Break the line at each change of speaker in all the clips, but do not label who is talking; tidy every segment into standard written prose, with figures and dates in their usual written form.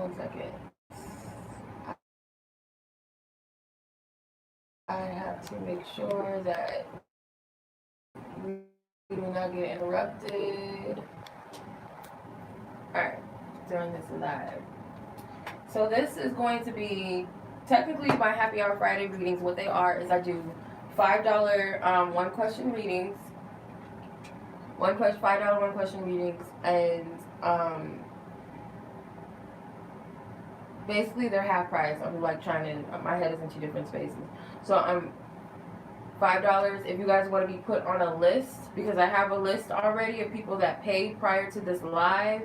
1 second. I have to make sure that we do not get interrupted. Alright, doing this live. So this is going to be technically my Happy Hour Friday readings. What they are is I do $5 one question readings. $5 one question readings, and basically they're half price. I'm like trying to, my head is in two different spaces. So I'm $5 if you guys want to be put on a list, because I have a list already of people that paid prior to this live.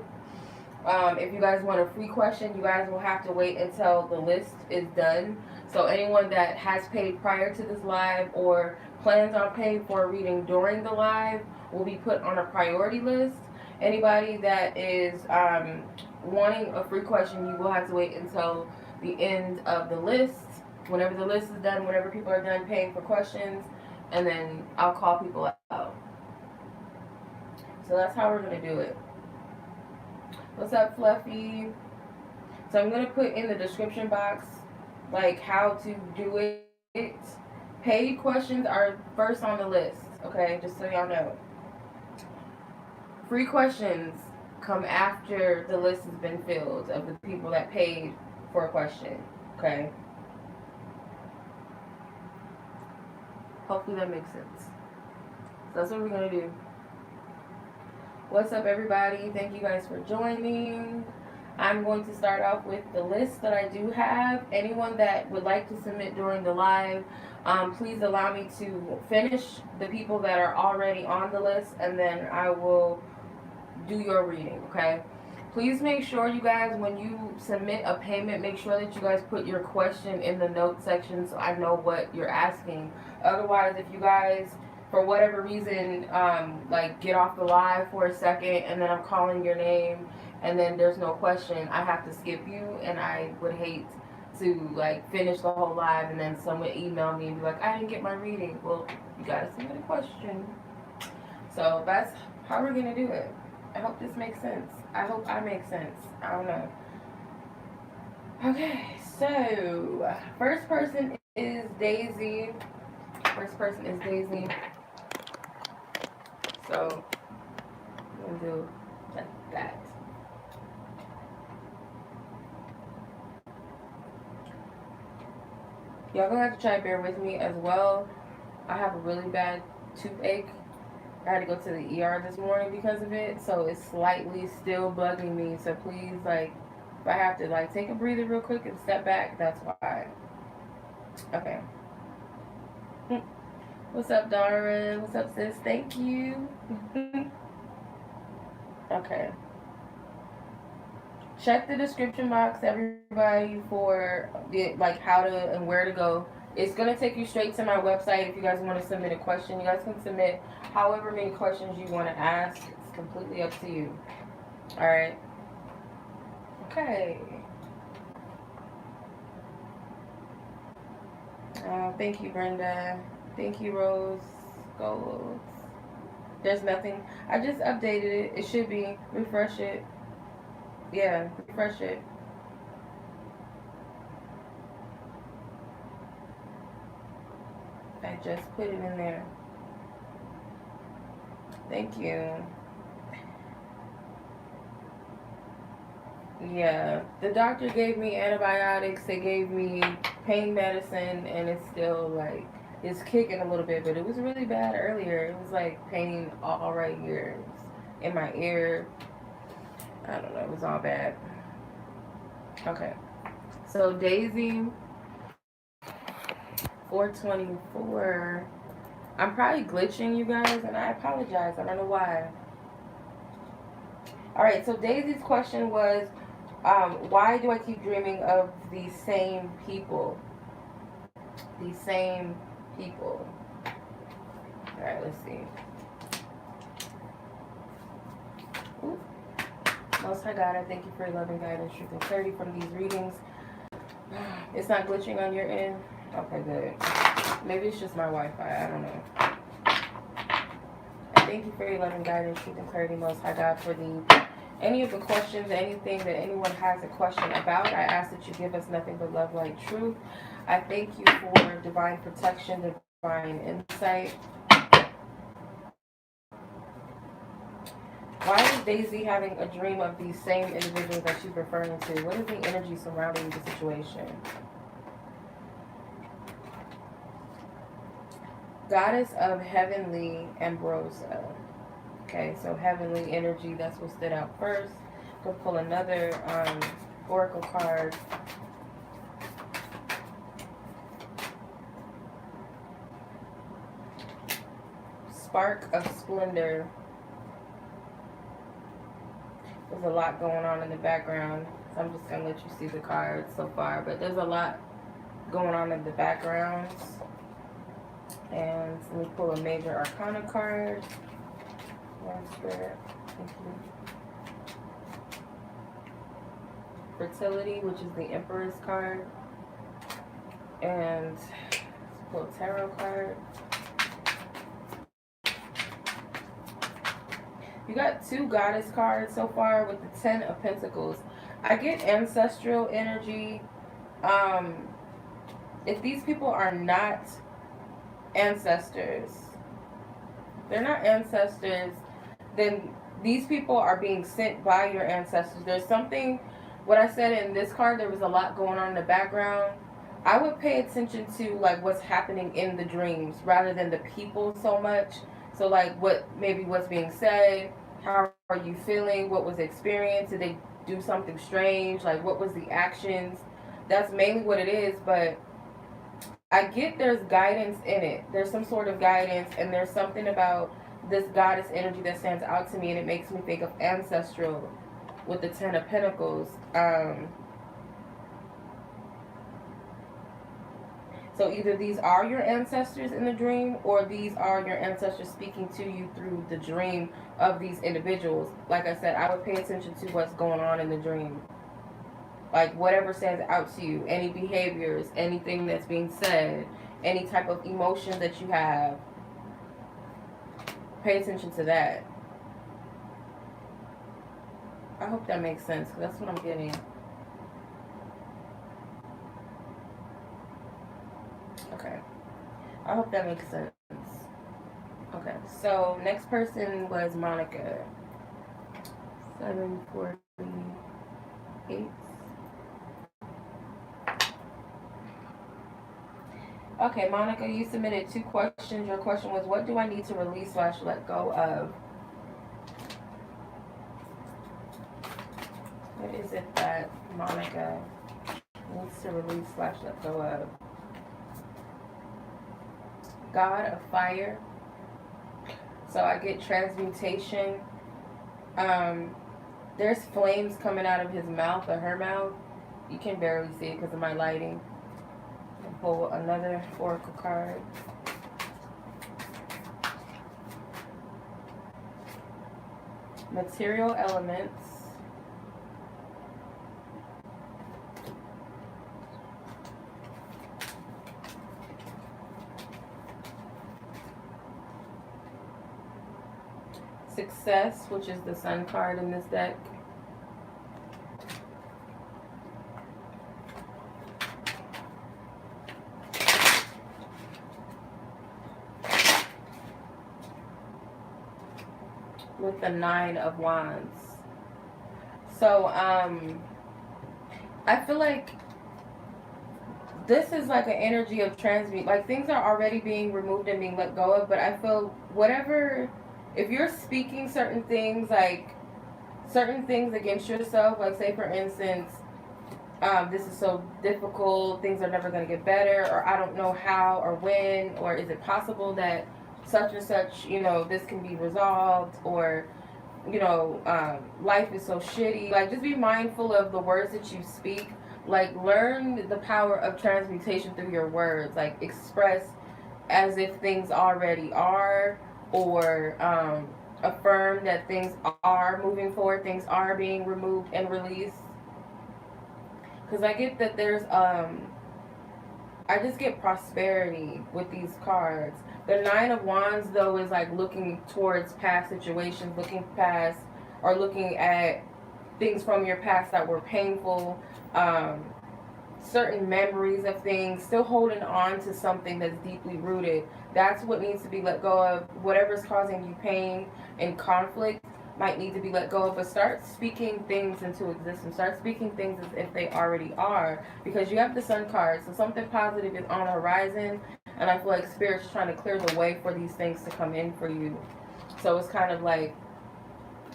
If you guys want a free question, you guys will have to wait until the list is done. So anyone that has paid prior to this live or plans on paying for a reading during the live will be put on a priority list. Anybody that is wanting a free question, you will have to wait until the end of the list. Whenever the list is done, whenever people are done paying for questions, and then I'll call people out. So that's how we're going to do it. What's up, Fluffy? So I'm going to put in the description box like how to do it. Paid questions are first on the list, okay? Just so y'all know. Free questions come after the list has been filled of the people that paid for a question, okay? Hopefully that makes sense. So that's what we're going to do. What's up, everybody? Thank you guys for joining. I'm going to start off with the list that I do have. Anyone that would like to submit during the live, please allow me to finish the people that are already on the list, and then I will do your reading, okay? Please make sure, you guys, when you submit a payment, make sure that you guys put your question in the note section so I know what you're asking. Otherwise, if you guys, for whatever reason, like get off the live for a second and then I'm calling your name and then there's no question, I have to skip you, and I would hate to like finish the whole live and then someone email me and be like, I didn't get my reading. Well, you gotta submit a question. So that's how we're gonna do it. I hope this makes sense. I hope I make sense. I don't know. Okay, so first person is Daisy. First person is Daisy. So I'm gonna do like that. Y'all gonna have to try to bear with me as well. I have a really bad toothache. I had to go to the ER this morning because of it, so it's slightly still bugging me. So please, like, if I have to like take a breather real quick and step back, that's why. Okay. What's up, Dara? What's up, sis? Thank you. Okay. Check the description box, everybody, for like how to and where to go. It's going to take you straight to my website if you guys want to submit a question. You guys can submit however many questions you want to ask. It's completely up to you. Alright. Okay. Thank you, Brenda. Thank you, Rose Gold. There's nothing. I just updated it. It should be. Refresh it. Yeah, refresh it. I just put it in there. Thank you. Yeah, the doctor gave me antibiotics. They gave me pain medicine, and it's still like, it's kicking a little bit, but it was really bad earlier. It was like pain all right here. It was in my ear. I don't know, it was all bad. Okay. So Daisy 424. I'm probably glitching, you guys, and I apologize. I don't know why. Alright, so Daisy's question was, why do I keep dreaming of the same people? The same people. Alright, let's see. Ooh. Most High God, I thank you for your loving guidance, truth, and clarity from these readings. It's not glitching on your end? Okay, good. Maybe it's just my Wi-Fi. I don't know. I thank you for your loving guidance, truth, and clarity, Most High God, for the Any of the questions, anything that anyone has a question about, I ask that you give us nothing but love, light, truth. I thank you for divine protection, divine insight. Why is Daisy having a dream of these same individuals that she's referring to? What is the energy surrounding the situation? Goddess of Heavenly Ambrosia. Okay, so heavenly energy, that's what stood out first. We'll pull another oracle card. Spark of Splendor. There's a lot going on in the background, so I'm just going to let you see the cards so far. But there's a lot going on in the background. And let me pull a major arcana card. One spirit. Thank you. Fertility, which is the Emperor's card. And let's pull a tarot card. You got 2 goddess cards so far with the 10 of Pentacles. I get ancestral energy. If these people are not ancestors, they're not ancestors, then these people are being sent by your ancestors. There's something, what I said in this card, there was a lot going on in the background. I would pay attention to like what's happening in the dreams rather than the people so much. So like what's being said, how are you feeling, what was experienced, did they do something strange, like what was the actions? That's mainly what it is, but I get there's guidance in it. There's some sort of guidance, and there's something about this goddess energy that stands out to me, and it makes me think of ancestral with the 10 of Pentacles. So either these are your ancestors in the dream, or these are your ancestors speaking to you through the dream of these individuals. Like I said, I would pay attention to what's going on in the dream. Like whatever stands out to you, any behaviors, anything that's being said, any type of emotion that you have. Pay attention to that. I hope that makes sense, because that's what I'm getting. Okay. I hope that makes sense. Okay, so next person was Monica. 748. Okay, Monica, you submitted 2 questions. Your question was, what do I need to release / let go of? What is it that Monica needs to release / let go of? God of Fire. So I get transmutation. There's flames coming out of his mouth or her mouth. You can barely see it because of my lighting. I'll pull another oracle card. Material elements. Success, which is the Sun card in this deck. With the 9 of Wands. So, I feel like this is like an energy of transmute. Like things are already being removed and being let go of, but I feel whatever, if you're speaking certain things, like certain things against yourself, like say for instance, this is so difficult, things are never going to get better, or I don't know how or when, or is it possible that such and such, you know, this can be resolved, or, you know, life is so shitty. Like, just be mindful of the words that you speak. Like, learn the power of transmutation through your words. Like, express as if things already are, or affirm that things are moving forward, things are being removed and released. Because I get that there's, I just get prosperity with these cards. The 9 of Wands, though, is like looking towards past situations, looking past, or looking at things from your past that were painful, certain memories of things, still holding on to something that's deeply rooted. That's what needs to be let go of. Whatever's causing you pain and conflict might need to be let go of, but start speaking things into existence. Start speaking things as if they already are, because you have the Sun card, so something positive is on the horizon, and I feel like Spirit's trying to clear the way for these things to come in for you. So it's kind of like,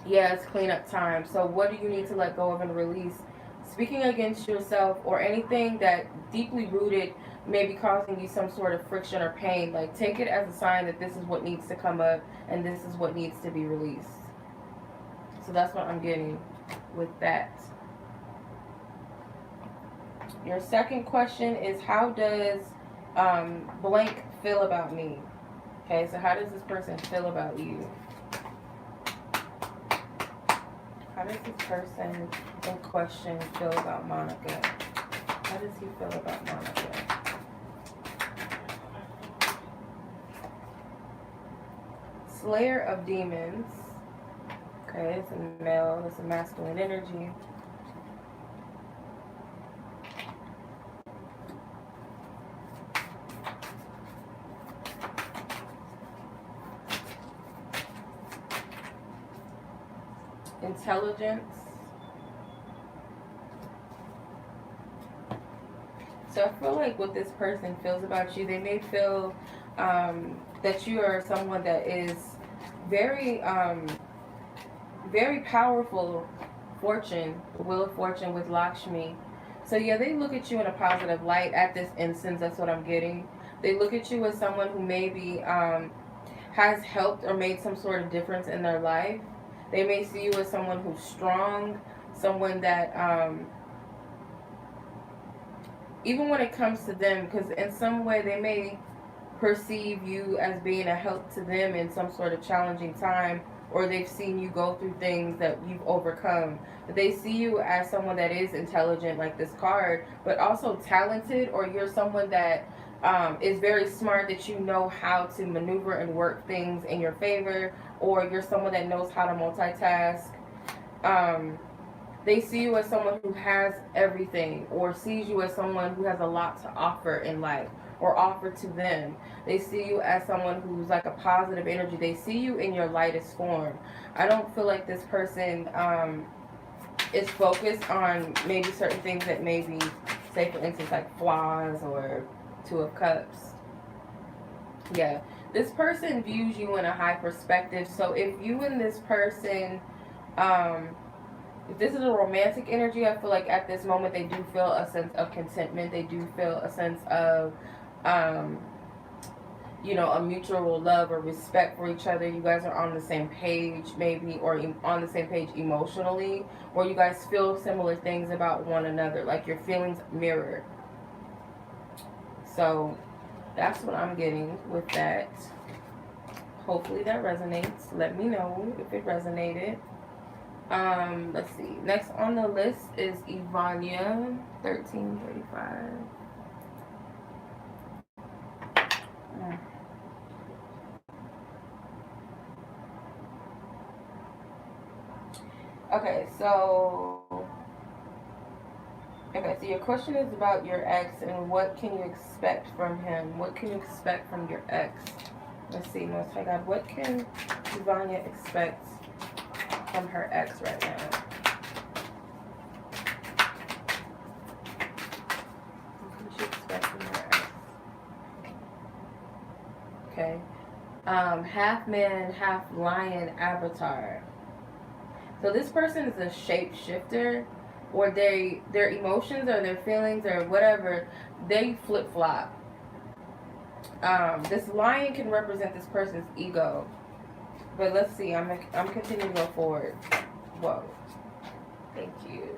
yeah, it's cleanup time. So what do you need to let go of and release? Speaking against yourself or anything that deeply rooted may be causing you some sort of friction or pain, like take it as a sign that this is what needs to come up and this is what needs to be released. So that's what I'm getting with that. Your second question is, how does blank feel about me? Okay, so how does this person feel about you? How does this person in question feel about Monica? How does he feel about Monica? Slayer of Demons. Okay, it's a male, it's a masculine energy. Intelligence. So I feel like what this person feels about you, they may feel that you are someone that is very, very powerful fortune, the Wheel of Fortune with Lakshmi. So yeah, they look at you in a positive light at this instance. That's what I'm getting. They look at you as someone who maybe has helped or made some sort of difference in their life. They may see you as someone who's strong, someone that, even when it comes to them, because in some way they may perceive you as being a help to them in some sort of challenging time, or they've seen you go through things that you've overcome. But they see you as someone that is intelligent, like this card, but also talented, or you're someone that is very smart, that you know how to maneuver and work things in your favor, or you're someone that knows how to multitask. They see you as someone who has everything, or sees you as someone who has a lot to offer in life, or offer to them. They see you as someone who's like a positive energy. They see you in your lightest form. I don't feel like this person is focused on maybe certain things that maybe, say for instance, like flaws or Two of Cups. Yeah, this person views you in a high perspective. So if you and this person, if this is a romantic energy, I feel like at this moment they do feel a sense of contentment. They do feel a sense of, you know, a mutual love or respect for each other. You guys are on the same page maybe, or on the same page emotionally, or you guys feel similar things about one another, like your feelings mirror. So that's what I'm getting with that. Hopefully that resonates. Let me know if it resonated. Let's see. Next on the list is Yvonne, 1335. Okay, so your question is about your ex and what can you expect from him? What can you expect from your ex? Let's see, Most High God, what can Yvonne expect from her ex right now? What can she expect from her ex? Okay. Half man, half lion avatar. So this person is a shapeshifter, or their emotions or their feelings or whatever, they flip-flop. This lion can represent this person's ego. But let's see, I'm continuing to go forward. Whoa. Thank you.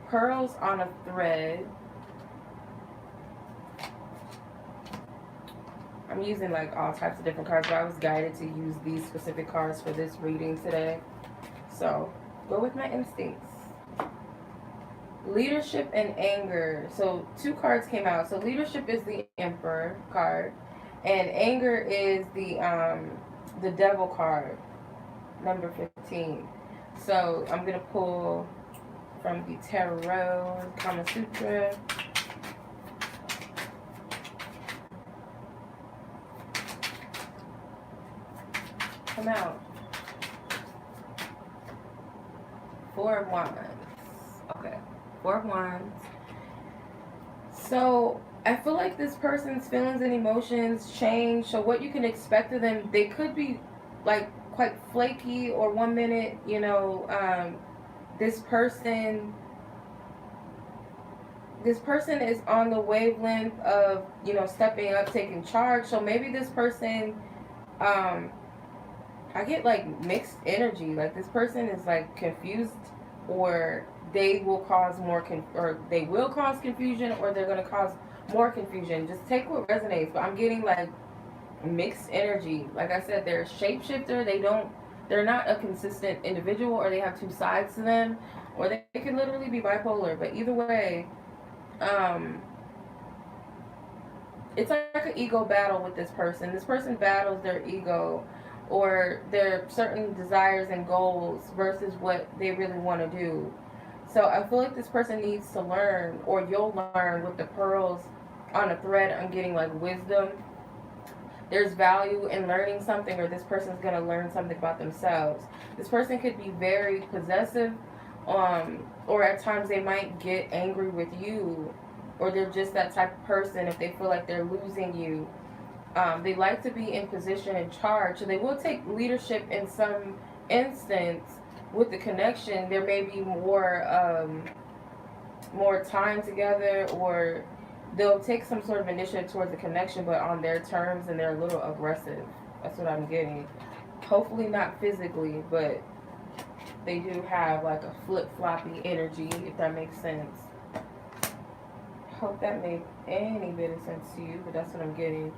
Pearls on a thread. I'm using like all types of different cards, but I was guided to use these specific cards for this reading today. So, go with my instincts. Leadership and anger. So, two cards came out. So, leadership is the Emperor card, and anger is the Devil card, number 15. So I'm going to pull from the Tarot, Kama Sutra. Come out. Four of Wands. Okay. Four of Wands. So I feel like this person's feelings and emotions change. So what you can expect of them, they could be like quite flaky, or 1 minute, you know, this person is on the wavelength of, you know, stepping up, taking charge. So maybe this person, I get like mixed energy. Like this person is like confused, or they will cause they will cause confusion, or they're gonna cause more confusion. Just take what resonates. But I'm getting like mixed energy. Like I said, they're a shapeshifter. They're not a consistent individual, or they have two sides to them, or they can literally be bipolar. But either way, it's like an ego battle with this person. This person battles their ego, or their certain desires and goals versus what they really want to do. So I feel like this person needs to learn, or you'll learn with the pearls on a thread. I'm getting like wisdom. There's value in learning something, or this person's going to learn something about themselves. This person could be very possessive, or at times they might get angry with you, or they're just that type of person if they feel like they're losing you. They like to be in position and charge, so they will take leadership in some instance. With the connection, there may be more time together, or they'll take some sort of initiative towards the connection, but on their terms, and they're a little aggressive. That's what I'm getting. Hopefully not physically, but they do have like a flip-floppy energy, if that makes sense. Hope that made any bit of sense to you, but that's what I'm getting.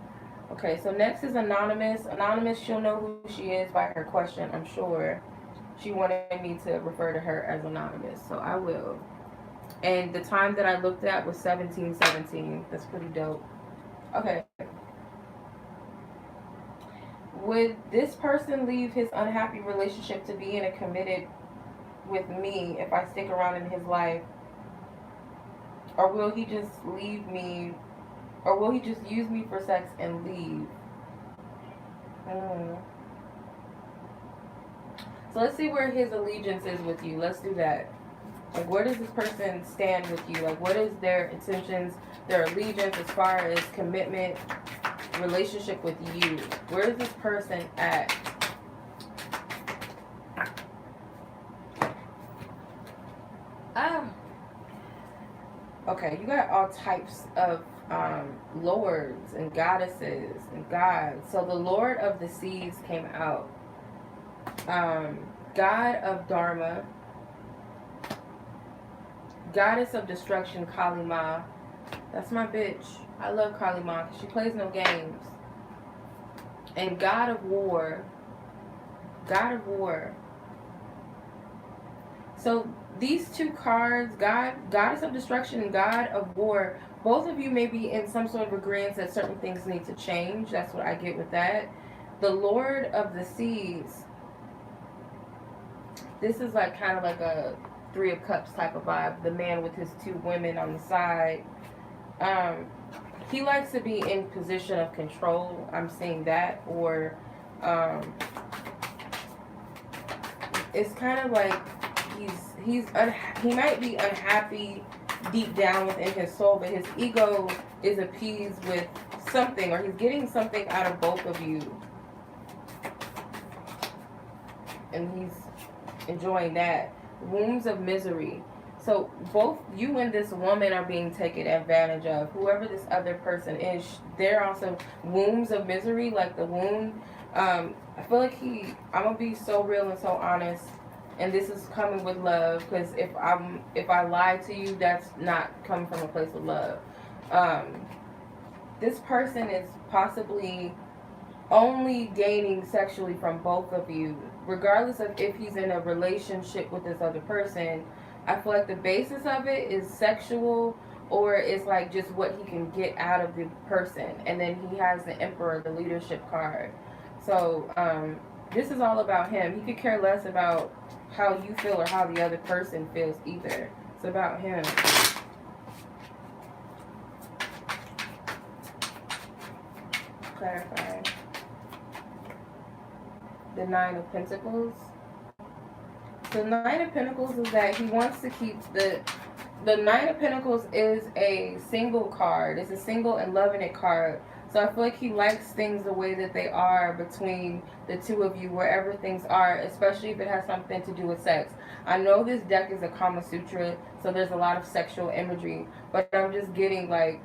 Okay, so next is Anonymous. Anonymous, she'll know who she is by her question, I'm sure. She wanted me to refer to her as Anonymous, so I will. And the time that I looked at was 1717. That's pretty dope. Okay. Would this person leave his unhappy relationship to be in a committed with me if I stick around in his life? Or will he just leave me? Or will he just use me for sex and leave? So let's see where his allegiance is with you. Let's do that. Like, where does this person stand with you? Like, what is their intentions, their allegiance as far as commitment, relationship with you? Where is this person at? Okay, you got all types of lords and goddesses and gods. So the Lord of the Seas came out. God of Dharma. Goddess of Destruction, Kali Ma. That's my bitch. I love Kali Ma because she plays no games. And God of War. God of War. So these two cards, Goddess of Destruction and God of War, both of you may be in some sort of agreement that certain things need to change. That's what I get with that. The Lord of the Seas. This is like kind of like a Three of Cups type of vibe. The man with his two women on the side. He likes to be in position of control. I'm seeing that. Or it's kind of like he might be unhappy deep down within his soul, but his ego is appeased with something, or he's getting something out of both of you, and he's enjoying that. Wounds of misery. So both you and this woman are being taken advantage of. Whoever this other person is, they're also wounds of misery. Like the wound. I feel like I'm gonna be so real and so honest, and this is coming with love. Because if I lie to you, that's not coming from a place of love. This person is possibly only gaining sexually from both of you, regardless of if he's in a relationship with this other person. I feel like the basis of it is sexual, or it's like just what he can get out of the person. And then he has the Emperor, the leadership card. So this is all about him. He could care less about how you feel or how the other person feels either. It's about him. Clarify. The Nine of Pentacles. The Nine of Pentacles is that he wants to keep the Nine of Pentacles is a single card. It's a single and loving it card. So I feel like he likes things the way that they are between the two of you, wherever things are, especially if it has something to do with sex. I know this deck is a Kama Sutra, so there's a lot of sexual imagery, but I'm just getting like,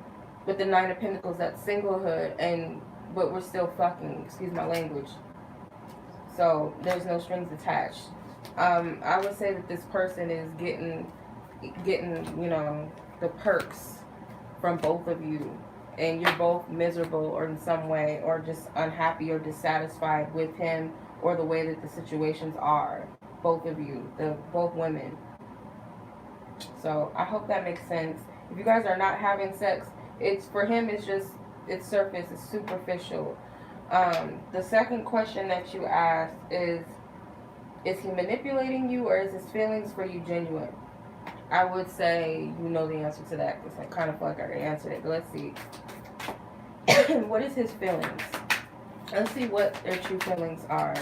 with the Nine of Pentacles, that singlehood, but we're still fucking, excuse my language. So there's no strings attached. I would say that this person is getting, you know, the perks from both of you, and you're both miserable or in some way, or just unhappy or dissatisfied with him or the way that the situations are. Both of you, both women. So I hope that makes sense. If you guys are not having sex, it's for him, it's surface, it's superficial. The second question that you asked is he manipulating you, or is his feelings for you genuine? I would say you know the answer to that, because I kind of feel like I already answered it, but let's see. What is his feelings? Let's see what their true feelings are.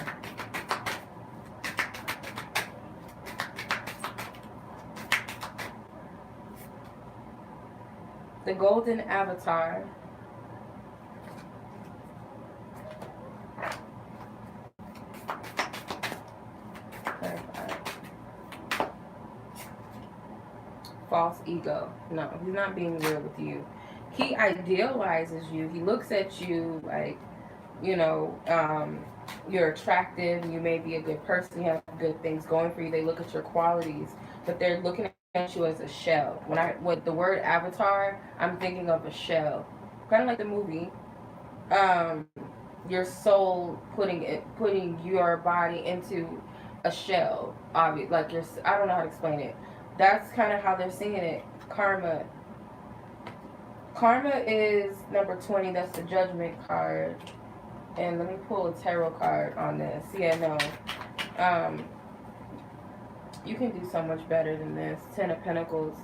The Golden Avatar. False ego. No, he's not being real with you. He idealizes you. He looks at you like, you know, you're attractive. You may be a good person. You have good things going for you. They look at your qualities, but they're looking at you as a shell. With the word avatar, I'm thinking of a shell, kind of like the movie. Your soul putting your body into a shell. Obviously, like I don't know how to explain it. That's kind of how they're seeing it. Karma. Karma is number 20. That's the Judgment card. And let me pull a tarot card on this. Yeah, no. You can do so much better than this. 10 of Pentacles.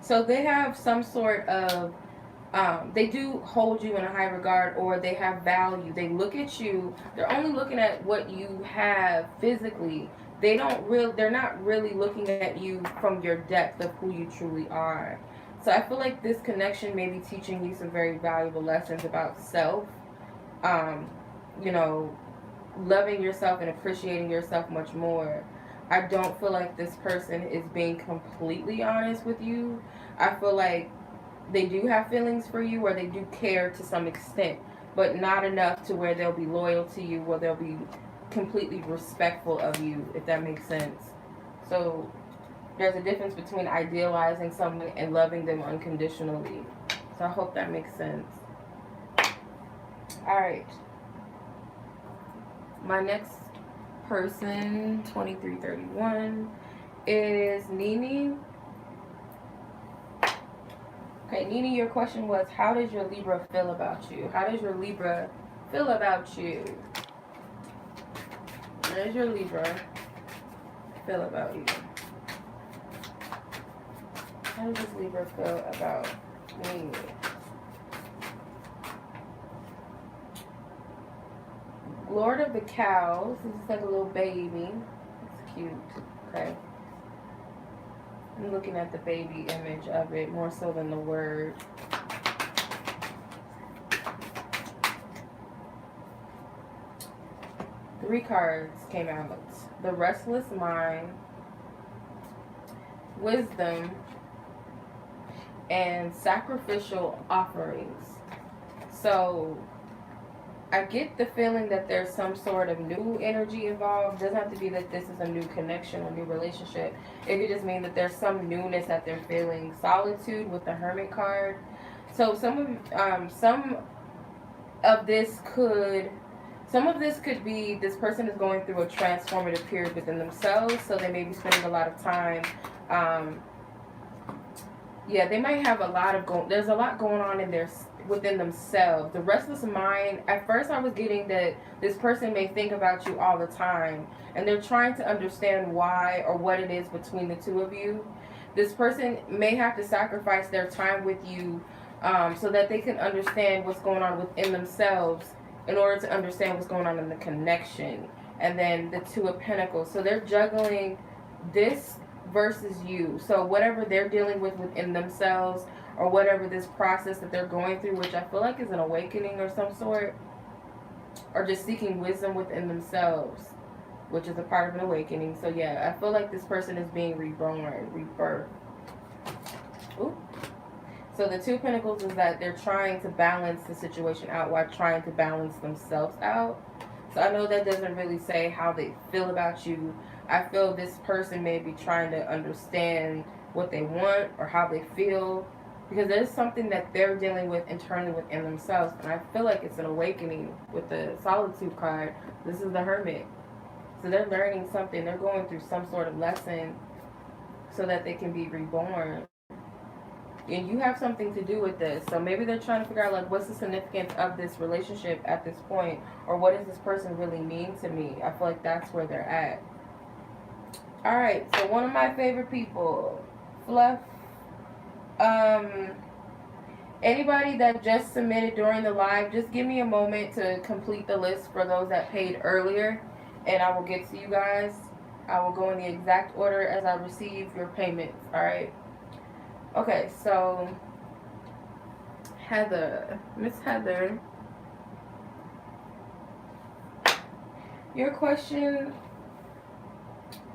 So they have some sort of, they do hold you in a high regard, or they have value. They look at you. They're only looking at what you have physically. They're not really looking at you from your depth of who you truly are. So I feel like this connection may be teaching you some very valuable lessons about self. You know, loving yourself and appreciating yourself much more. I don't feel like this person is being completely honest with you. I feel like they do have feelings for you, or they do care to some extent, but not enough to where they'll be loyal to you, where they'll be completely respectful of you, if that makes sense. So there's a difference between idealizing someone and loving them unconditionally. So I hope that makes sense. Alright. My next person, 2331, is Nene. Okay, Nene, your question was, how does your Libra feel about you? How does your Libra feel about you? How does your Libra feel about you? How does this Libra feel about me? Lord of the Cows. This is like a little baby. It's cute. Okay. I'm looking at the baby image of it more so than the word. Three cards came out. The Restless Mind, Wisdom, and Sacrificial Offerings. So I get the feeling that there's some sort of new energy involved. It doesn't have to be that this is a new connection or new relationship. It could just mean that there's some newness that they're feeling. Solitude with the Hermit card. So some of this could be this person is going through a transformative period within themselves. So they may be spending a lot of time. Yeah, they might have a lot of there's a lot going on in within themselves. The restless mind, at first I was getting that this person may think about you all the time, and they're trying to understand why or what it is between the two of you. This person may have to sacrifice their time with you so that they can understand what's going on within themselves in order to understand what's going on in the connection. And then the Two of Pentacles. So they're juggling this versus you. So whatever they're dealing with within themselves, or whatever this process that they're going through, which I feel like is an awakening or some sort, or just seeking wisdom within themselves, which is a part of an awakening. So yeah, I feel like this person is being reborn, rebirth. Ooh. So the Two of Pentacles is that they're trying to balance the situation out while trying to balance themselves out. So I know that doesn't really say how they feel about you. I feel this person may be trying to understand what they want or how they feel, because there's something that they're dealing with internally within themselves. And I feel like it's an awakening with the Solitude card. This is the Hermit. So they're learning something. They're going through some sort of lesson so that they can be reborn. And you have something to do with this. So maybe they're trying to figure out, like, what's the significance of this relationship at this point? Or what does this person really mean to me? I feel like that's where they're at. Alright, so one of my favorite people, Fluff. Anybody that just submitted during the live, just give me a moment to complete the list for those that paid earlier, and I will get to you guys. I will go in the exact order as I receive your payments. Alright. Okay, so Heather, Miss Heather, your question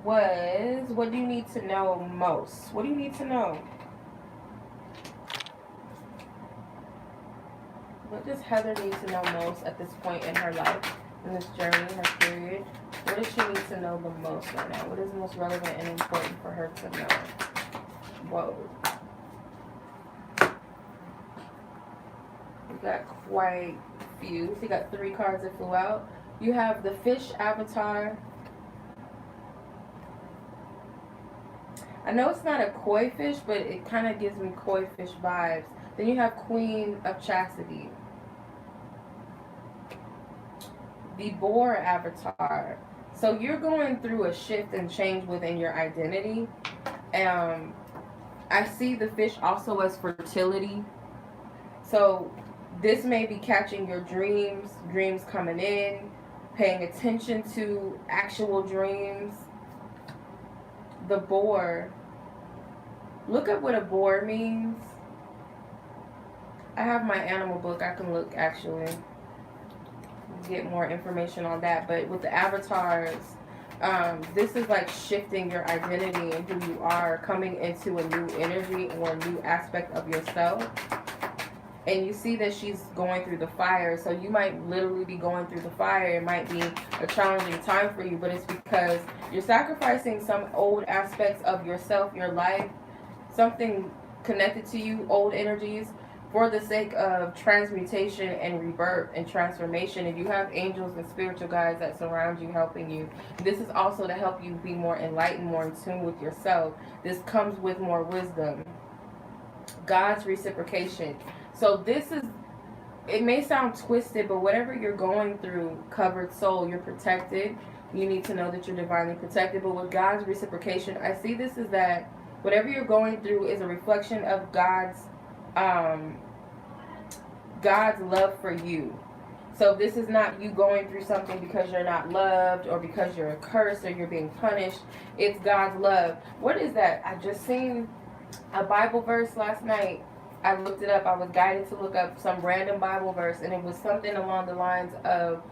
was, what do you need to know most? What do you need to know? What does Heather need to know most at this point in her life, in this journey, her period? What does she need to know the most right now? What is most relevant and important for her to know? Whoa. You got quite a few. So you got 3 cards that flew out. You have the Fish Avatar. I know it's not a koi fish, but it kind of gives me koi fish vibes. Then you have Queen of Chastity. The Boar Avatar. So you're going through a shift and change within your identity. I see the fish also as fertility. So this may be catching your dreams coming in, paying attention to actual dreams. The boar. Look up what a boar means. I have my animal book. I can look actually. Get more information on that. But with the avatars, this is like shifting your identity and who you are, coming into a new energy or a new aspect of yourself. And you see that she's going through the fire. So you might literally be going through the fire. It might be a challenging time for you, but it's because you're sacrificing some old aspects of yourself, your life, something connected to you, old energies, for the sake of transmutation and rebirth and transformation. And you have angels and spiritual guides that surround you, helping you. This is also to help you be more enlightened, more in tune with yourself. This comes with more wisdom. God's reciprocation. So this is, it may sound twisted, but whatever you're going through, covered soul, you're protected. You need to know that you're divinely protected. But with God's reciprocation, I see this is that whatever you're going through is a reflection of God's love for you. So this is not you going through something because you're not loved or because you're cursed or you're being punished. It's God's love. What is that? I just seen a Bible verse last night. I looked it up. I was guided to look up some random Bible verse, and it was something along the lines of,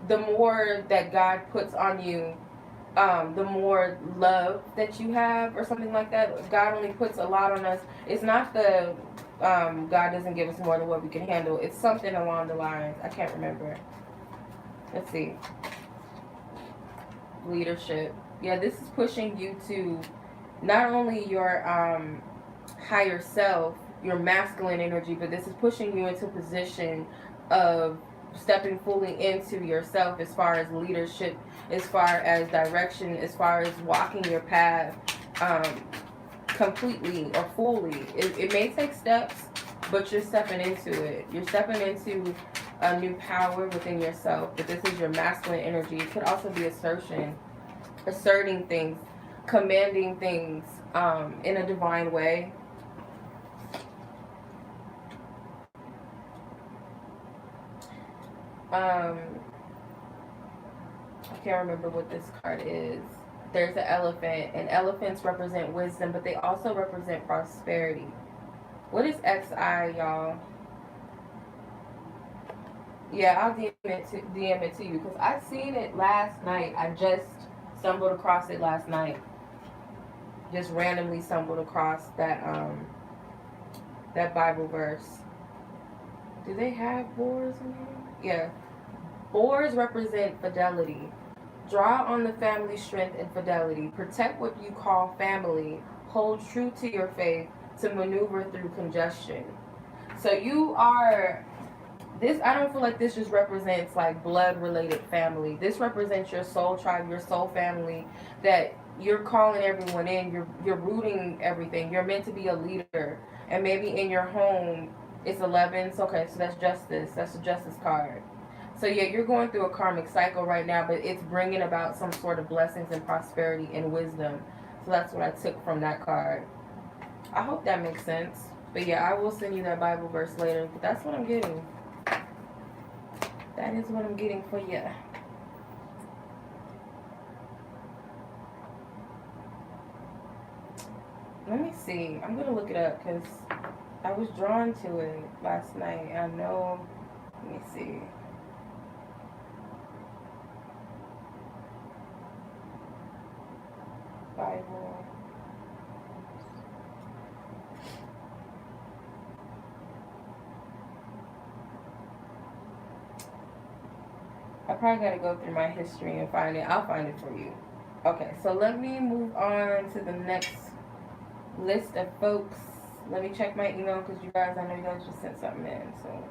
the more that God puts on you, the more love that you have, or something like that. God only puts a lot on us. It's not the God doesn't give us more than what we can handle. It's something along the lines. I can't remember. Let's see. Leadership. Yeah, this is pushing you to not only your higher self, your masculine energy, but this is pushing you into a position of stepping fully into yourself as far as leadership, as far as direction, as far as walking your path completely or fully. It may take steps, but you're stepping into it. You're stepping into a new power within yourself. But this is your masculine energy. It could also be assertion, asserting things, commanding things in a divine way. I can't remember what this card is. There's an elephant, and elephants represent wisdom, but they also represent prosperity. What is XI, y'all? Yeah, I'll DM it to you because I seen it last night. I just stumbled across it last night. Just randomly stumbled across that that Bible verse. Do they have boars in here? Yeah. Boars represent fidelity. Draw on the family strength and fidelity. Protect what you call family. Hold true to your faith to maneuver through congestion. So you are, this, I don't feel like this just represents like blood-related family. This represents your soul tribe, your soul family, that you're calling everyone in. You're rooting everything. You're meant to be a leader. And maybe in your home, it's 11. So, okay, so that's justice. That's the justice card. So yeah, you're going through a karmic cycle right now, but it's bringing about some sort of blessings and prosperity and wisdom. So that's what I took from that card. I hope that makes sense. But yeah, I will send you that Bible verse later. But that's what I'm getting. That is what I'm getting for you. Let me see. I'm going to look it up because I was drawn to it last night. I know. Let me see. Bible. I probably got to go through my history and find it. I'll find it for you. Okay, so let me move on to the next list of folks. Let me check my email because you guys, I know you guys just sent something in. So.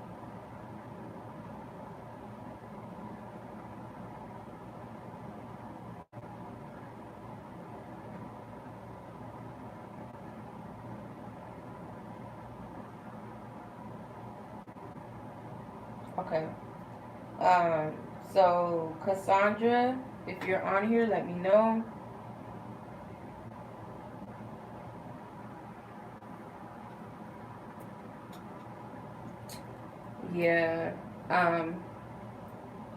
Okay. So Cassandra, if you're on here, let me know. Yeah.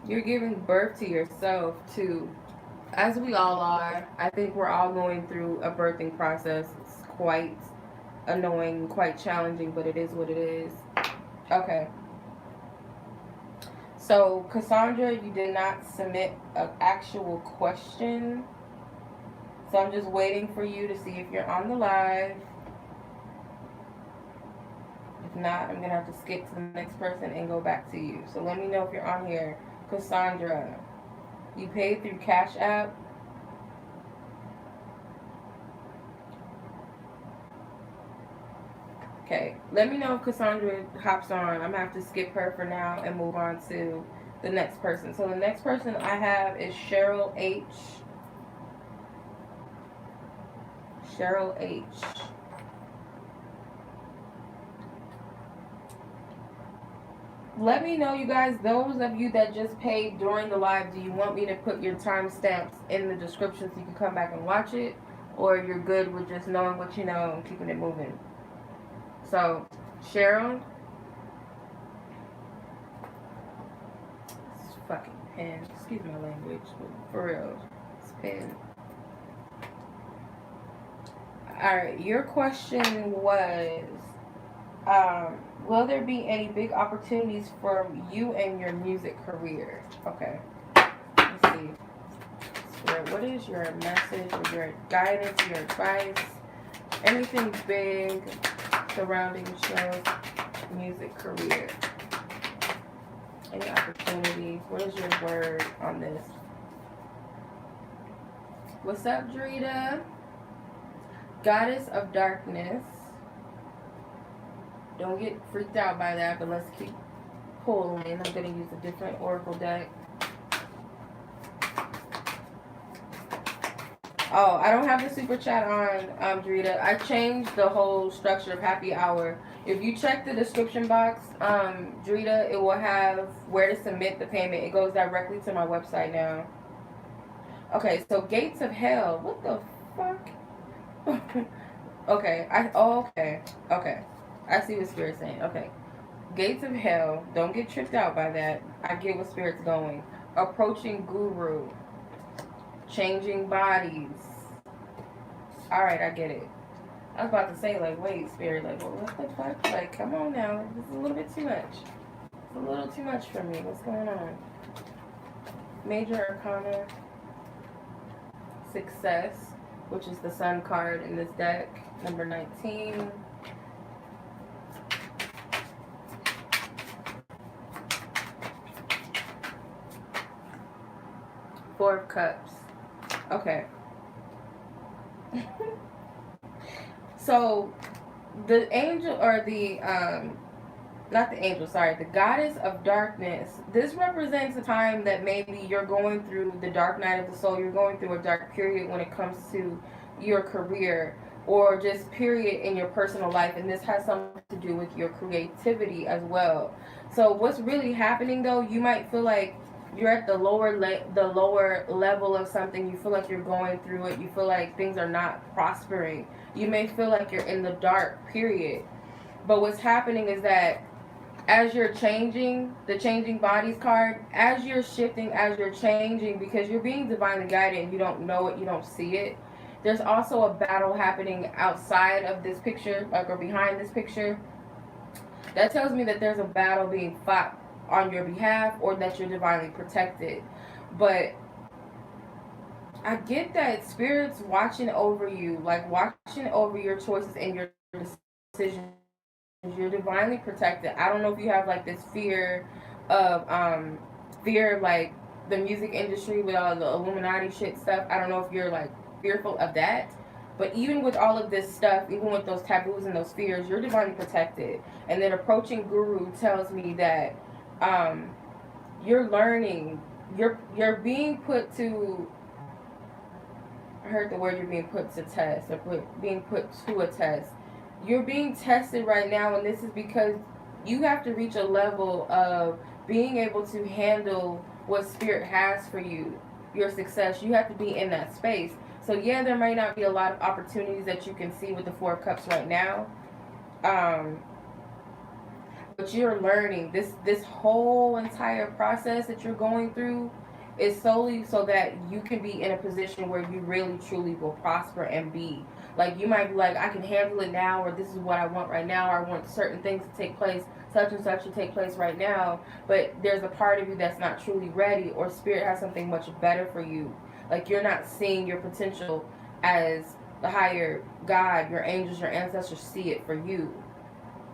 You're giving birth to yourself too. As we all are. I think we're all going through a birthing process. It's quite annoying, quite challenging, but it is what it is. Okay. So, Cassandra, you did not submit an actual question. So, I'm just waiting for you to see if you're on the live. If not, I'm going to have to skip to the next person and go back to you. So, let me know if you're on here. Cassandra, you paid through Cash App. Okay, let me know if Cassandra hops on. I'm going to have to skip her for now and move on to the next person. So the next person I have is Cheryl H. Cheryl H. Let me know, you guys, those of you that just paid during the live, do you want me to put your timestamps in the description so you can come back and watch it? Or you're good with just knowing what you know and keeping it moving? So, Cheryl. This fucking pen. Excuse my language, but for real. This pen. Alright, your question was, will there be any big opportunities for you and your music career? Okay. Let's see. What is your message or your guidance, your advice? Anything big surrounding Cheryl's music career? Any opportunities? What is your word on this? What's up, Drita? Goddess of Darkness. Don't get freaked out by that, but let's keep pulling. I'm going to use a different oracle deck. Oh, I don't have the super chat on, Drita. I changed the whole structure of happy hour. If you check the description box, Drita, it will have where to submit the payment. It goes directly to my website now. Okay, so gates of hell. What the fuck? Okay, okay. I see what Spirit's saying. Okay. Gates of hell. Don't get tripped out by that. I get what Spirit's going. Approaching guru. Changing bodies. Alright, I get it. I was about to say, like, wait, Spirit, like, well, what the fuck? Like, come on now. This is a little bit too much. It's a little too much for me. What's going on? Major Arcana. Success, which is the Sun card in this deck. Number 19. Four of Cups. Okay. So, the angel, or the, not the angel, sorry, the goddess of darkness, this represents a time that maybe you're going through the dark night of the soul, you're going through a dark period when it comes to your career, or just period in your personal life, and this has something to do with your creativity as well. So what's really happening though, you might feel like you're at the lower level of something. You feel like you're going through it. You feel like things are not prospering. You may feel like you're in the dark period. But what's happening is that as you're changing, the changing bodies card, as you're shifting, as you're changing, because you're being divinely guided and you don't know it, you don't see it, there's also a battle happening outside of this picture, like, or behind this picture. That tells me that there's a battle being fought on your behalf, or that you're divinely protected. But I get that Spirit's watching over you, like watching over your choices and your decisions. You're divinely protected. I don't know if you have like this fear of like the music industry with all the Illuminati shit stuff. I don't know if you're like fearful of that. But even with all of this stuff, even with those taboos and those fears, you're divinely protected. And then approaching guru tells me that you're learning, you're being put to, I heard the word, you're being put to test, or being put to a test. You're being tested right now, and this is because you have to reach a level of being able to handle what Spirit has for you, your success. You have to be in that space. So yeah, there might not be a lot of opportunities that you can see with the Four of Cups right now. But you're learning. This whole entire process that you're going through is solely so that you can be in a position where you really truly will prosper and be. Like, you might be like, I can handle it now, or this is what I want right now, or I want certain things to take place, such and such to take place right now. But there's a part of you that's not truly ready, or Spirit has something much better for you. Like, you're not seeing your potential as the higher God, your angels, your ancestors see it for you.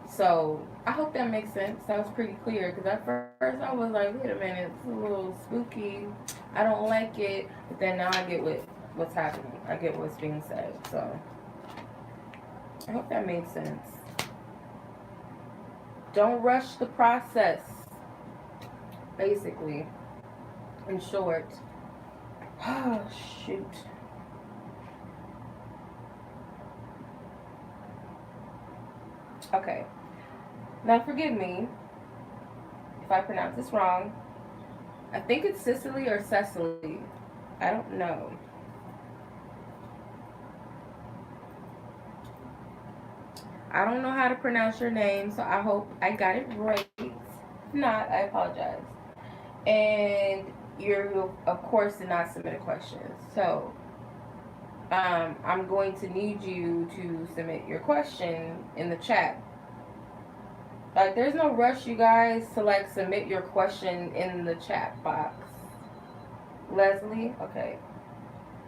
So, I hope that makes sense. Sounds pretty clear. Because at first I was like, wait a minute, it's a little spooky. I don't like it. But then now I get what's happening. I get what's being said. So, I hope that made sense. Don't rush the process. Basically. In short. Oh, shoot. Okay. Now, forgive me if I pronounce this wrong. I think it's Sicily or Seslie. I don't know. I don't know how to pronounce your name, so I hope I got it right. If not, I apologize. And you, of course, did not submit a question. So, I'm going to need you to submit your question in the chat. Like, there's no rush, you guys, to, like, submit your question in the chat box. Leslie? Okay.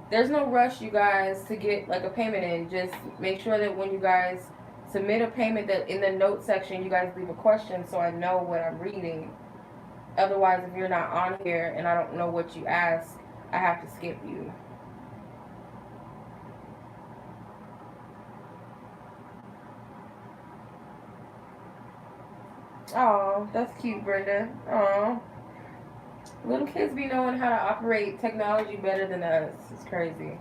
There's no rush, you guys, to get, like, a payment in. Just make sure that when you guys submit a payment, that in the note section, you guys leave a question so I know what I'm reading. Otherwise, if you're not on here and I don't know what you ask, I have to skip you. Oh, that's cute, Brenda. Oh, little kids be knowing how to operate technology better than us. It's crazy.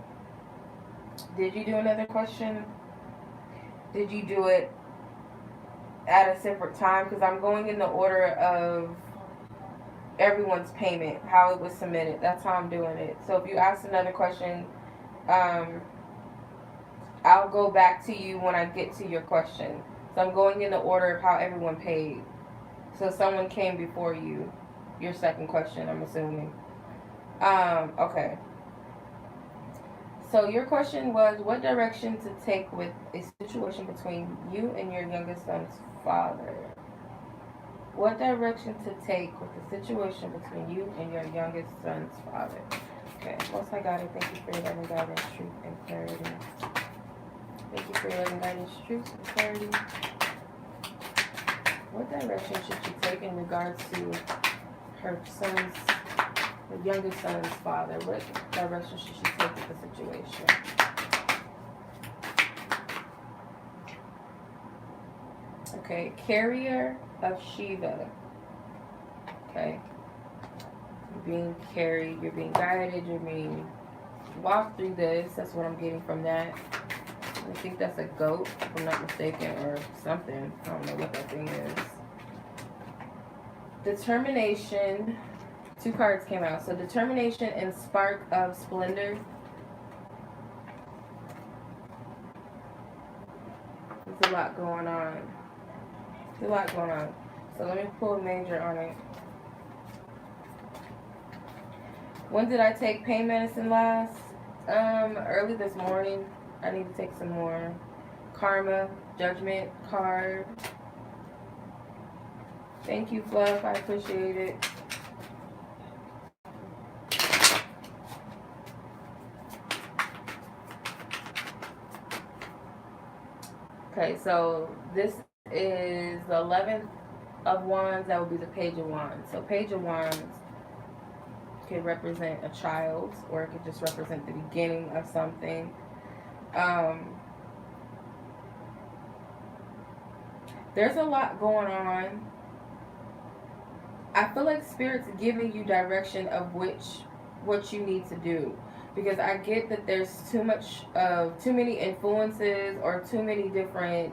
Did you do another question? Did you do it at a separate time? Because I'm going in the order of everyone's payment, how it was submitted. That's how I'm doing it. So if you ask another question, I'll go back to you when I get to your question. So I'm going in the order of how everyone paid. So someone came before you. Your second question, I'm assuming. Okay. So your question was, what direction to take with a situation between you and your youngest son's father? What direction to take with the situation between you and your youngest son's father? Okay. Most High God, I thank you for your loving guidance, truth, and clarity. Thank you for your loving guidance, truth, and clarity. What direction should she take in regards to her son's, the youngest son's father? What direction should she take with the situation? Okay, carrier of Shiva. Okay. You're being carried, you're being guided, you're being walked through this. That's what I'm getting from that. I think that's a goat, if I'm not mistaken, or something. I don't know what that thing is. Determination. 2 cards came out. So determination and spark of splendor. There's a lot going on. There's a lot going on. So let me pull a major on it. When did I take pain medicine last? Early this morning. I need to take some more. Karma, judgment card. Thank you, Fluff. I appreciate it. Okay, so this is the 11th of Wands. That would be the Page of Wands. So Page of Wands could represent a child, or it could just represent the beginning of something. There's a lot going on. I feel like Spirit's giving you direction of what you need to do, because I get that there's too many influences or too many different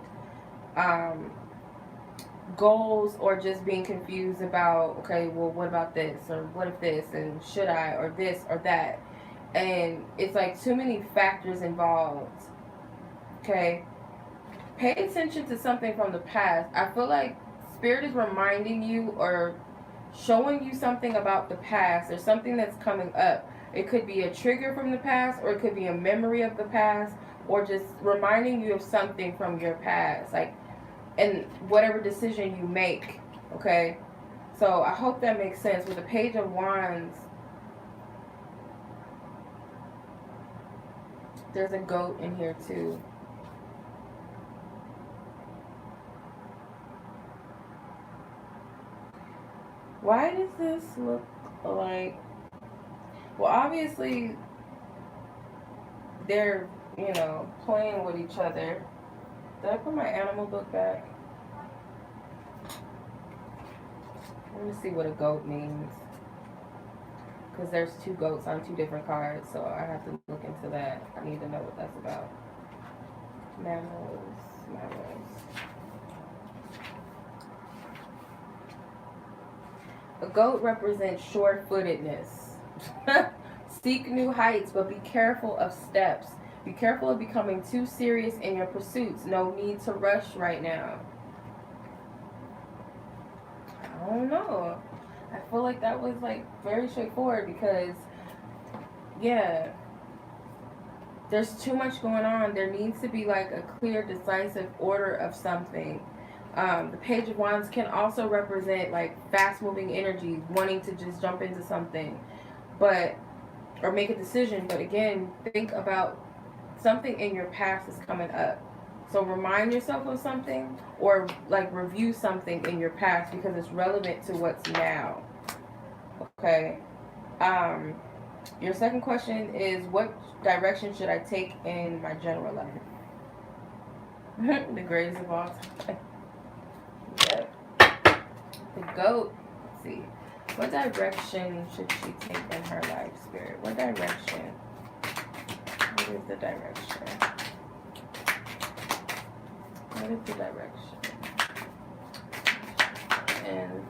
goals, or just being confused about, okay, well, what about this, or what if this, and should I, or this or that, and it's like too many factors involved. Okay, pay attention to something from the past. I feel like Spirit is reminding you or showing you something about the past, or something that's coming up. It could be a trigger from the past, or it could be a memory of the past, or just reminding you of something from your past, like, and whatever decision you make. Okay, so I hope that makes sense. With the Page of Wands, there's a goat in here too. Why does this look like, well, obviously they're, playing with each other. Did I put my animal book back? Let me see what a goat means, because there's 2 goats on 2 different cards, so I have to look into that. I need to know what that's about. Mammals. A goat represents sure-footedness. Seek new heights, but be careful of steps. Be careful of becoming too serious in your pursuits. No need to rush right now. I don't know. I feel like that was like very straightforward, because, yeah, there's too much going on. There needs to be like a clear, decisive order of something. The Page of Wands can also represent like fast-moving energy, wanting to just jump into something, or make a decision. But again, think about something in your past is coming up. So remind yourself of something, or like review something in your past, because it's relevant to what's now. Okay. Your second question is, what direction should I take in my general life? The greatest of all time. Yep. The goat. Let's see. What direction should she take in her life, Spirit? What direction? What is the direction? What is the direction? And,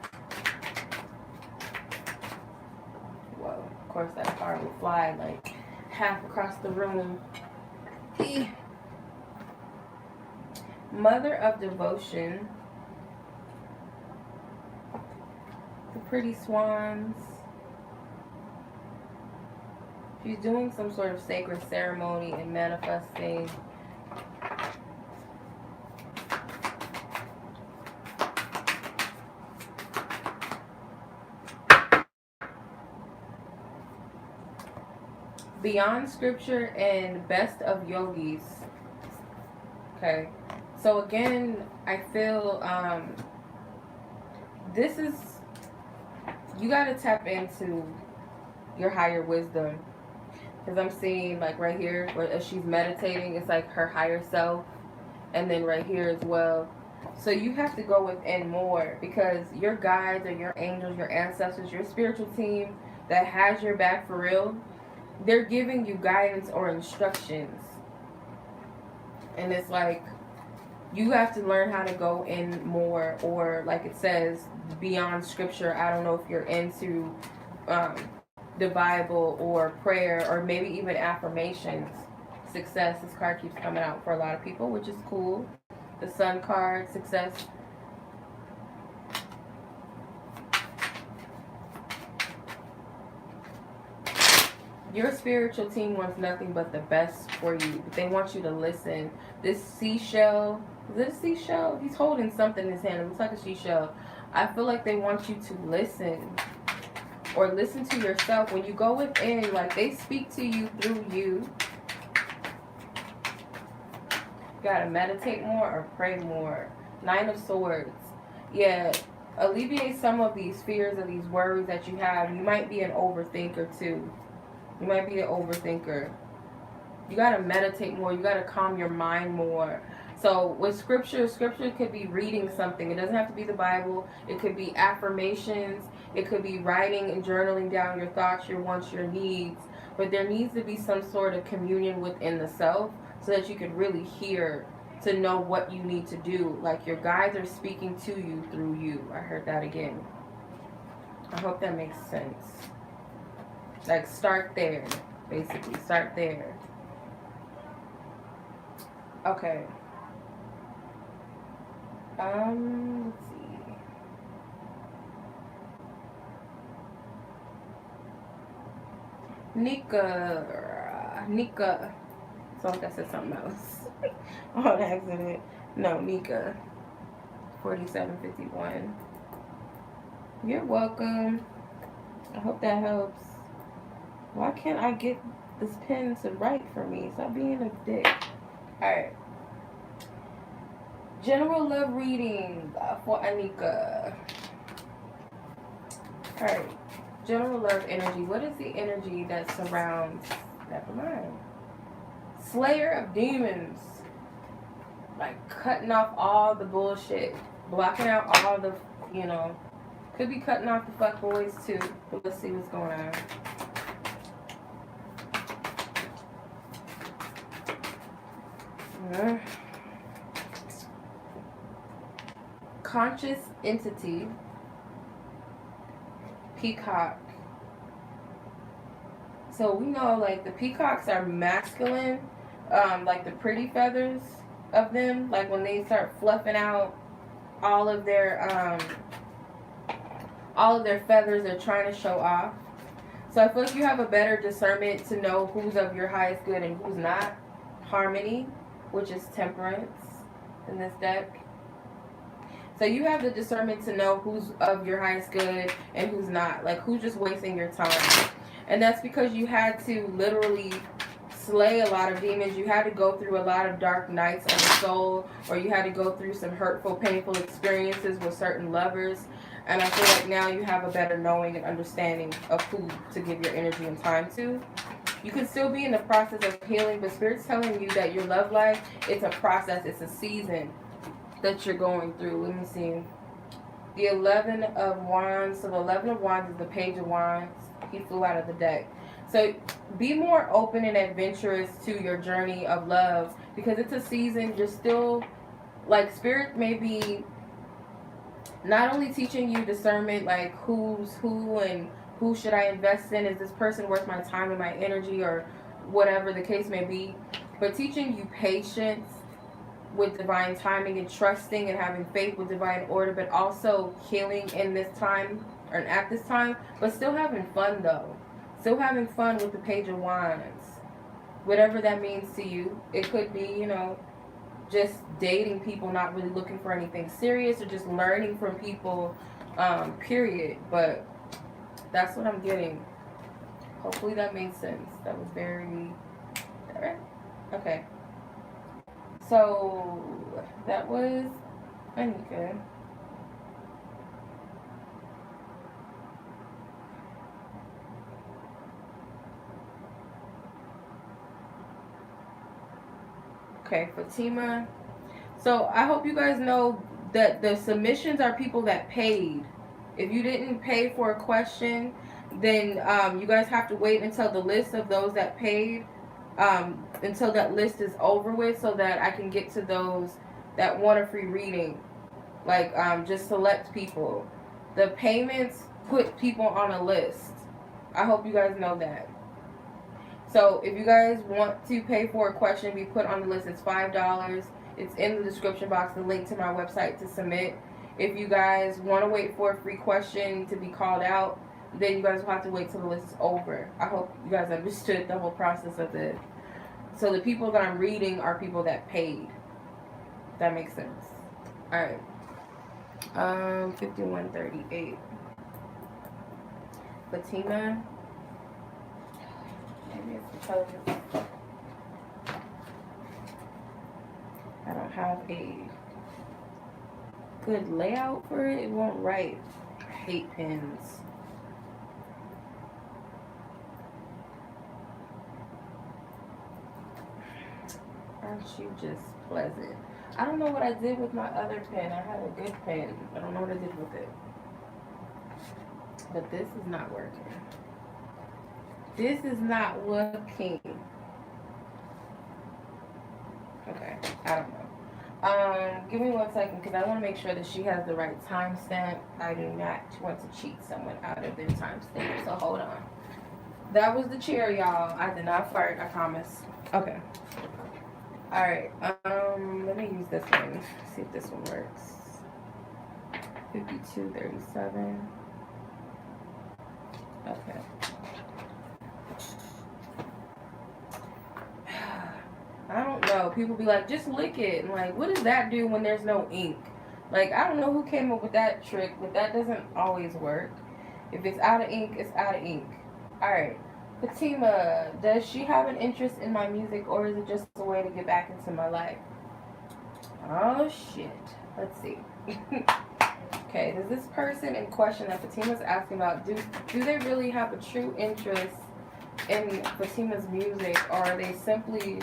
well, of course that card will fly like half across the room. Mother of Devotion. The pretty swans. She's doing some sort of sacred ceremony and manifesting. Beyond Scripture and Best of Yogis. Okay. So again, I feel this is, you got to tap into your higher wisdom. Because I'm seeing like right here, where as she's meditating, it's like her higher self. And then right here as well. So you have to go within more, because your guides or your angels, your ancestors, your spiritual team that has your back for real, they're giving you guidance or instructions. And it's like, you have to learn how to go in more, or like it says, beyond Scripture. I don't know if you're into the Bible or prayer, or maybe even affirmations. Success, this card keeps coming out for a lot of people, which is cool. The Sun card, success. Your spiritual team wants nothing but the best for you. They want you to listen. This seashell, is it a seashell? He's holding something in his hand. It looks like a seashell. I feel like they want you to listen. Or listen to yourself. When you go within, like they speak to you through you. You gotta meditate more or pray more. 9 of Swords. Yeah, alleviate some of these fears or these worries that you have. You might be an overthinker too. You might be an overthinker. You got to meditate more. You got to calm your mind more. So with Scripture could be reading something. It doesn't have to be the Bible. It could be affirmations. It could be writing and journaling down your thoughts, your wants, your needs. But there needs to be some sort of communion within the self so that you can really hear, to know what you need to do. Like your guides are speaking to you through you. I heard that again. I hope that makes sense. Like, start there, basically. Start there. Okay. Let's see. Nika. So like I said something else. On accident. No, Nika. 4751. You're welcome. I hope that helps. Why can't I get this pen to write for me? Stop being a dick. Alright. General love reading for Nika. Alright. General love energy. What is the energy that surrounds? Never mind. Slayer of demons. Like cutting off all the bullshit. Blocking out all the, you know. Could be cutting off the fuck boys too. But let's see what's going on. Conscious entity. Peacock. So we know like the peacocks are masculine, like the pretty feathers of them, like when they start fluffing out all of their feathers, they're trying to show off. So I feel like you have a better discernment to know who's of your highest good and who's not. Harmony, which is temperance in this deck. So you have the discernment to know who's of your highest good and who's not. Like who's just wasting your time. And that's because you had to literally slay a lot of demons. You had to go through a lot of dark nights of the soul, or you had to go through some hurtful, painful experiences with certain lovers. And I feel like now you have a better knowing and understanding of who to give your energy and time to. You can still be in the process of healing, but Spirit's telling you that your love life, it's a process, it's a season that you're going through. Let me see. The 11 of Wands. So the 11 of Wands is the Page of Wands. He flew out of the deck. So be more open and adventurous to your journey of love, because it's a season. You're still like Spirit may be not only teaching you discernment, like who's who and who should I invest in, is this person worth my time and my energy, or whatever the case may be, but teaching you patience with divine timing and trusting and having faith with divine order, but also healing in this time or at this time, but still having fun though. Still having fun with the Page of Wands. Whatever that means to you. It could be, you know, just dating people, not really looking for anything serious, or just learning from people, period. But that's what I'm getting. Hopefully that made sense. That was very... Alright? Okay. So, that was Nika. Okay, Fatima. So, I hope you guys know that the submissions are people that paid. If you didn't pay for a question, then you guys have to wait until the list of those that paid, until that list is over with, so that I can get to those that want a free reading. Like, just select people. The payments put people on a list. I hope you guys know that. So if you guys want to pay for a question, be put on the list. It's $5. It's in the description box, the link to my website to submit. If you guys want to wait for a free question to be called out, then you guys will have to wait till the list is over. I hope you guys understood the whole process of it. So the people that I'm reading are people that paid. That makes sense. Alright. 5138. Fatima. Maybe it's because I don't have a good layout for it. It won't write. I hate pens. Aren't you just pleasant? I don't know what I did with my other pen. I had a good pen. I don't know what I did with it. But this is not working. This is not working. Okay, I don't know. Give me 1 second, because I want to make sure that she has the right timestamp. I do not want to cheat someone out of their timestamp, so hold on. That was the chair, y'all. I did not fart, I promise. Okay. Alright, let me use this one. See if this one works. 5237. Okay. I don't know. People be like, just lick it. And like, what does that do when there's no ink? Like, I don't know who came up with that trick, but that doesn't always work. If it's out of ink, it's out of ink. Alright. Fatima, does she have an interest in my music, or is it just a way to get back into my life? Oh, shit. Let's see. Okay, does this person in question that Fatima's asking about, do they really have a true interest in Fatima's music, or are they simply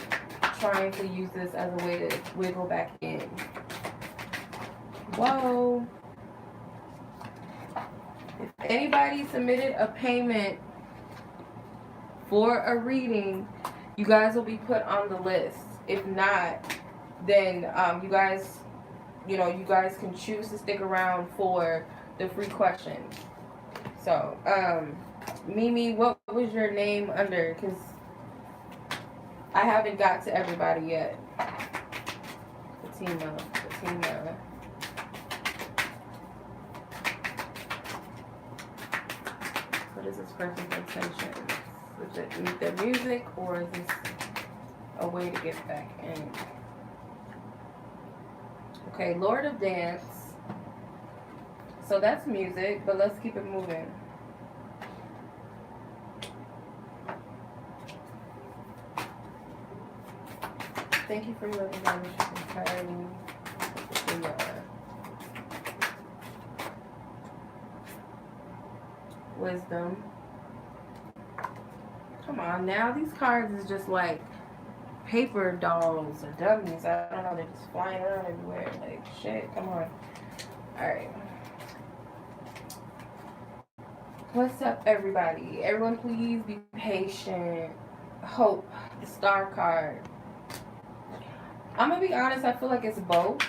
trying to use this as a way to wiggle back in? Whoa. If anybody submitted a payment for a reading, you guys will be put on the list. If not, then you guys can choose to stick around for the free questions. So, Mimi, what was your name under? Because I haven't got to everybody yet. Fatima. What is this person's intention? Is it their music, or is this a way to get back in? Okay, Lord of Dance. So that's music, but let's keep it moving. Thank you for your entirely. Wisdom. Come on now, these cards is just like paper dolls or dummies. I don't know, they're just flying around everywhere. Like, shit, come on. Alright. What's up, everybody? Everyone, please be patient. Hope, the star card. I'm gonna be honest, I feel like it's both.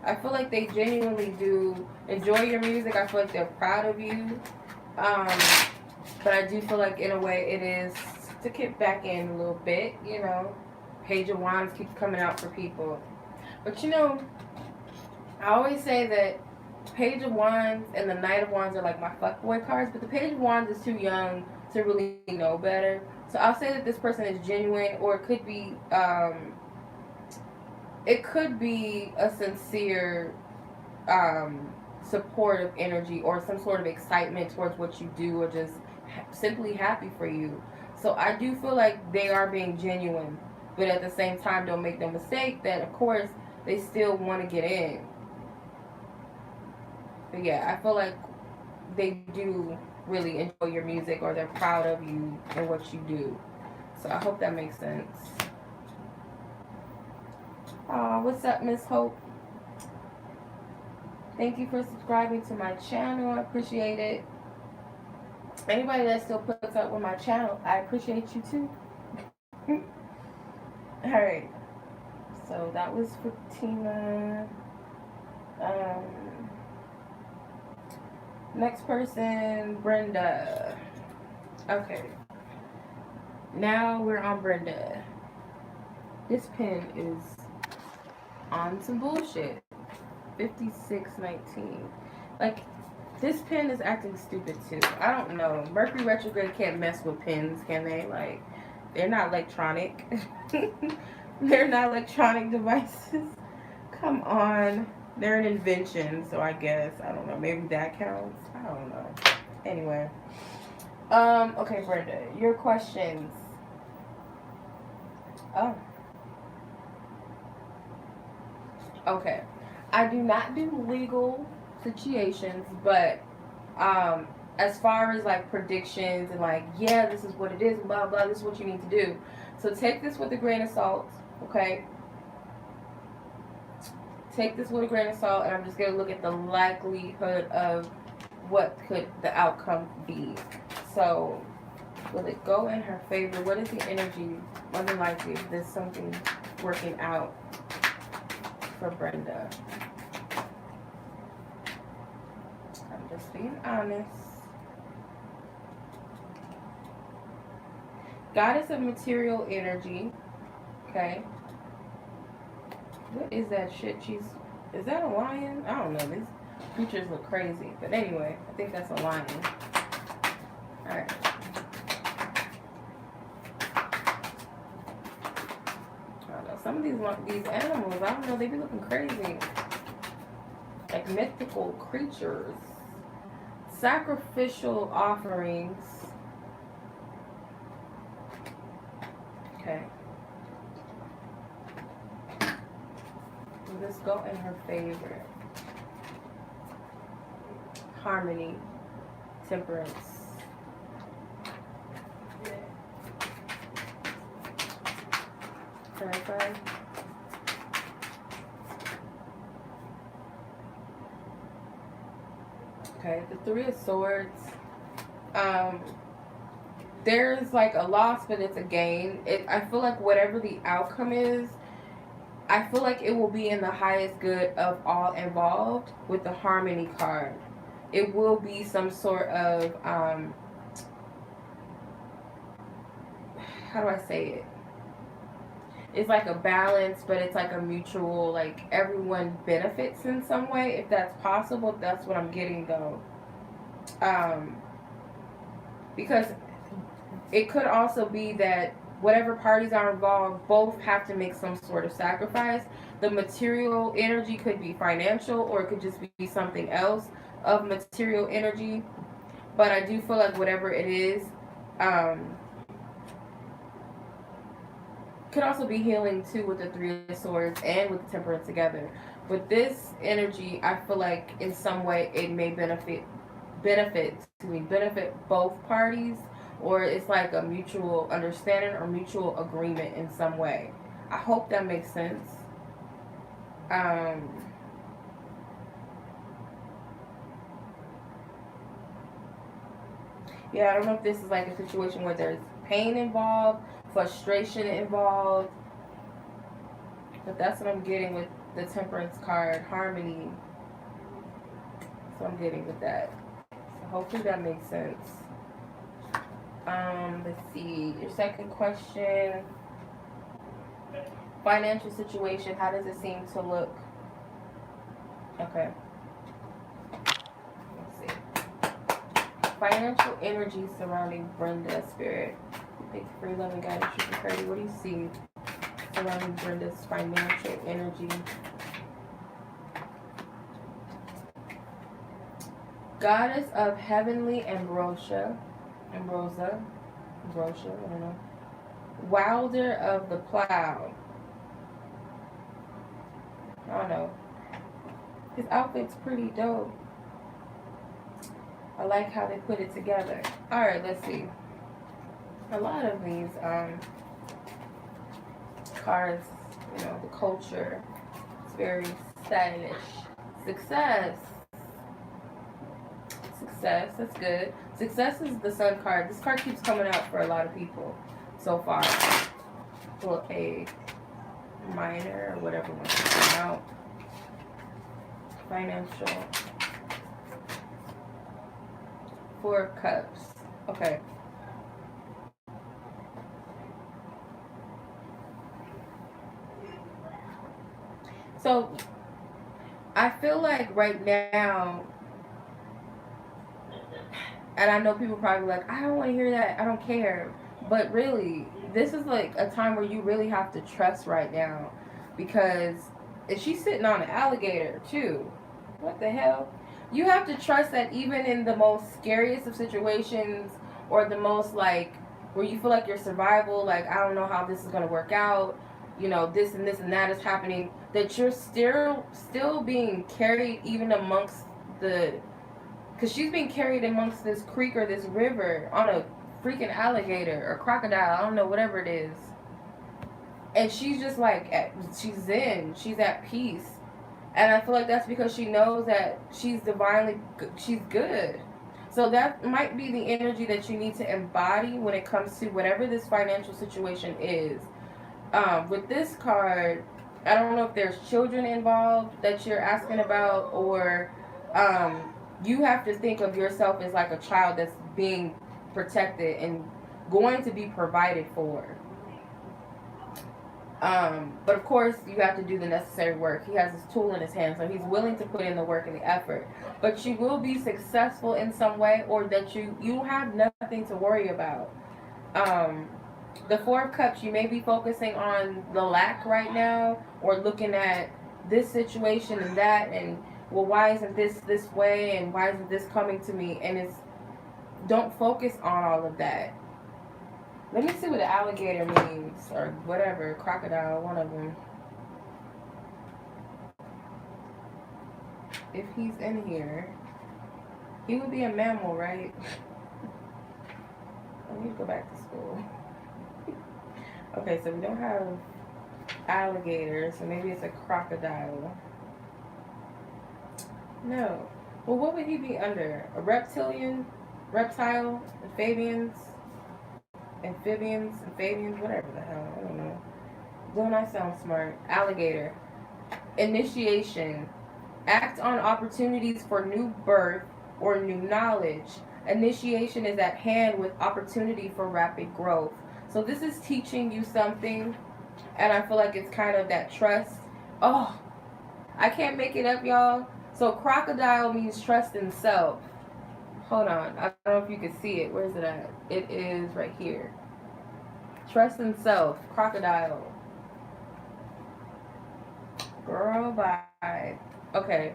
I feel like they genuinely do enjoy your music. I feel like they're proud of you. But I do feel like in a way it is to kick back in a little bit, you know. Page of Wands keeps coming out for people. But you know, I always say that Page of Wands and the Knight of Wands are like my fuckboy cards, but the Page of Wands is too young to really know better. So I'll say that this person is genuine, or it could be a sincere supportive energy or some sort of excitement towards what you do, or just simply happy for you. So I do feel like they are being genuine, but at the same time, don't make no mistake that of course they still want to get in. But yeah, I feel like they do really enjoy your music, or they're proud of you and what you do. So I hope that makes sense. What's up, Miss Hope? Thank you for subscribing to my channel. I appreciate it. Anybody that still puts up with my channel, I appreciate you too. Alright. So that was Fatima. Next person, Brenda. Okay. Now we're on Brenda. This pen is on some bullshit. 5619. Like, this pen is acting stupid too. I don't know. Mercury retrograde can't mess with pens, can they? Like, they're not electronic. They're not electronic devices. Come on. They're an invention, so I guess, I don't know, maybe that counts. I don't know. Anyway. Okay, Brenda, your questions. Oh. Okay. I do not do legal situations, but as far as like predictions and like, yeah, this is what it is, blah blah, this is what you need to do. So take this with a grain of salt, okay? Take this with a grain of salt, and I'm just gonna look at the likelihood of what could the outcome be. So will it go in her favor? What is the energy? More than likely, is this something working out for Brenda? I'm just being honest. Goddess of material energy. Okay. What is that shit? Is that a lion? I don't know. These creatures look crazy. But anyway, I think that's a lion. Alright. I don't know. Some of these animals, I don't know, they be looking crazy. Like mythical creatures. Sacrificial offerings. Okay. Let's go in her favor. Harmony. Temperance. Clarify. Okay, the Three of Swords. There's like a loss, but it's a gain. I feel like whatever the outcome is, I feel like it will be in the highest good of all involved with the Harmony card. It will be some sort of, how do I say it? It's like a balance, but it's like a mutual, like everyone benefits in some way. If that's possible, that's what I'm getting though. Because it could also be that whatever parties are involved, both have to make some sort of sacrifice. The material energy could be financial, or it could just be something else of material energy. But I do feel like whatever it is, could also be healing too with the Three of Swords and with the Temperance together. But this energy, I feel like in some way it may benefit both parties, or it's like a mutual understanding or mutual agreement in some way. I hope that makes sense. Yeah, I don't know if this is like a situation where there's pain involved, frustration involved, but that's what I'm getting with the Temperance card, harmony. So I'm getting with that. So hopefully that makes sense. Let's see. Your second question. Financial situation, how does it seem to look? Okay. Let's see. Financial energy surrounding Brenda, Spirit. Thank you for your love and guidance, truth and clarity. What do you see surrounding Brenda's financial energy? Goddess of Heavenly Ambrosia, I don't know. Wilder of the Plow. I don't know. His outfit's pretty dope. I like how they put it together. Alright, let's see. A lot of these cards, you know, the culture, it's very stylish. Success. Success, that's good. Success is the Sun card. This card keeps coming out for a lot of people so far. Well, a minor or whatever wants to come out. Financial. 4 of Cups. Okay. So, I feel like right now, and I know people probably like, I don't want to hear that, I don't care. But really, this is like a time where you really have to trust right now. Because if she's sitting on an alligator too, what the hell? You have to trust that even in the most scariest of situations, or the most like, where you feel like your survival, like, I don't know how this is going to work out, you know, this and this and that is happening, that you're still being carried even amongst the, because she's being carried amongst this creek or this river on a freaking alligator or crocodile, I don't know, whatever it is. And she's just like, she's zen, she's at peace. And I feel like that's because she knows that she's she's good. So that might be the energy that you need to embody when it comes to whatever this financial situation is. With this card, I don't know if there's children involved that you're asking about, or you have to think of yourself as like a child that's being protected and going to be provided for. But of course, you have to do the necessary work. He has his tool in his hand, so he's willing to put in the work and the effort. But you will be successful in some way, or that you have nothing to worry about. The 4 of Cups, you may be focusing on the lack right now, or looking at this situation and that, and well, why isn't this way, and why isn't this coming to me? And don't focus on all of that. Let me see what the alligator means, or whatever, crocodile, one of them. If he's in here, he would be a mammal, right? I need to go back to school. Okay, so we don't have alligator, so maybe it's a crocodile. No. Well, what would he be under? A reptilian? Reptile? Amphibians, whatever the hell, I don't know. Don't I sound smart? Alligator. Initiation. Act on opportunities for new birth or new knowledge. Initiation is at hand with opportunity for rapid growth. So this is teaching you something, and I feel like it's kind of that trust. Oh, I can't make it up, y'all. So crocodile means trust in self. Hold on. I don't know if you can see it. Where's it at? It is right here. Trust in self. Crocodile. Girl, bye. Okay.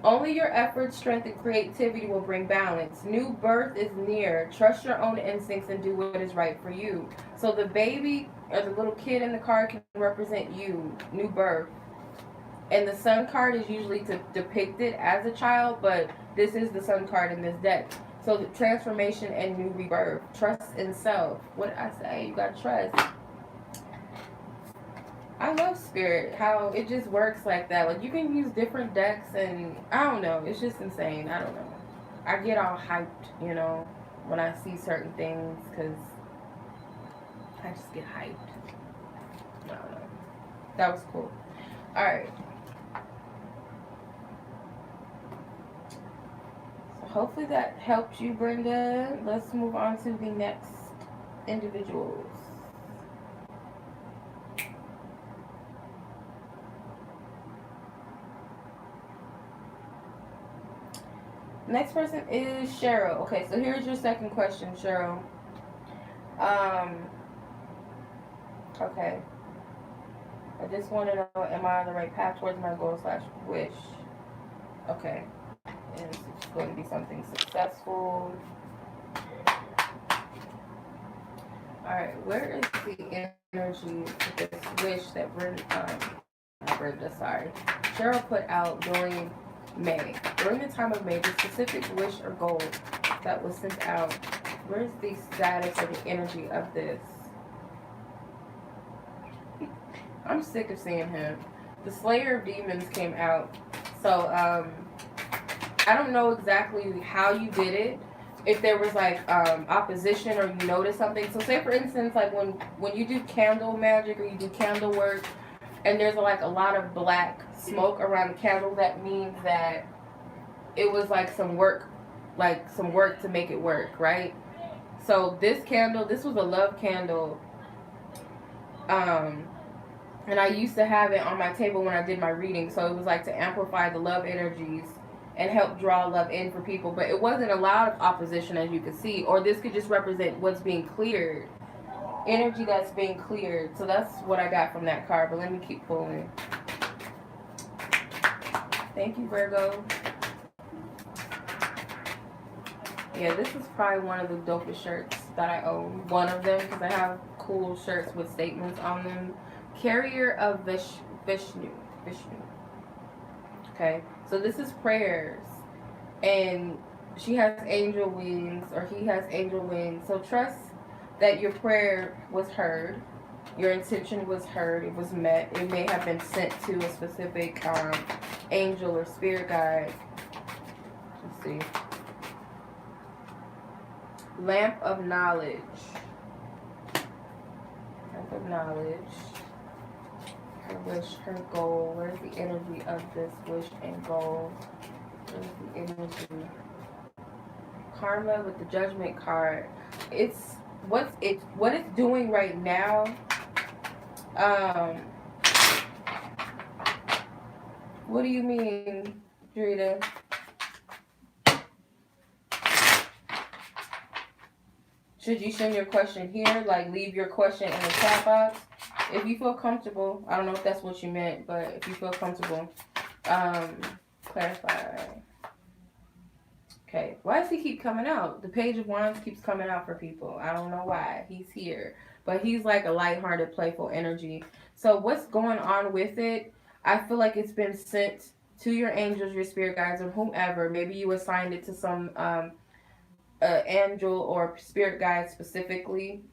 Only your efforts, strength, and creativity will bring balance. New birth is near. Trust your own instincts and do what is right for you. So the baby or the little kid in the card can represent you. New birth. And the Sun card is usually depicted as a child, but this is the Sun card in this deck. So the transformation and new rebirth. Trust in self. What did I say? You gotta trust. I love Spirit, how it just works like that. Like, you can use different decks, and I don't know. It's just insane. I don't know. I get all hyped, you know, when I see certain things, because I just get hyped. I don't know. That was cool. Alright. Hopefully that helped you, Brenda. Let's move on to the next individuals. Next person is Cheryl. Okay, so here's your second question, Cheryl. Okay. I just want to know, am I on the right path towards my goal / wish? Okay. And it's going to be something successful. Alright, where is the energy for this wish that Brenda, sorry, Cheryl put out during May? During the time of May, the specific wish or goal that was sent out, where's the status or the energy of this? I'm sick of seeing him. The Slayer of Demons came out. So, I don't know exactly how you did it. If there was like opposition or you noticed something. So say for instance, like when you do candle magic or you do candle work and there's like a lot of black smoke around the candle, that means that it was like some work to make it work, right? So this candle, this was a love candle. And I used to have it on my table when I did my reading. So it was like to amplify the love energies and help draw love in for people. But it wasn't a lot of opposition, as you can see. Or this could just represent what's being cleared. Energy that's being cleared. So that's what I got from that card. But let me keep pulling. Thank you, Virgo. Yeah, this is probably one of the dopest shirts that I own. One of them, because I have cool shirts with statements on them. Carrier of Vishnu. Okay, so this is prayers, and she has angel wings, or he has angel wings. So trust that your prayer was heard, your intention was heard, it was met. It may have been sent to a specific angel or spirit guide. Let's see. Lamp of knowledge. Lamp of knowledge. Her wish, her goal. Where's the energy of this wish and goal? Where's the energy? Karma with the Judgment card. It's what it's doing right now. What do you mean, Drita? Should you send your question here? Like leave your question in the chat box? If you feel comfortable, I don't know if that's what you meant, but if you feel comfortable, clarify. Okay, why does he keep coming out? The Page of Wands keeps coming out for people. I don't know why. He's here, but he's like a lighthearted, playful energy. So what's going on with it? I feel like it's been sent to your angels, your spirit guides, or whomever. Maybe you assigned it to some angel or spirit guide specifically.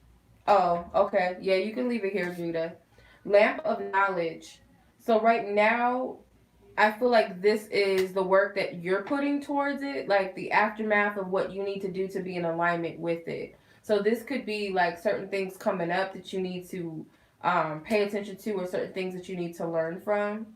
Oh, okay. Yeah, you can leave it here, Judah. Lamp of knowledge. So right now, I feel like this is the work that you're putting towards it, like the aftermath of what you need to do to be in alignment with it. So this could be like certain things coming up that you need to pay attention to, or certain things that you need to learn from.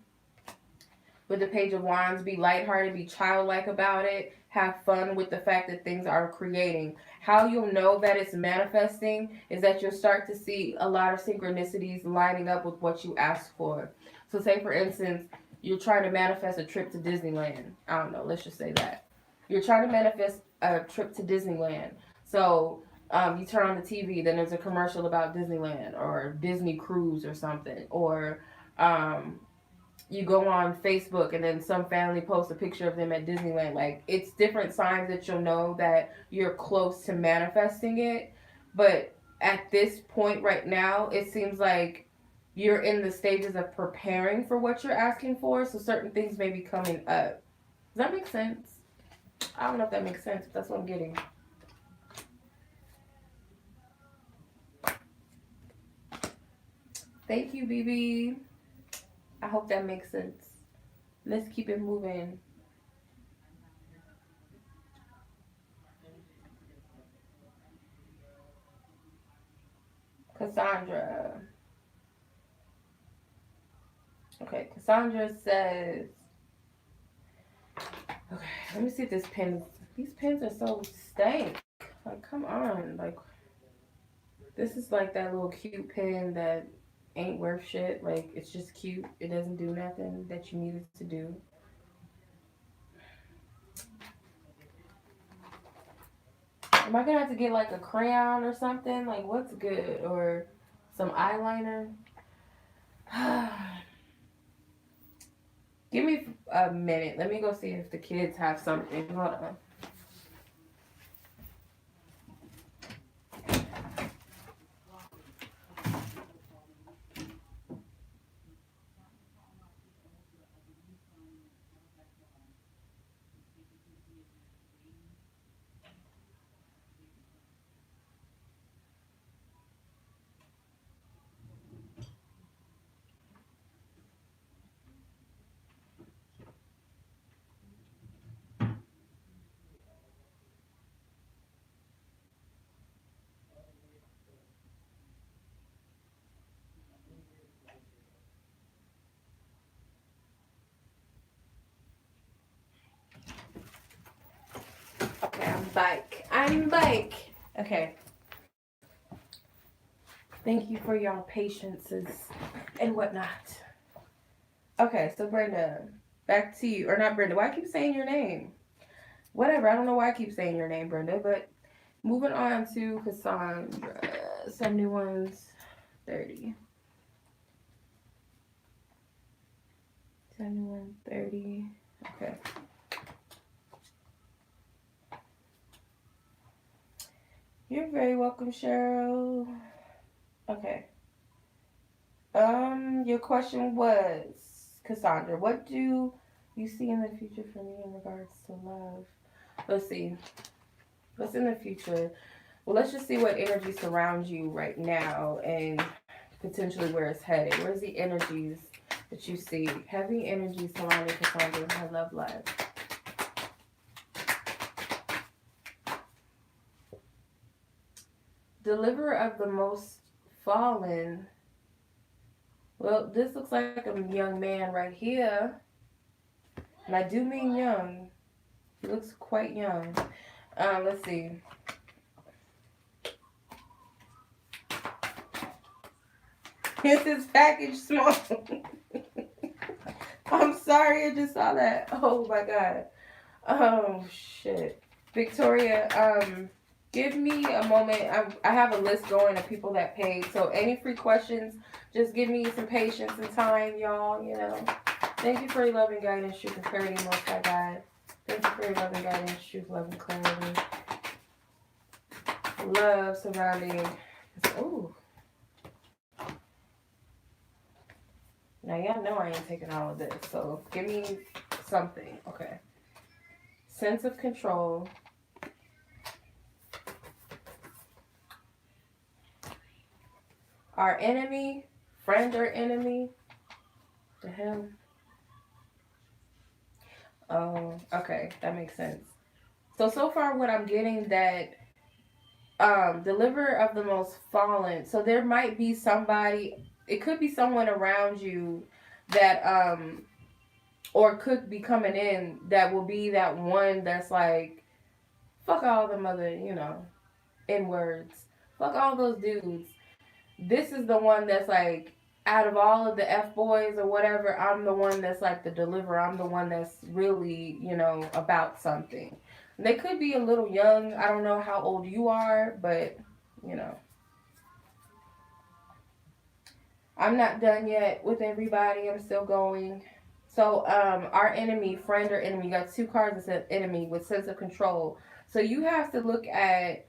With the Page of Wands, be lighthearted, be childlike about it, have fun with the fact that things are creating. How you'll know that it's manifesting is that you'll start to see a lot of synchronicities lining up with what you asked for. So say, for instance, you're trying to manifest a trip to Disneyland. I don't know, let's just say that. You're trying to manifest a trip to Disneyland. So you turn on the TV, then there's a commercial about Disneyland or Disney Cruise or something. Or you go on Facebook and then some family posts a picture of them at Disneyland. Like, it's different signs that you'll know that you're close to manifesting it. But at this point right now, it seems like you're in the stages of preparing for what you're asking for. So certain things may be coming up. Does that make sense? I don't know if that makes sense, but that's what I'm getting. Thank you, BB. I hope that makes sense. Let's keep it moving. Cassandra. Okay, Cassandra says... Okay, let me see if this pen These pens are so stank. Like, come on. Like, this is like that little cute pen that ain't worth shit. Like, it's just cute. It doesn't do nothing that you need it to do. Am I gonna have to get like a crayon or something? Like, what's good? Or some eyeliner? Give me a minute. Let me go see if the kids have something. Hold on. Okay, I'm back. I'm back. Okay. Thank you for your patiences and whatnot. Okay, so Brenda, back to you. Or not Brenda. Why I keep saying your name? Whatever. I don't know why I keep saying your name, Brenda. But moving on to Cassandra. 71's 30. 7130. Okay. You're very welcome, Cheryl. Okay. Your question was, Cassandra, what do you see in the future for me in regards to love? Let's see. What's in the future? Well, let's just see what energy surrounds you right now and potentially where it's headed. Where's the energies that you see? Heavy energy surrounding Cassandra in her love life. Deliverer of the most fallen. Well, this looks like a young man right here. And I do mean young. He looks quite young. Let's see. Is this package small? I'm sorry, I just saw that. Oh my god. Oh shit. Victoria, give me a moment. I have a list going of people that paid. So any free questions, just give me some patience and time, y'all, you know. Thank you for your love and guidance, truth and clarity, most high God. Thank you for your love and guidance, truth, love, and clarity. Love surrounding. Ooh. Now, y'all know I ain't taking all of this, so give me something. Okay. Sense of control. Our enemy, friend or enemy. The hell? Oh, okay. That makes sense. So far what I'm getting that deliverer of the most fallen. So there might be somebody, it could be someone around you that or could be coming in that will be that one that's like, fuck all the mother, you know, in words. Fuck all those dudes. This is the one that's like, out of all of the F boys or whatever, I'm the one that's like the deliverer. I'm the one that's really, you know, about something. They could be a little young. I don't know how old you are, but, you know. I'm not done yet with everybody. I'm still going. So, our enemy, friend or enemy, you got two cards that said enemy with sense of control. So you have to look at,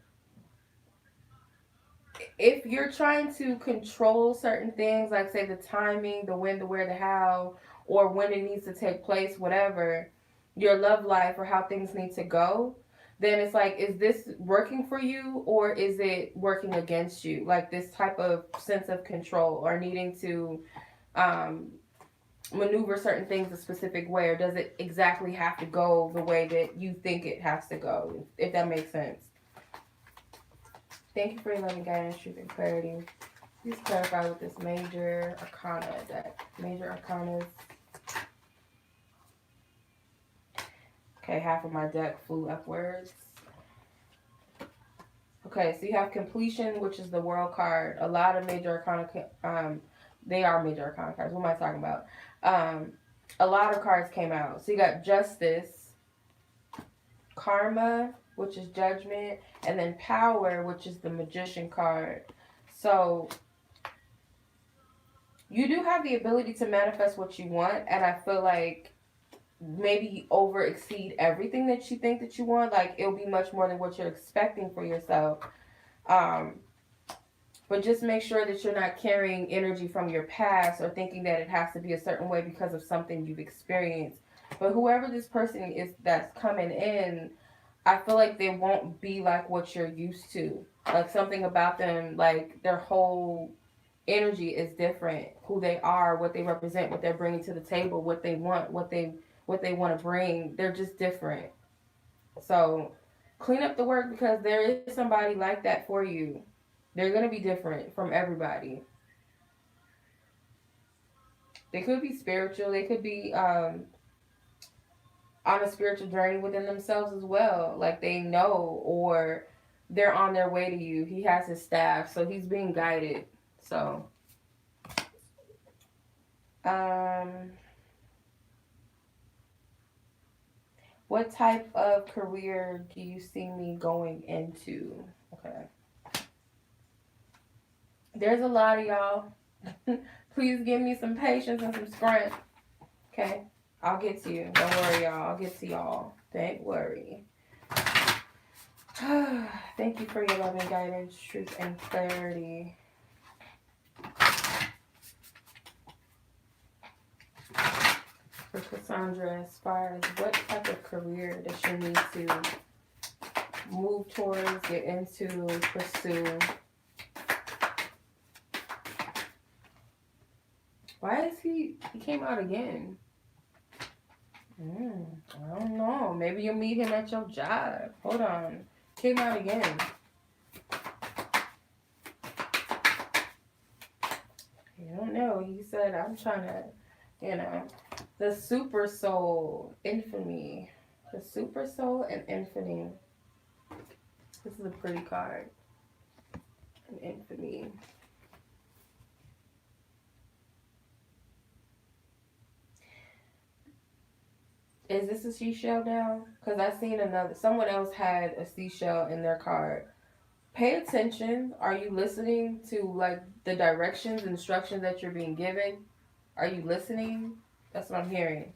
if you're trying to control certain things, like say the timing, the when, the where, the how, or when it needs to take place, whatever, your love life or how things need to go, then it's like, is this working for you or is it working against you? Like this type of sense of control or needing to maneuver certain things a specific way, or does it exactly have to go the way that you think it has to go, if that makes sense? Thank you for your loving guidance, truth, and clarity. Please clarify with this major arcana deck. Major arcanas. Okay, Okay, half of my deck flew upwards. Okay, so you have completion, which is the world card. A lot of major arcana, they are major arcana cards. What am I talking about? A lot of cards came out. So you got justice, karma, which is judgment, and then power, which is the magician card. So you do have the ability to manifest what you want, and I feel like maybe over exceed everything that you think that you want. Like, it'll be much more than what you're expecting for yourself. But just make sure that you're not carrying energy from your past or thinking that it has to be a certain way because of something you've experienced. But whoever this person is that's coming in, I feel like they won't be like what you're used to. Like, something about them, like their whole energy is different. Who they are, what they represent, what they're bringing to the table, what they want, what they want to bring. They're just different. So clean up the work, because there is somebody like that for you. They're going to be different from everybody. They could be spiritual. They could be on a spiritual journey within themselves as well. Like, they know, or they're on their way to you. He has his staff, so he's being guided. So, what type of career do you see me going into? Okay. There's a lot of y'all. Please give me some patience and some strength. Okay? I'll get to you. Don't worry, y'all. I'll get to y'all. Don't worry. Thank you for your loving guidance, truth, and clarity. For Cassandra, as far as what type of career does she need to move towards, get into, pursue? Why is he came out again? I don't know. Maybe you'll meet him at your job. Hold on. Came out again. I don't know. He said, I'm trying to, the super soul, infamy. The super soul and infamy. This is a pretty card. An infamy. Is this a seashell now? Because I seen someone else had a seashell in their card. Pay attention. Are you listening to, like, the directions, instructions that you're being given? Are you listening? That's what I'm hearing.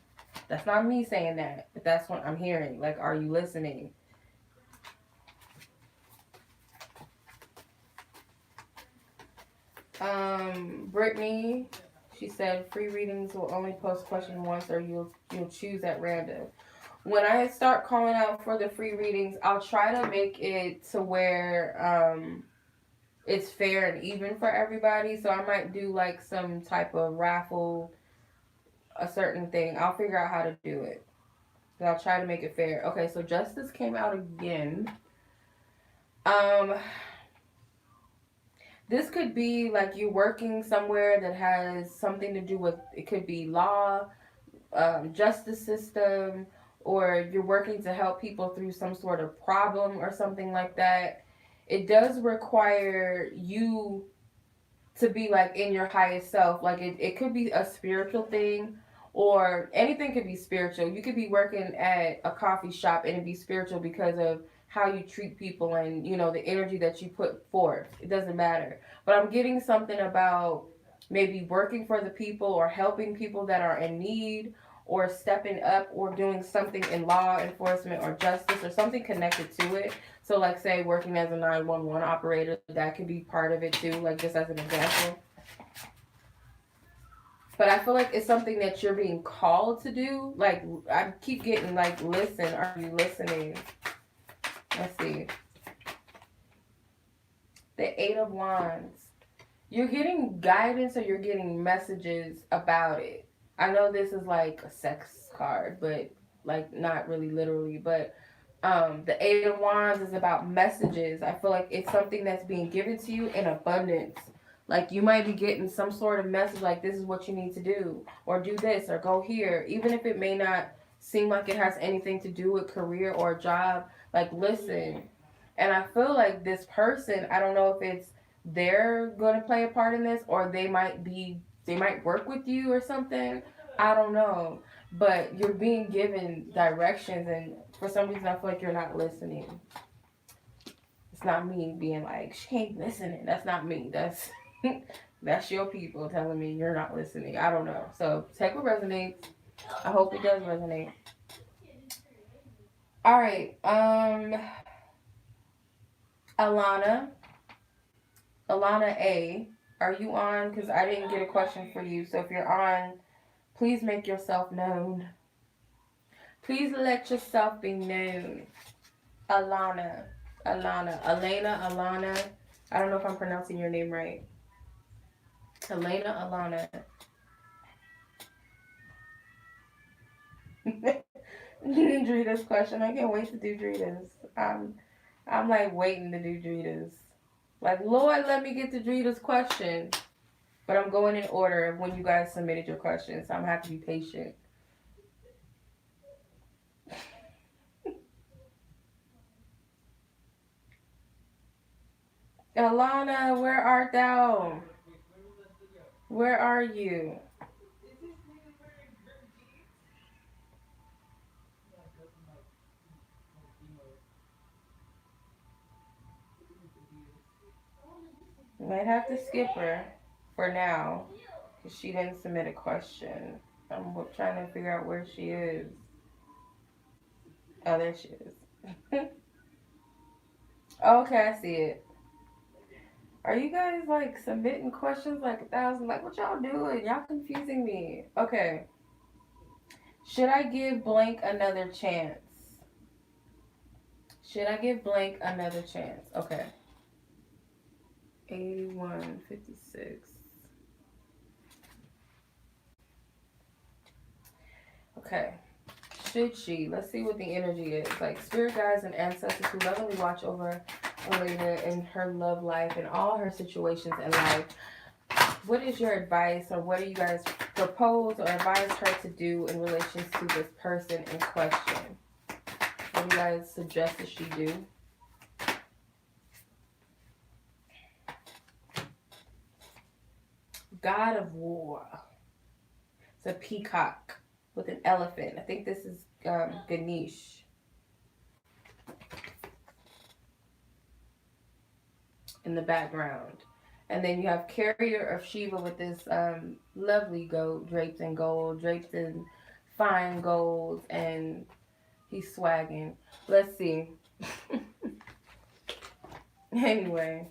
That's not me saying that, but that's what I'm hearing. Like, are you listening? Brittany, she said, free readings will only post question once, or you'll choose at random. When I start calling out for the free readings, I'll try to make it to where it's fair and even for everybody. So I might do like some type of raffle, a certain thing. I'll figure out how to do it. I'll try to make it fair. Okay, so Justice came out again. This could be like you working somewhere that has something to do with, it could be law, justice system, or you're working to help people through some sort of problem or something like that. It does require you to be like in your highest self. Like it could be a spiritual thing, or anything could be spiritual. You could be working at a coffee shop and it be spiritual because of how you treat people and, the energy that you put forth. It doesn't matter. But I'm getting something about maybe working for the people or helping people that are in need, or stepping up, or doing something in law enforcement or justice or something connected to it. So like, say, working as a 911 operator, that could be part of it too, like just as an example. But I feel like it's something that you're being called to do. Like, I keep getting like, listen, are you listening? Let's see. The 8 of Wands. You're getting guidance, or you're getting messages about it. I know this is like a sex card, but like not really literally. But the 8 of Wands is about messages. I feel like it's something that's being given to you in abundance. Like, you might be getting some sort of message like, this is what you need to do, or do this, or go here. Even if it may not seem like it has anything to do with career or job, like listen. And I feel like this person, I don't know if it's they're going to play a part in this, or they might work with you or something. I don't know. But you're being given directions, and for some reason I feel like you're not listening. It's not me being like, she ain't listening. That's not me. That's your people telling me you're not listening. I don't know. So take what resonates. I hope it does resonate. All right. Alana. Alana A. Are you on? Because I didn't get a question for you. So if you're on, please make yourself known. Please let yourself be known. Alana. Alana. I don't know if I'm pronouncing your name right. Alana. Drita's question. I can't wait to do Drita's. I'm like waiting to do Drita's. Like, Lord, let me get to Drita's question. But I'm going in order of when you guys submitted your questions. So I'm gonna have to be patient. Alana, where art thou? Where are you? Might have to skip her for now because she didn't submit a question. I'm trying to figure out where she is. Oh, there she is. Okay, I see it. Are you guys like submitting questions like 1,000? Like, what y'all doing? Y'all confusing me. Okay. Should I give blank another chance? Should I give blank another chance? Okay. 8156. Okay. Should she? Let's see what the energy is. Like, spirit guides and ancestors who lovingly watch over Elena in her love life and all her situations in life. What is your advice, or what do you guys propose or advise her to do in relation to this person in question? What do you guys suggest that she do? God of War. It's a peacock with an elephant. I think this is Ganesh. In the background. And then you have Carrier of Shiva with this lovely goat draped in gold, draped in fine gold, and he's swagging. Let's see. Anyway.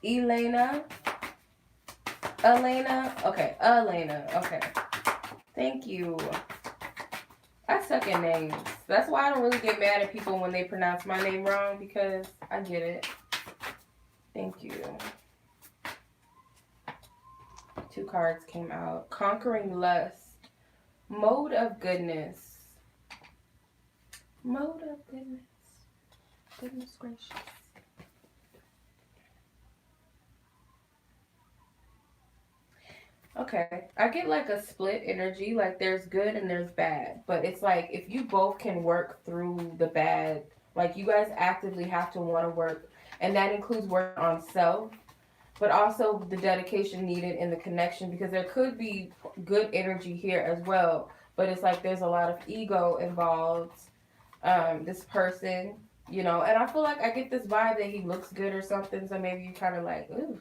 Elena. Okay, Elena. Okay. Thank you. I suck at names. That's why I don't really get mad at people when they pronounce my name wrong, because I get it. Thank you. 2 cards came out. Conquering Lust. Mode of Goodness. Mode of Goodness. Goodness gracious. Okay, I get like a split energy, like there's good and there's bad, but it's like if you both can work through the bad, like you guys actively have to want to work, and that includes work on self, but also the dedication needed in the connection, because there could be good energy here as well, but it's like there's a lot of ego involved, this person, you know, and I feel like I get this vibe that he looks good or something, so maybe you kind of like, ooh.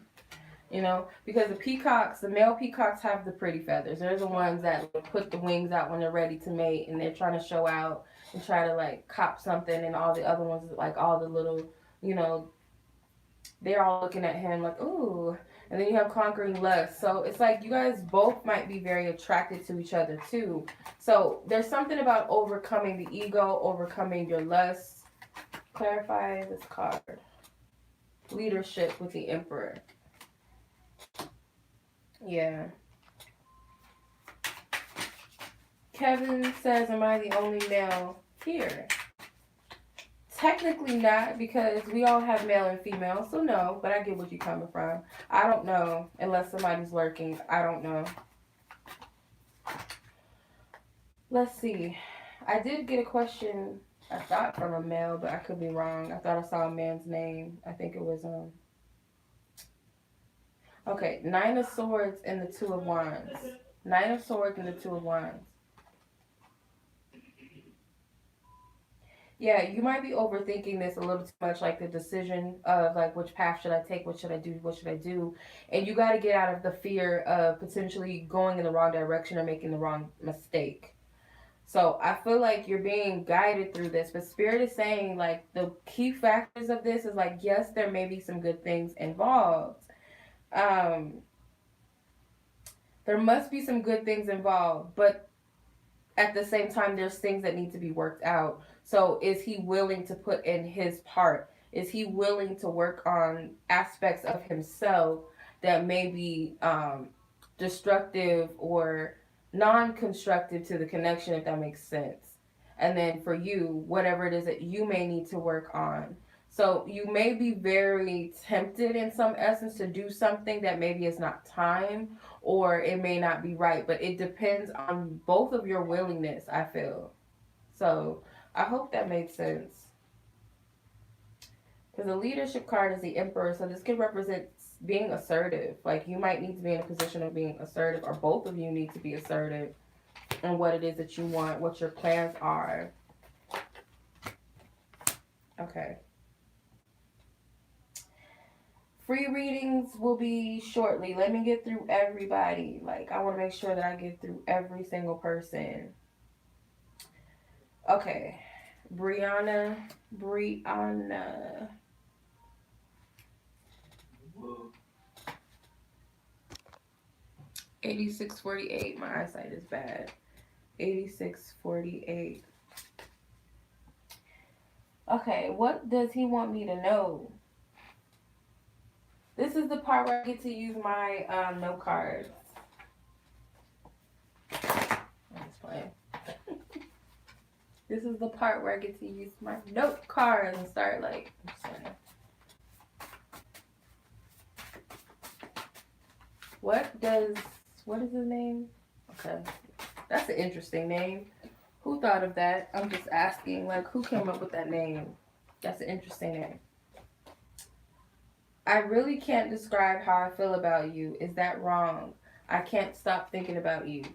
You know, because the male peacocks have the pretty feathers. They're the ones that put the wings out when they're ready to mate, and they're trying to show out and try to like cop something, and all the other ones, like all the little, you know, they're all looking at him like, ooh. And then you have Conquering Lust. So it's like you guys both might be very attracted to each other too. So there's something about overcoming the ego, overcoming your lust. Clarify this card. Leadership with the Emperor. Yeah. Kevin says, am I the only male here? Technically not, because we all have male and female, so no, but I get what you're coming from. I don't know, unless somebody's lurking. I don't know. Let's see. I did get a question, I thought from a male, but I could be wrong. I thought I saw a man's name. I think it was okay, Nine of Swords and the Two of Wands. Nine of Swords and the Two of Wands. Yeah, you might be overthinking this a little too much, like the decision of like which path should I take, what should I do, what should I do, and you got to get out of the fear of potentially going in the wrong direction or making the wrong mistake. So I feel like you're being guided through this, but Spirit is saying like the key factors of this is like, yes, there may be some good things involved. Um, there must be some good things involved, but at the same time, there's things that need to be worked out. So is he willing to put in his part? Is he willing to work on aspects of himself that may be destructive or non-constructive to the connection, if that makes sense? And then for you, whatever it is that you may need to work on. So you may be very tempted in some essence to do something that maybe is not time or it may not be right, but it depends on both of your willingness, I feel. So I hope that made sense. Because the leadership card is the Emperor, so this could represent being assertive. Like you might need to be in a position of being assertive, or both of you need to be assertive in what it is that you want, what your plans are. Okay. Free readings will be shortly. Let me get through everybody. Like, I want to make sure that I get through every single person. Okay. Briana. 8648. My eyesight is bad. 8648. Okay, what does he want me to know? This is the part where I get to use my note cards. I'm just playing. This is the part where I get to use my note cards and start like. What is his name? Okay, that's an interesting name. Who thought of that? I'm just asking, like, who came up with that name? That's an interesting name. I really can't describe how I feel about you. Is that wrong? I can't stop thinking about you.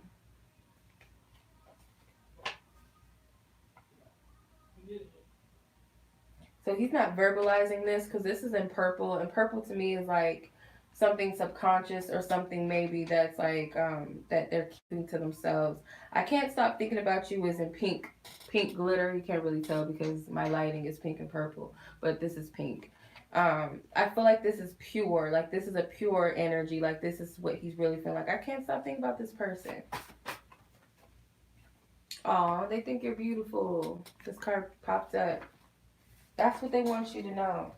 So he's not verbalizing this because this is in purple, and purple to me is like something subconscious or something maybe that's like that they're keeping to themselves. I can't stop thinking about you is in pink glitter. You can't really tell because my lighting is pink and purple, but this is pink. I feel like this is pure. Like this is a pure energy. Like this is what he's really feeling like. I can't stop thinking about this person. Oh, they think you're beautiful. This card popped up. That's what they want you to know.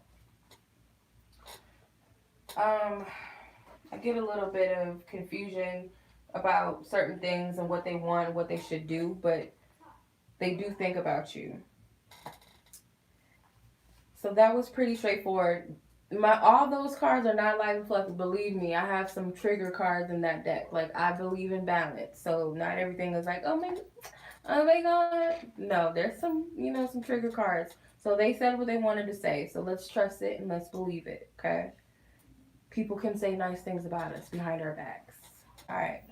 I get a little bit of confusion about certain things and what they want and what they should do, but they do think about you. So that was pretty straightforward. All those cards are not light and fluffy. Believe me, I have some trigger cards in that deck. Like I believe in balance, so not everything is like, oh my god. No, there's some some trigger cards. So they said what they wanted to say. So let's trust it and let's believe it. Okay. People can say nice things about us behind our backs. All right.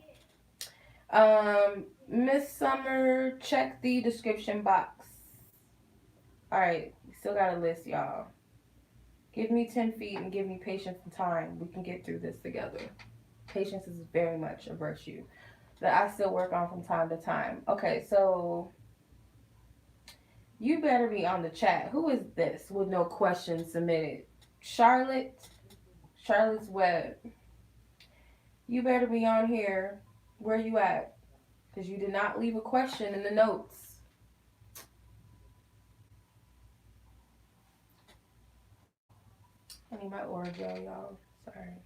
Miss Summer, check the description box. All right. We still got a list, y'all. Give me 10 feet and give me patience and time. We can get through this together. Patience is very much a virtue that I still work on from time to time. Okay, so you better be on the chat. Who is this with no questions submitted? Charlotte's Web. You better be on here. Where you at? Because you did not leave a question in the notes. I need my Oreo, y'all. Sorry.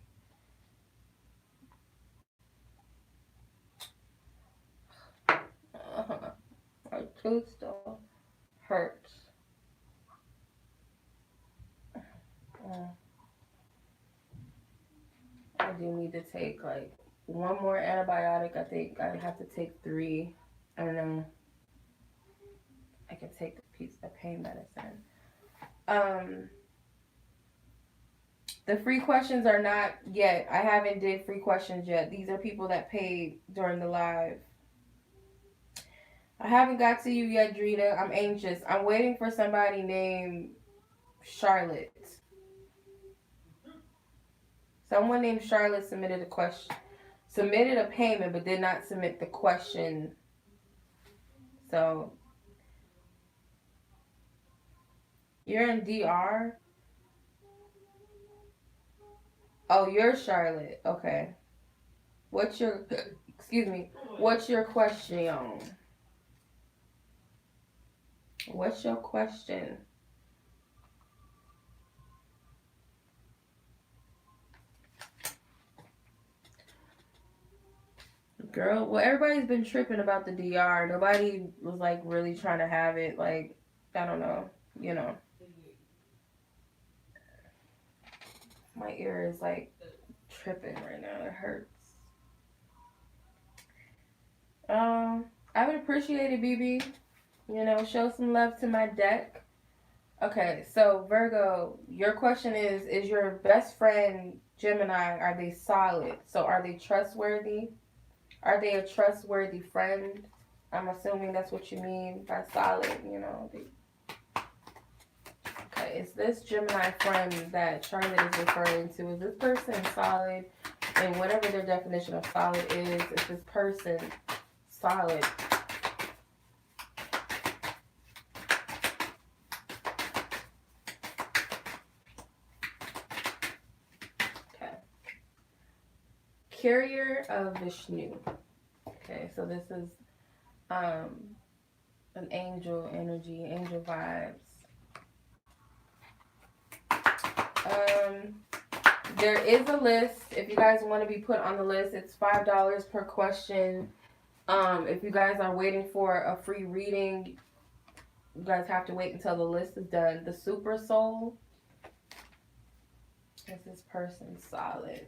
My tooth still hurts. I do need to take like one more antibiotic. I think I have to take 3 And then I can take a piece of pain medicine. The free questions are not yet. I haven't did free questions yet. These are people that paid during the live. I haven't got to you yet, Drita. I'm anxious. I'm waiting for somebody named Charlotte. Someone named Charlotte submitted a question, submitted a payment, but did not submit the question. So you're in DR? Oh, you're Charlotte. Okay. What's your, excuse me, what's your question? What's your question? Girl, well, everybody's been tripping about the DR. Nobody was like really trying to have it. Like, I don't know, you know. My ear is like tripping right now. It hurts. I would appreciate it, BB. You know, show some love to my deck. Okay, so Virgo, your question is your best friend Gemini, are they solid? So are they trustworthy? Are they a trustworthy friend? I'm assuming that's what you mean by solid, you know. Okay, is this Gemini friend that Charlotte is referring to, is this person solid? And whatever their definition of solid is this person solid? Okay. Carrier of Vishnu. Okay, so this is an angel energy, angel vibes. There is a list. If you guys want to be put on the list, it's $5 per question. If you guys are waiting for a free reading, you guys have to wait until the list is done. The Super Soul. Is this person solid?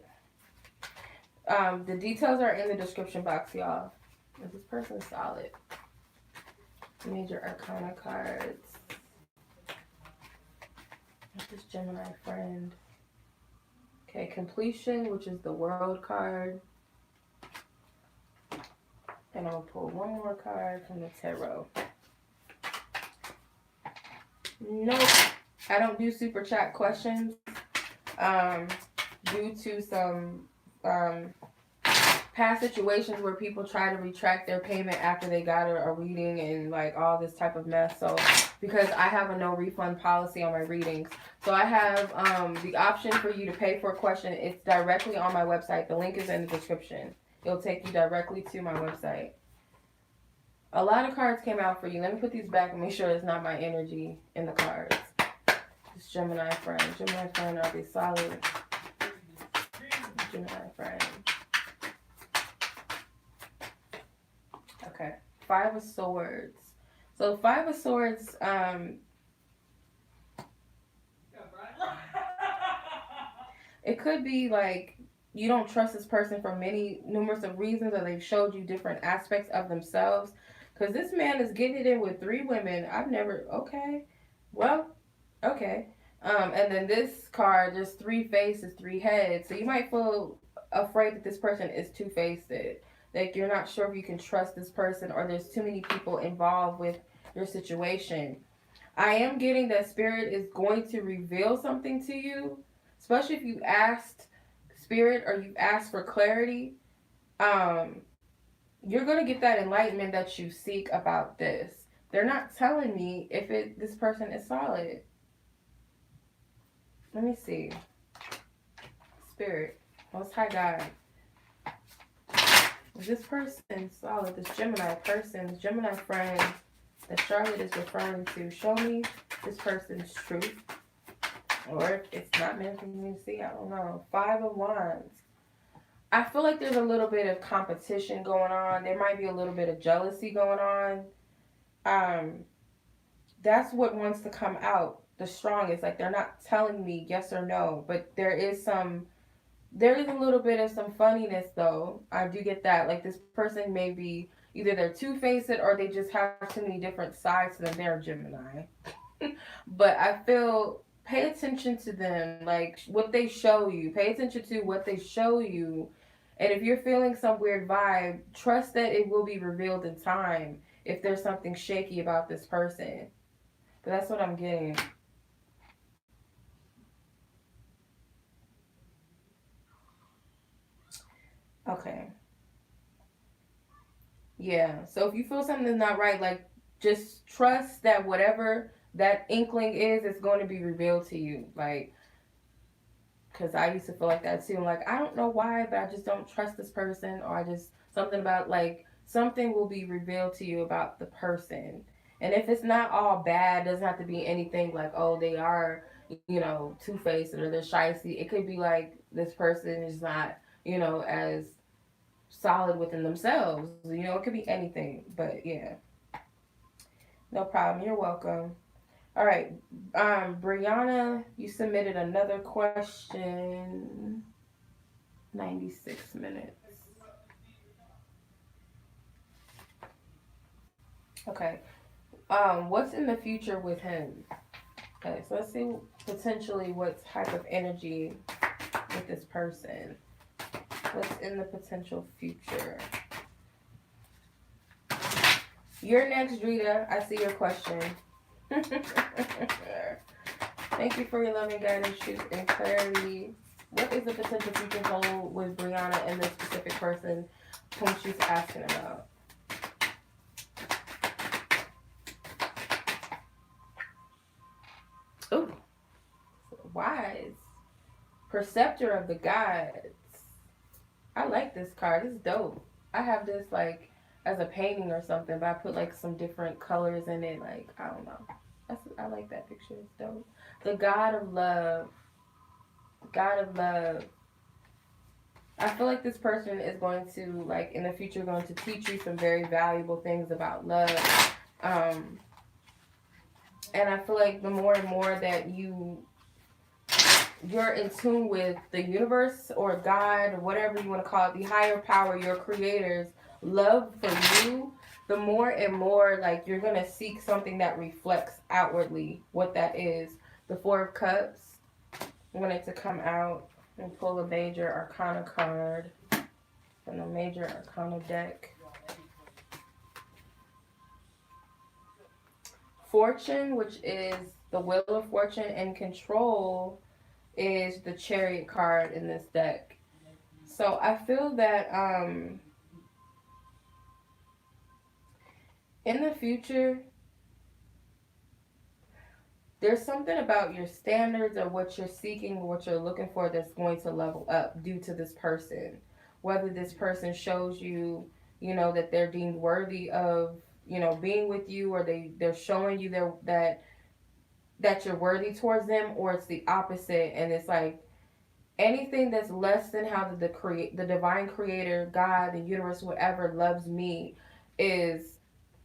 The details are in the description box, y'all. Is this person solid? Major Arcana cards. What's this Gemini friend? Okay, Completion, which is the World card. And I'll pull one more card from the Tarot. Nope. I don't do super chat questions. Due to some past situations where people try to retract their payment after they got a reading and like all this type of mess. So because I have a no refund policy on my readings, so I have the option for you to pay for a question. It's directly on my website. The link is in the description. It'll take you directly to my website. A lot of cards came out for you. Let me put these back and make sure it's not my energy in the cards. This Gemini friend. Gemini friend, are they solid? Gemini friend. Okay. Five of Swords. So Five of Swords, it could be like you don't trust this person for numerous of reasons, or they've showed you different aspects of themselves. Because this man is getting it in with 3 women. Okay. Well, okay. And then this card, there's 3 faces, 3 heads. So you might feel afraid that this person is two-faced. Like you're not sure if you can trust this person, or there's too many people involved with your situation. I am getting that Spirit is going to reveal something to you, especially if you asked Spirit or you've asked for clarity. You're going to get that enlightenment that you seek about this. They're not telling me if this person is solid. Let me see. Spirit, Most High God. Is this person solid? This Gemini person, this Gemini friend that Charlotte is referring to, show me this person's truth. Or if it's not meant for me to see, I don't know. 5 of Wands. I feel like there's a little bit of competition going on. There might be a little bit of jealousy going on. That's what wants to come out the strongest. Like they're not telling me yes or no, but there is a little bit of some funniness though. I do get that. Like this person may be either they're two-faced or they just have too many different sides to them. They're Gemini. But I feel, pay attention to them, like what they show you. Pay attention to what they show you. And if you're feeling some weird vibe, trust that it will be revealed in time if there's something shaky about this person. But that's what I'm getting. Okay. Yeah. So if you feel something's not right, like just trust that whatever that inkling is going to be revealed to you. Like, because I used to feel like that too. I'm like, I don't know why, but I just don't trust this person, or I just, something about, like, something will be revealed to you about the person. And if it's not all bad, doesn't have to be anything like, oh, they are, two-faced or they're shysty. It could be like this person is not, as solid within themselves. It could be anything. But yeah, no problem. You're welcome. All right, Brianna, you submitted another question. 96 minutes. Okay. What's in the future with him? Okay, so let's see potentially what type of energy with this person. What's in the potential future? You're next, Drita. I see your question. Thank you for your loving guidance, truth, and clarity. What is the potential future hold with Brianna and the specific person whom she's asking about? Ooh, wise. Perceptor of the gods. I like this card. It's dope. I have this like as a painting or something, but I put like some different colors in it. Like, I don't know. I like that picture. It's dope. The God of love. God of love. I feel like this person is going to, like, in the future, going to teach you some very valuable things about love. And I feel like the more and more that you're in tune with the universe or God or whatever you want to call it, the higher power, your creator's love for you, the more and more, like, you're going to seek something that reflects outwardly what that is. The Four of Cups. I want it to come out and pull a major arcana card from the major arcana deck. Fortune, which is the Wheel of Fortune, and Control is the Chariot card in this deck. So I feel that in the future, there's something about your standards or what you're seeking, what you're looking for that's going to level up due to this person. Whether this person shows you, that they're deemed worthy of, being with you, or they're showing you that you're worthy towards them, or it's the opposite, and it's like anything that's less than how the divine creator, God, the universe, whatever loves me is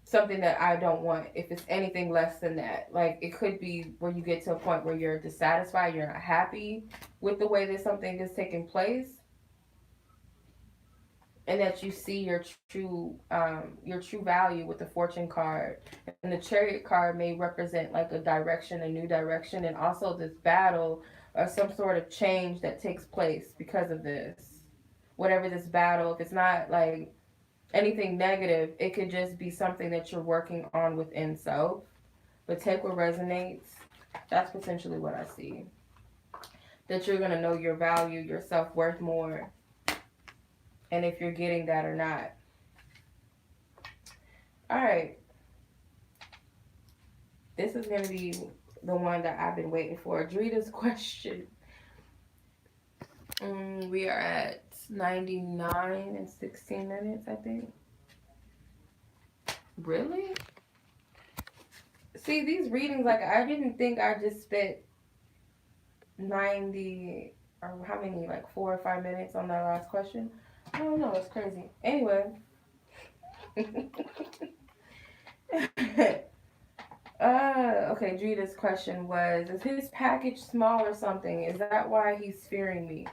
something that I don't want. If it's anything less than that, like, it could be where you get to a point where you're dissatisfied, you're not happy with the way that something is taking place, and that you see your true value with the Fortune card. And the Chariot card may represent like a direction, a new direction, and also this battle or some sort of change that takes place because of this. Whatever this battle, if it's not like anything negative, it could just be something that you're working on within self. But take what resonates. That's potentially what I see. That you're going to know your value, your self-worth more. And if you're getting that or not. Alright. This is going to be the one that I've been waiting for. Drita's question. We are at 99 and 16 minutes, I think. Really? See, these readings, like, I didn't think I just spent 90, or how many, like 4 or 5 minutes on that last question. I don't know, it's crazy. Anyway. Okay, Drita's question was, is his package small or something? Is that why he's fearing me?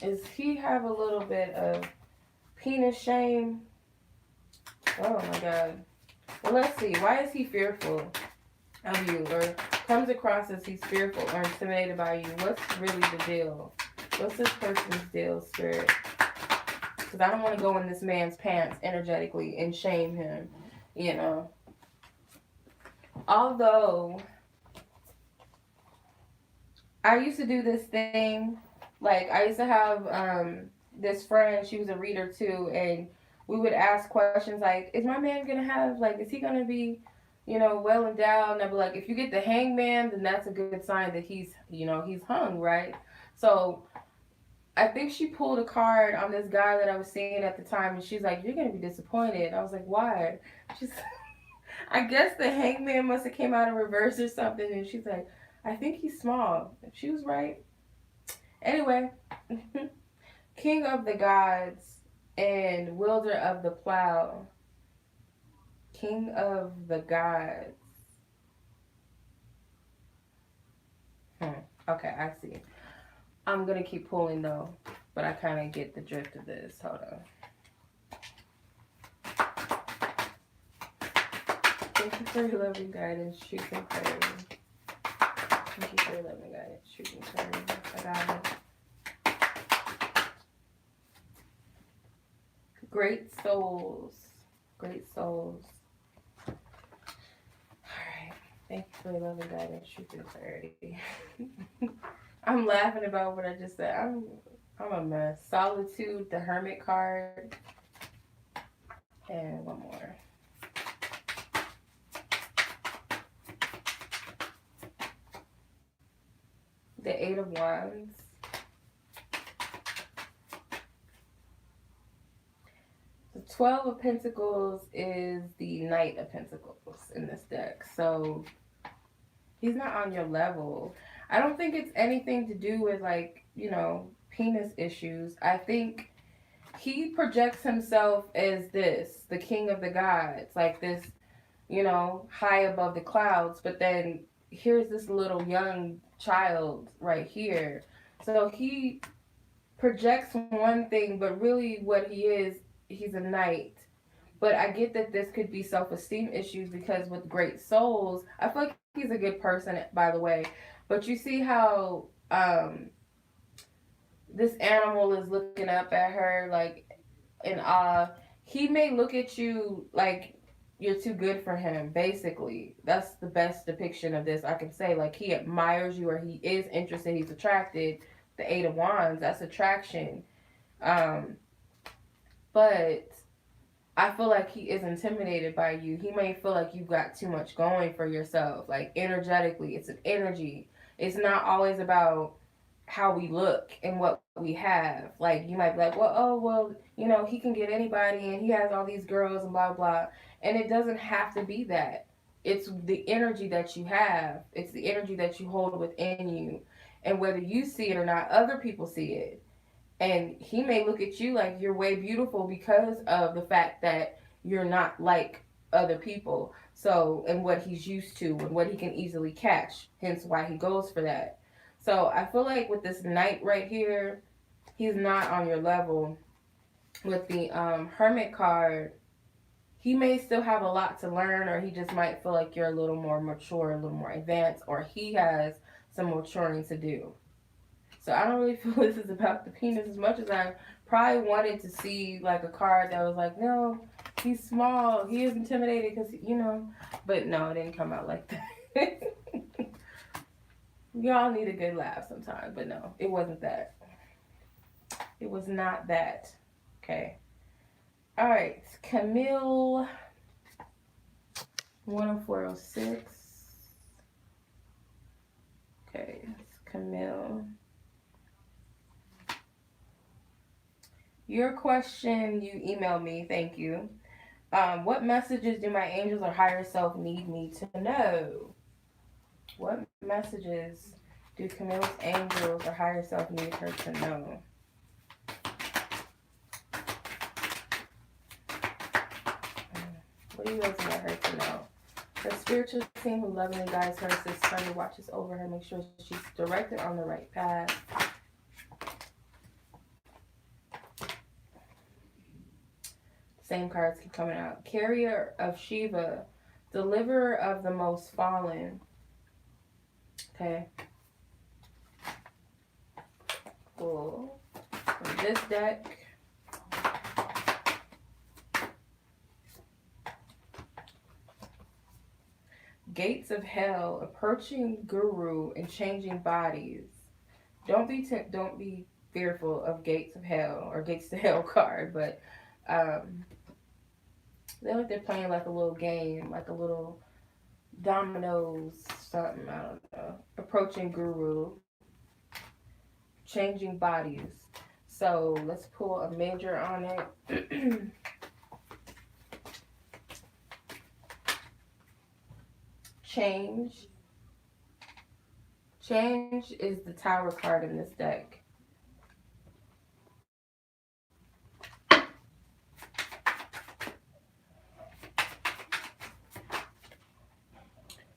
Is he have a little bit of penis shame? Oh my God. Well, let's see. Why is he fearful of you, or comes across as he's fearful or intimidated by you? What's really the deal? What's this person's deal, Spirit? Because I don't want to go in this man's pants energetically and shame him, you know. Although I used to do this thing, like I used to have this friend, she was a reader too, and we would ask questions like, is my man gonna have, like, is he gonna be, you know, well endowed? And I'd be like, if you get the hangman, then that's a good sign that he's, you know, he's hung, right? So I think she pulled a card on this guy that I was seeing at the time, and she's like, you're gonna be disappointed. I was like, why? She's I guess the hangman must have came out in reverse or something, and she's like, I think he's small. She was right. Anyway, King of the Gods and Wielder of the Plow. King of the Gods. Okay, I see. I'm going to keep pulling though, but I kind of get the drift of this. Hold on. Thank you for your loving guidance, truth, and clarity. Thank you for your loving guidance, truth, and clarity. I got it. Great souls. Great souls. Alright. Thank you for your loving guidance, truth, and clarity. I'm laughing about what I just said. I'm a mess. Solitude, the Hermit card. And one more. The Eight of Wands. The 12 of Pentacles is the Knight of Pentacles in this deck. So he's not on your level. I don't think it's anything to do with, like, you know, penis issues. I think he projects himself as this, the king of the gods, like this, you know, high above the clouds. But then here's this little young child right here. So he projects one thing, but really what he is, he's a knight. But I get that this could be self-esteem issues, because with great souls, I feel like he's a good person, by the way. But you see how this animal is looking up at her, like, in awe. He may look at you like you're too good for him, basically. That's the best depiction of this I can say. Like, he admires you, or he is interested, he's attracted. The Eight of Wands, that's attraction. But I feel like he is intimidated by you. He may feel like you've got too much going for yourself. Like, energetically, it's an energy. It's not always about how we look and what we have. Like, you might be like, well, oh, well, you know, he can get anybody and he has all these girls and blah, blah. And it doesn't have to be that. It's the energy that you have. It's the energy that you hold within you. And whether you see it or not, other people see it. And he may look at you like you're way beautiful because of the fact that you're not like other people. So, and what he's used to and what he can easily catch. Hence why he goes for that. So I feel like with this Knight right here, he's not on your level. With the Hermit card, he may still have a lot to learn, or he just might feel like you're a little more mature, a little more advanced, or he has some maturing to do. So I don't really feel this is about the penis as much as I probably wanted to see, like, a card that was like, no, he's small, he is intimidated because, you know, but no, it didn't come out like that. Y'all need a good laugh sometimes, but no, it wasn't that. It was not that. Okay. All right, Camille 10406. Okay, it's Camille. Your question, you emailed me, thank you. What messages do my angels or higher self need me to know? What messages do Camille's angels or higher self need her to know? What do you guys want her to know? The spiritual team who lovingly guides her, assists her, and watches over her, make sure she's directed on the right path. Same cards keep coming out. Carrier of Shiva. Deliverer of the most fallen. Okay. Cool. From this deck. Gates of Hell, approaching guru and changing bodies. Don't be fearful of Gates of Hell or Gates to Hell card, but they're playing like a little game, like a little dominoes, something, I don't know. Approaching guru, changing bodies. So let's pull a major on it. Change. Change is the Tower card in this deck.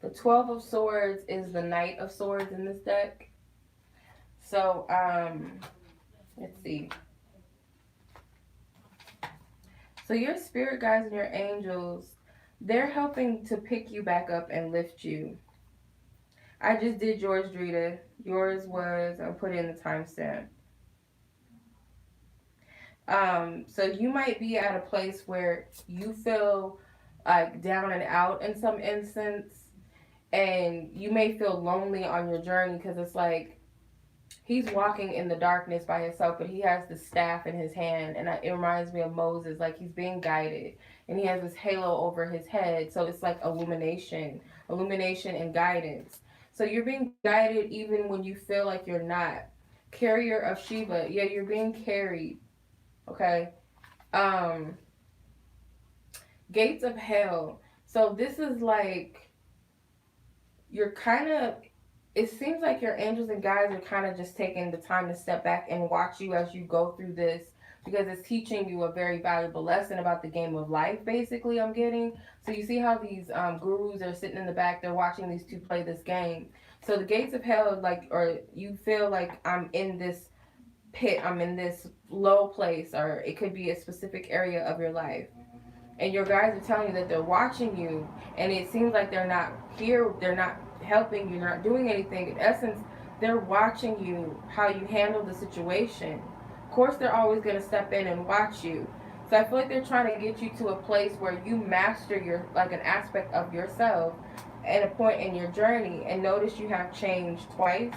The 12 of Swords is the Knight of Swords in this deck. So, let's see. So your spirit guides and your angels, they're helping to pick you back up and lift you. I just did yours, Drita. Yours was, I'll put in the timestamp. So you might be at a place where you feel like down and out in some instance, and you may feel lonely on your journey because it's like he's walking in the darkness by himself, but he has the staff in his hand, and it reminds me of Moses, like he's being guided, and he has this halo over his head, so it's like illumination and guidance. So you're being guided even when you feel like you're not. Carrier of Shiva, yeah, you're being carried, okay? Gates of Hell, so this is like, you're kind of, it seems like your angels and guides are kind of just taking the time to step back and watch you as you go through this, because it's teaching you a very valuable lesson about the game of life, basically, I'm getting. So you see how these gurus are sitting in the back, they're watching these two play this game. So the Gates of Hell, like, or you feel like I'm in this pit, I'm in this low place, or it could be a specific area of your life. And your guides are telling you that they're watching you, and it seems like they're not here, they're not helping you, not doing anything. In essence, they're watching you, how you handle the situation. Of course, they're always going to step in and watch you. So I feel like they're trying to get you to a place where you master your, like, an aspect of yourself at a point in your journey. And notice you have changed twice,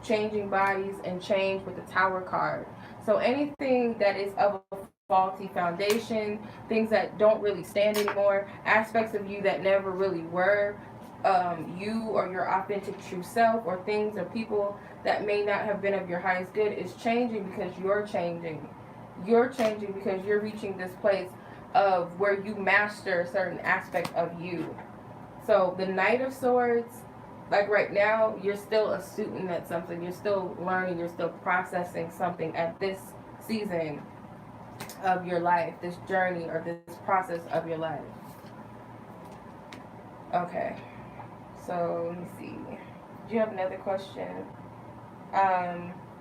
changing bodies, and change with the Tower card. So anything that is of a faulty foundation, things that don't really stand anymore, aspects of you that never really were you or your authentic true self, or things or people that may not have been of your highest good, is changing because you're changing. You're changing because you're reaching this place of where you master a certain aspect of you. So the Knight of Swords, like right now, you're still a student at something. You're still learning. You're still processing something at this season of your life, this journey or this process of your life. Okay. So let me see. Do you have another question?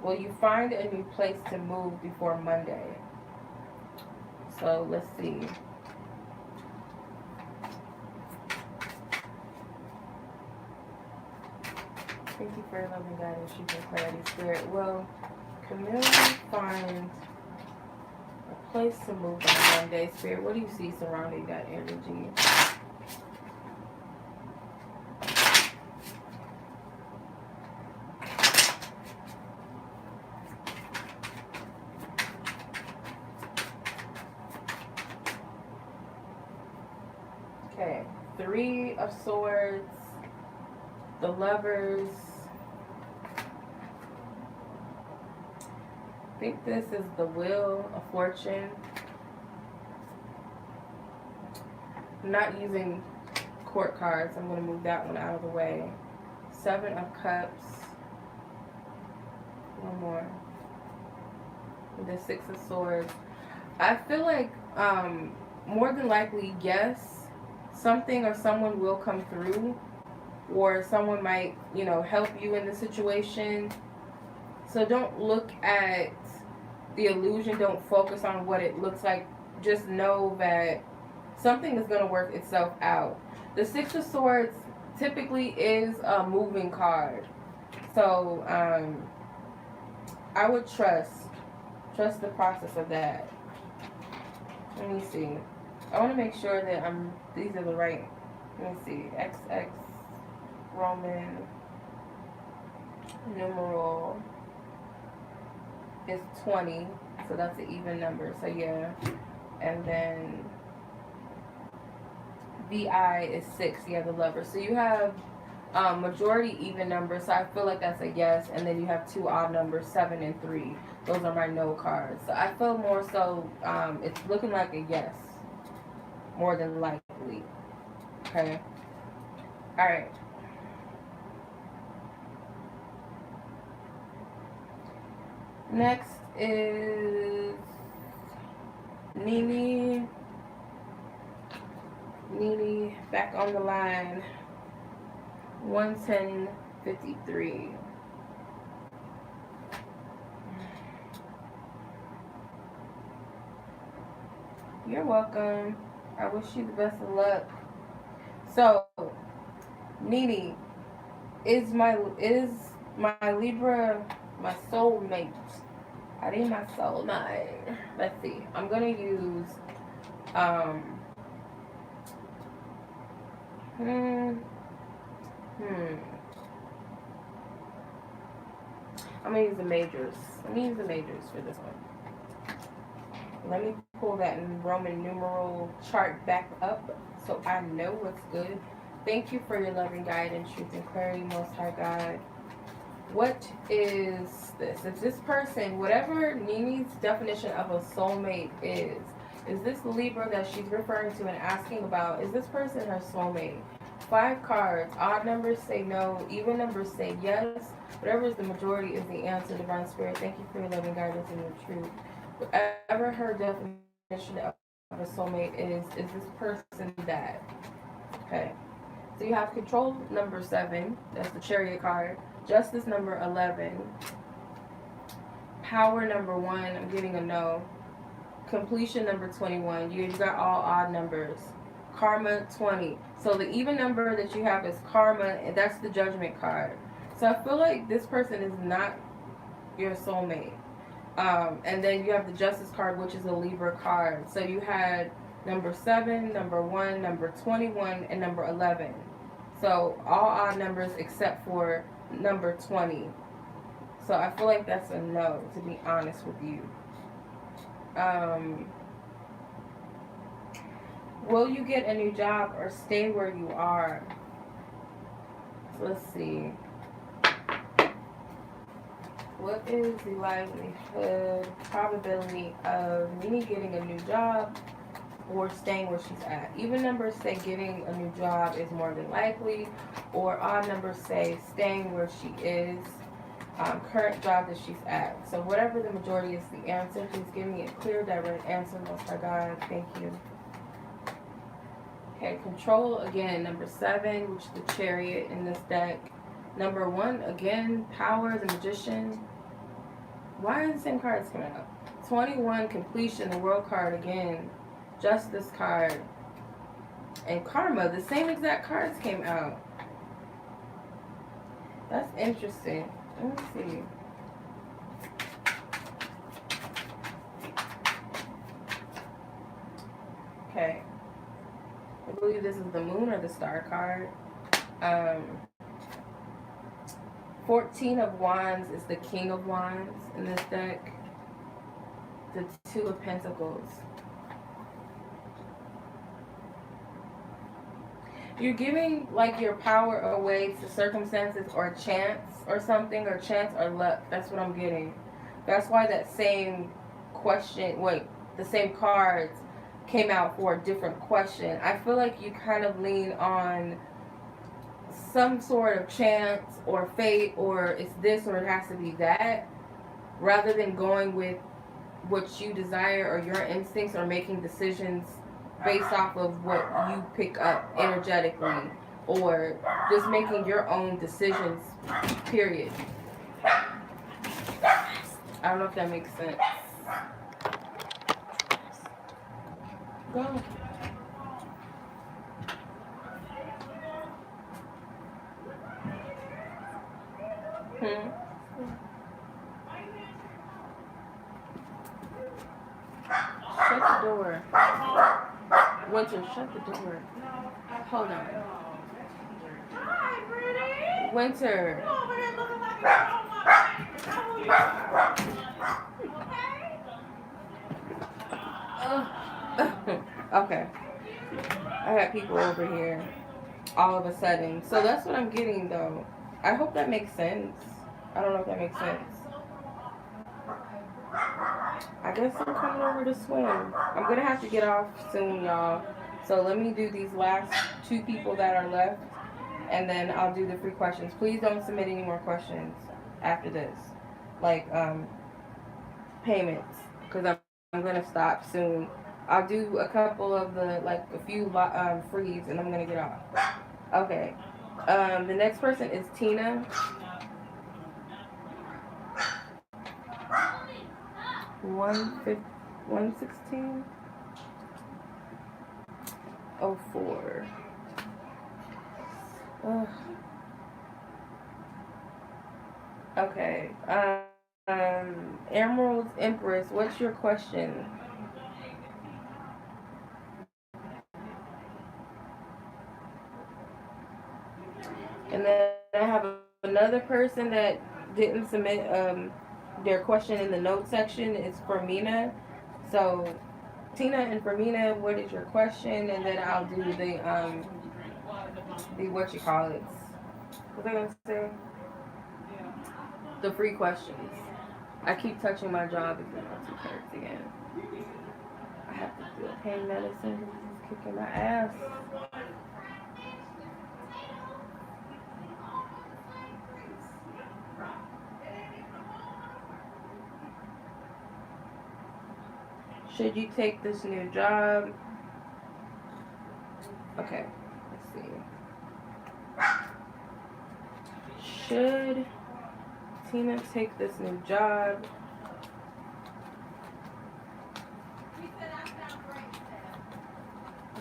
Will you find a new place to move before Monday? So let's see. Thank you for your loving guidance, sheep and clarity, spirit. Will Camille find a place to move on Monday, spirit? What do you see surrounding that energy? Okay, 3 of Swords, the Lovers. I think this is the Wheel of Fortune. I'm not using court cards. I'm going to move that one out of the way. 7 of Cups. One more. The 6 of Swords. I feel like more than likely, yes, something or someone will come through, or someone might, you know, help you in the situation. So don't look at the illusion. Don't focus on what it looks like just know that something is going to work itself out. The Six of Swords typically is a moving card. So, I would trust the process of that. Let me see. I want to make sure that these are the right. Let me see. XX Roman numeral is 20, so that's an even number. So yeah, and then VI is 6. Yeah, the Lover. So you have majority even numbers. So I feel like that's a yes. And then you have 2 odd numbers, 7 and 3. Those are my no cards. So I feel more so it's looking like a yes, more than likely. Okay. All right. Next is Nene. Nene back on the line. 11053. You're welcome. I wish you the best of luck. So, Nene, is my Libra my soulmate? I need my soulmate. Let's see. I'm gonna use I'm gonna use the majors. Let me use the majors for this one. Let me pull that Roman numeral chart back up so I know what's good. Thank you for your loving guidance, truth, and clarity, Most High God. What is this? Is this person, whatever Nene's definition of a soulmate is this Libra that she's referring to and asking about, is this person her soulmate? 5 cards. Odd numbers say no. Even numbers say yes. Whatever is the majority is the answer, Divine Spirit. Thank you for your loving guidance and your truth. Whatever her definition of a soulmate is this person that? Okay. So you have control number 7. That's the Chariot card. Justice number 11. Power number 1. I'm getting a no. Completion number 21. You got all odd numbers. Karma 20. So the even number that you have is karma, and that's the Judgment card. So I feel like this person is not your soulmate. And then you have the Justice card, which is a Libra card. So you had number 7, number 1, number 21, and number 11. So all odd numbers except for number 20. So I feel like that's a no, to be honest with you. Will you get a new job or stay where you are? So let's see. What is the likelihood, probability of Nene getting a new job or staying where she's at? Even numbers say getting a new job is more than likely, or odd numbers say staying where she is, current job that she's at. So whatever the majority is the answer, please give me a clear, direct answer, Most High God. Thank you. Okay, control, again, number 7, which is the Chariot in this deck. Number 1, again, power, the Magician. Why are the same cards coming up? 21, completion, the World card again. Justice card. And karma, the same exact cards came out. That's interesting. Let me see. Okay. I believe this is the Moon or the Star card. 14 of Wands is the King of Wands in this deck. The 2 of Pentacles. You're giving like your power away to circumstances or chance or something, or chance or luck. That's what I'm getting. That's why that same question, the same cards came out for a different question. I feel like you kind of lean on some sort of chance or fate, or it's this or it has to be that, rather than going with what you desire or your instincts, or making decisions based off of what you pick up energetically, or just making your own decisions, period. I don't know if that makes sense. Go. Hmm. Shut the door. Winter, shut the door. Hold on. Winter. Okay. I got people over here all of a sudden. So that's what I'm getting though. I hope that makes sense. I don't know if that makes sense. I guess I'm coming over to swim. I'm gonna have to get off soon, y'all. So let me do these last 2 people that are left, and then I'll do the free questions. Please don't submit any more questions after this, like payments, because I'm gonna stop soon. I'll do a couple of the a few frees, and I'm gonna get off. Okay. The next person is Tina. 116. 04. Ugh. Okay. Emerald Empress, what's your question? And then I have another person that didn't submit their question in the note section. It's Fermina. So Tina and Fermina, what is your question? And then I'll do the what you call it. What was I gonna say? The free questions. I keep touching my jaw because my tooth hurts again. I have to do a pain medicine because it's kicking my ass. Should you take this new job? Okay, let's see. Should Tina take this new job?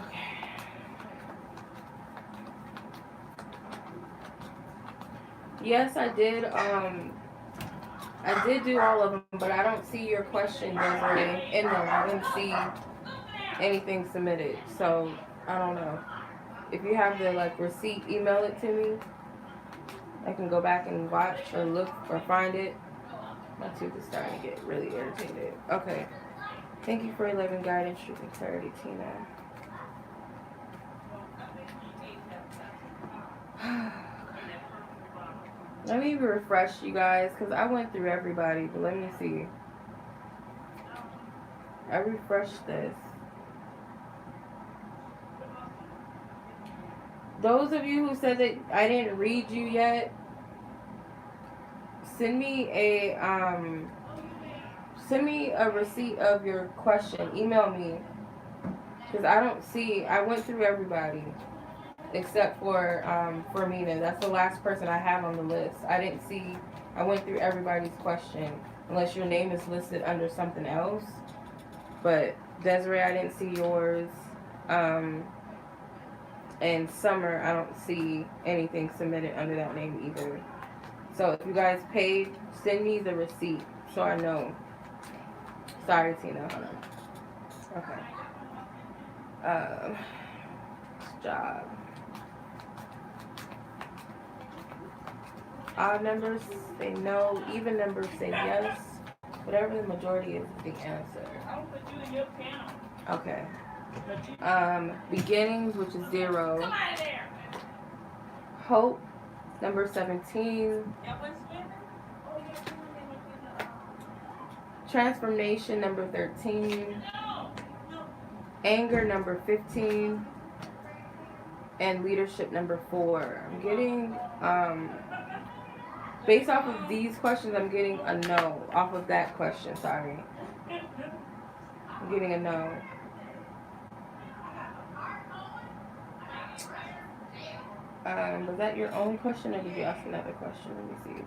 Okay. Yes, I did. I did do all of them, but I don't see your question, Desiree, in there. I didn't see anything submitted, so I don't know. If you have the receipt, email it to me. I can go back and watch or look or find it. My tooth is starting to get really irritated. Okay. Thank you for 11 guidance, truth, and clarity, Tina. Let me refresh you guys because I went through everybody, but let me see. I refreshed this. Those of you who said that I didn't read you yet, send me a receipt of your question. Email me because I don't see. I went through everybody except for Mina. That's the last person I have on the list. I didn't see. I went through everybody's question unless your name is listed under something else. But Desiree, I didn't see yours. And Summer, I don't see anything submitted under that name either. So if you guys paid, send me the receipt so I know. Sorry, Tina. Hold on. Okay. Job. Odd numbers say no. Even numbers say yes. Whatever the majority is the answer. Okay. Beginnings, which is 0. Hope, number 17. Transformation, number 13. Anger, number 15. And leadership, number 4. I'm getting, based off of these questions, I'm getting a no. Off of that question, sorry. I'm getting a no. Was that your own question or did you ask another question? Let me see.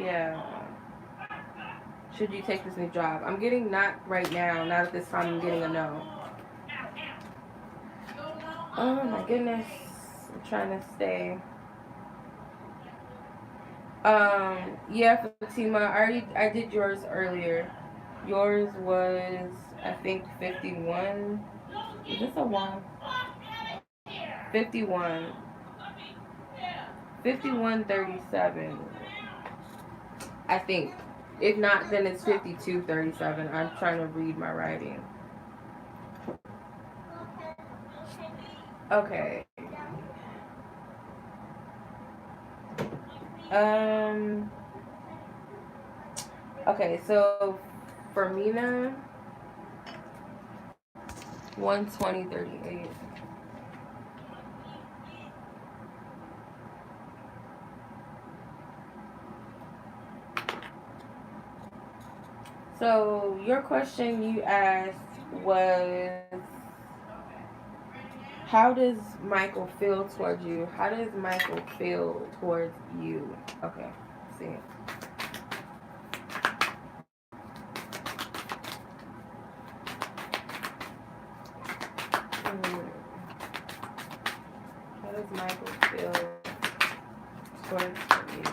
Yeah. should you take this new job? I'm getting not right now. Not at this time. I'm getting a no. Oh my goodness. I'm trying to stay. Yeah, Fatima, I did yours earlier. Yours was, I think, 51. Is this a 1? 51. 5137. I think. If not, then it's 5237. I'm trying to read my writing. Okay. Okay, so Fermina, 12038. So your question you asked was, how does Michael feel towards you? How does Michael feel towards you? Okay, let's see. How does Michael feel towards you?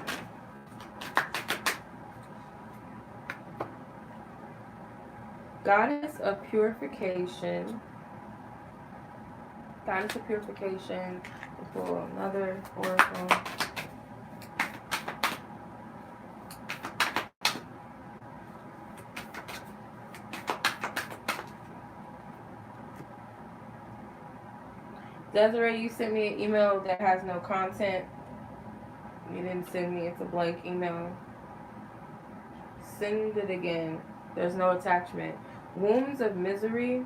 Goddess of purification. Goddess of purification. We'll pull another oracle. Desiree, you sent me an email that has no content. You didn't send me, it's a blank email. Send it again. There's no attachment. Wombs of misery.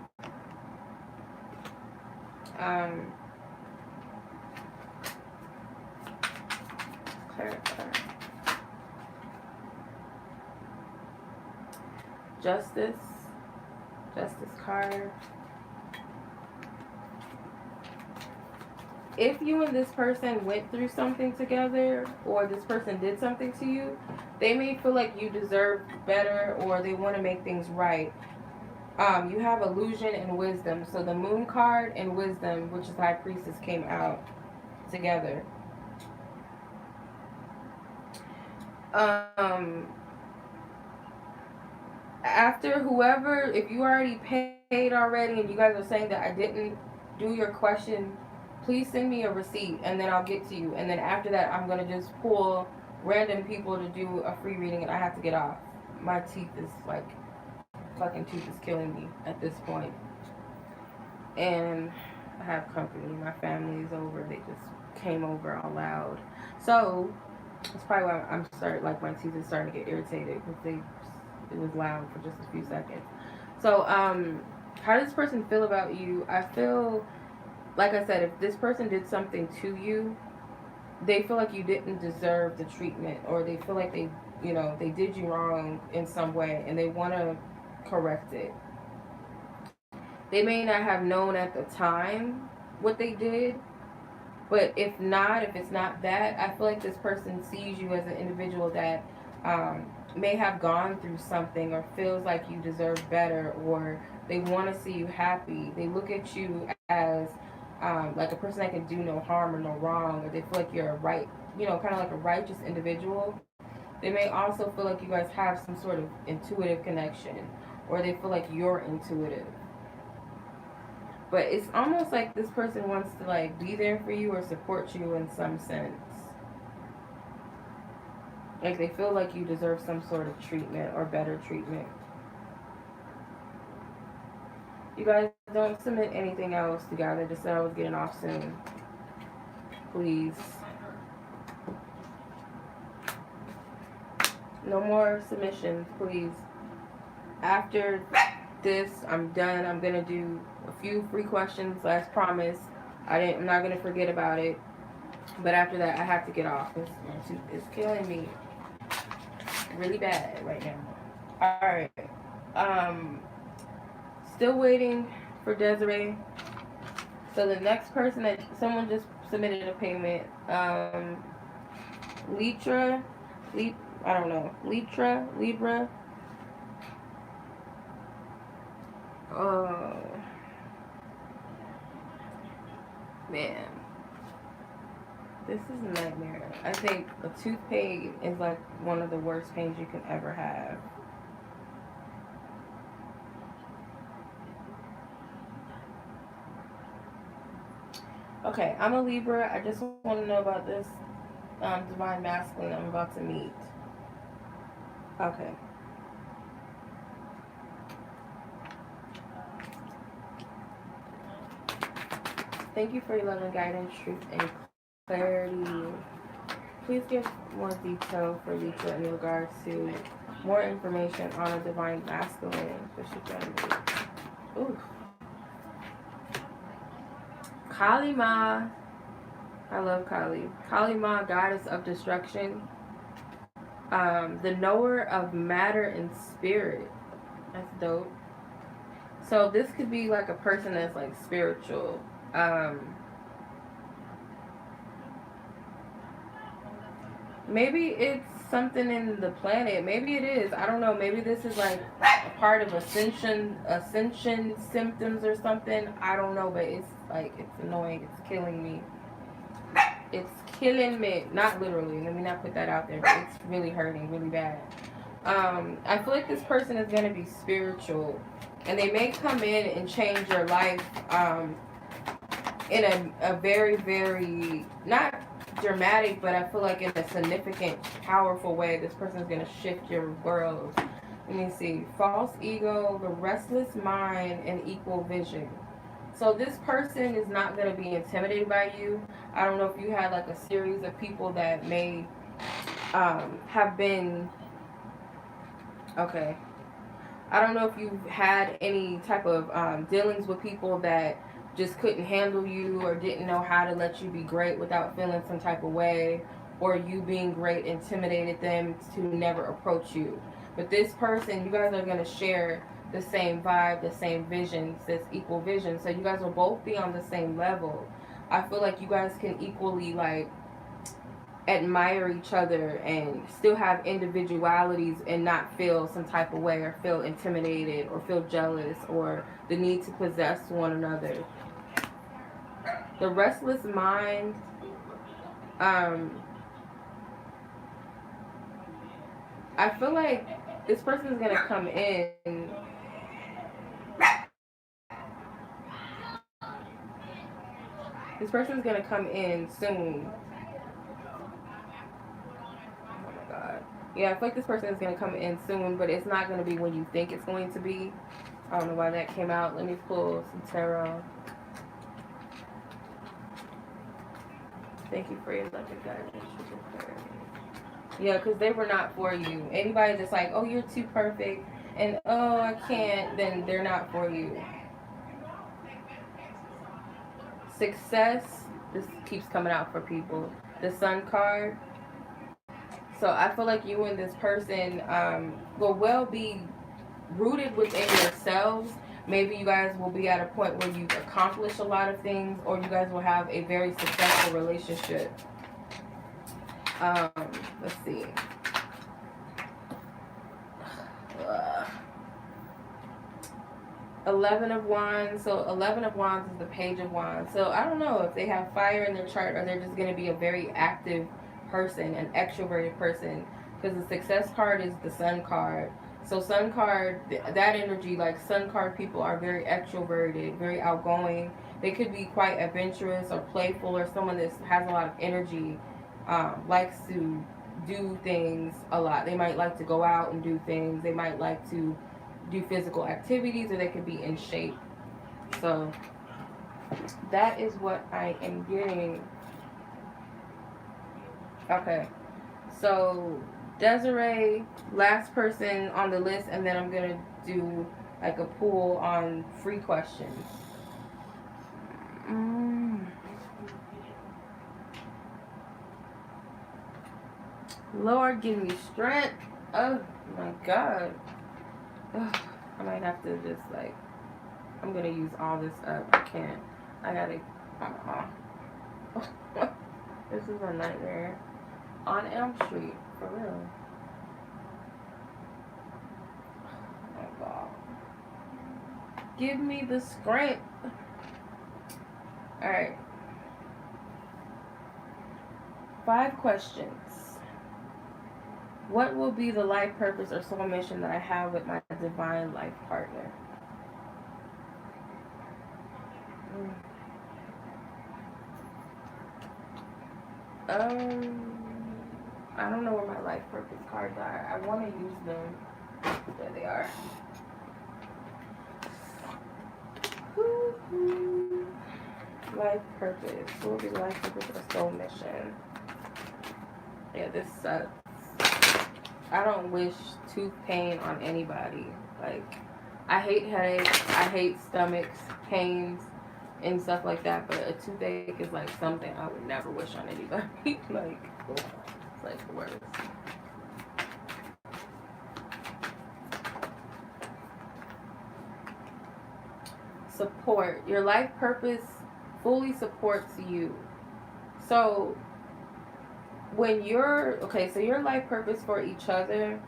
Justice card. If you and this person went through something together, or this person did something to you, they may feel like you deserve better, or they want to make things right. You have illusion and wisdom. So the moon card and wisdom, which is High Priestess, came out together. After whoever, if you already paid already and you guys are saying that I didn't do your question, please send me a receipt and then I'll get to you. And then after that, I'm going to just pull random people to do a free reading and I have to get off. My teeth is like, fucking tooth is killing me at this point. And I have company. My family's over. They just came over all loud. So that's probably why I'm starting, like my teeth is starting to get irritated because it was loud for just a few seconds. So how does this person feel about you? I feel, like I said, if this person did something to you, they feel like you didn't deserve the treatment, or they feel like they did you wrong in some way and they want to correct it. They may not have known at the time what they did, but if it's not that, I feel like this person sees you as an individual that may have gone through something or feels like you deserve better, or they want to see you happy. They look at you as like a person that can do no harm or no wrong, or they feel like you're kind of like a righteous individual. They may also feel like you guys have some sort of intuitive connection, or they feel like you're intuitive. But it's almost like this person wants to like be there for you or support you in some sense. Like they feel like you deserve some sort of treatment or better treatment. You guys don't submit anything else together. Just said I was getting off soon. Please. No more submissions, please. After this, I'm done. I'm gonna do a few free questions, as promised. I'm not gonna forget about it. But after that, I have to get off. It's killing me really bad right now. Alright. Still waiting for Desiree. So the next person that someone just submitted a payment. Letra, Libra. Oh, man. This is a nightmare. I think a tooth pain is like one of the worst pains you can ever have. Okay, I'm a Libra. I just want to know about this divine masculine I'm about to meet. Okay. Thank you for your love and guidance, truth, and clarity. Please give more detail for Letra in regards to more information on a divine masculine. Ooh. Kali Ma. I love Kali. Kali Ma, goddess of destruction. The knower of matter and spirit. That's dope. So this could be like a person that's like spiritual. Maybe it's something in the planet. Maybe it is. I don't know. Maybe this is like a part of ascension symptoms or something. I don't know, but it's like it's annoying. It's killing me. It's killing me. Not literally. Let me not put that out there. But it's really hurting, really bad. I feel like this person is gonna be spiritual, and they may come in and change your life. In a very, very not dramatic, but I feel like in a significant, powerful way. This person is going to shift your world. Let me see. False ego, the restless mind, and equal vision. So this person is not going to be intimidated by you. I don't know if you had like a series of people that may have been... Okay. I don't know if you've had any type of dealings with people that just couldn't handle you or didn't know how to let you be great without feeling some type of way, or you being great intimidated them to never approach you. But this person, you guys are going to share the same vibe, the same vision, this equal vision. So you guys will both be on the same level. I feel like you guys can equally like admire each other and still have individualities and not feel some type of way or feel intimidated or feel jealous or the need to possess one another. The restless mind, I feel like this person is going to come in. This person is going to come in soon. Yeah, I feel like this person is going to come in soon, but it's not going to be when you think it's going to be. I don't know why that came out. Let me pull some tarot. Thank you for your love and guidance. Yeah, because they were not for you. Anybody that's like, oh, you're too perfect, and oh, I can't, then they're not for you. Success, this keeps coming out for people. The Sun card. So I feel like you and this person will well be rooted within yourselves. Maybe you guys will be at a point where you've accomplished a lot of things, or you guys will have a very successful relationship. Let's see. 11 of Wands. So 11 of Wands is the Page of Wands. So I don't know if they have fire in their chart or they're just going to be a very active person, an extroverted person. Because the Success card is the Sun card. So Sun card, that energy, like Sun card people are very extroverted, very outgoing. They could be quite adventurous or playful, or someone that has a lot of energy, likes to do things a lot. They might like to go out and do things. They might like to do physical activities, or they could be in shape. So that is what I am getting. Okay, so Desiree, last person on the list, and then I'm gonna do like a pool on free questions. Lord, give me strength. Oh my God. Ugh, I might have to just like, I'm gonna use all this up. I can't. I gotta. This is a nightmare. On Elm Street, for real. Oh my God. give me the strength. Alright. 5 questions. What will be the life purpose or soul mission that I have with my divine life partner? I don't know where my life purpose cards are. I want to use them. There they are. Life purpose. What will be life purpose or soul mission? Yeah, this sucks. I don't wish tooth pain on anybody. Like, I hate headaches. I hate stomach pains and stuff like that. But a toothache is like something I would never wish on anybody. Like, it's like the worst. Support. Your life purpose fully supports you. So when you're so your life purpose for each other,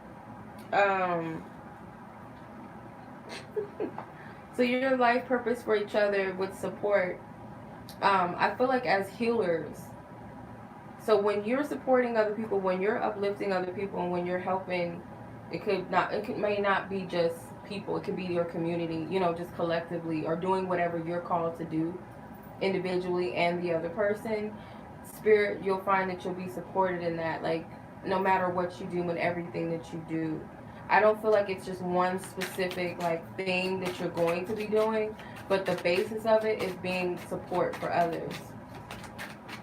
so your life purpose for each other would support, I feel like as healers, so when you're supporting other people, when you're uplifting other people, and when you're helping, it may not be just people, it could be your community, you know, just collectively, or doing whatever you're called to do individually and the other person. Spirit, you'll find that you'll be supported in that, like, no matter what you do and everything that you do. I don't feel like it's just one specific, like, thing that you're going to be doing, but the basis of it is being support for others.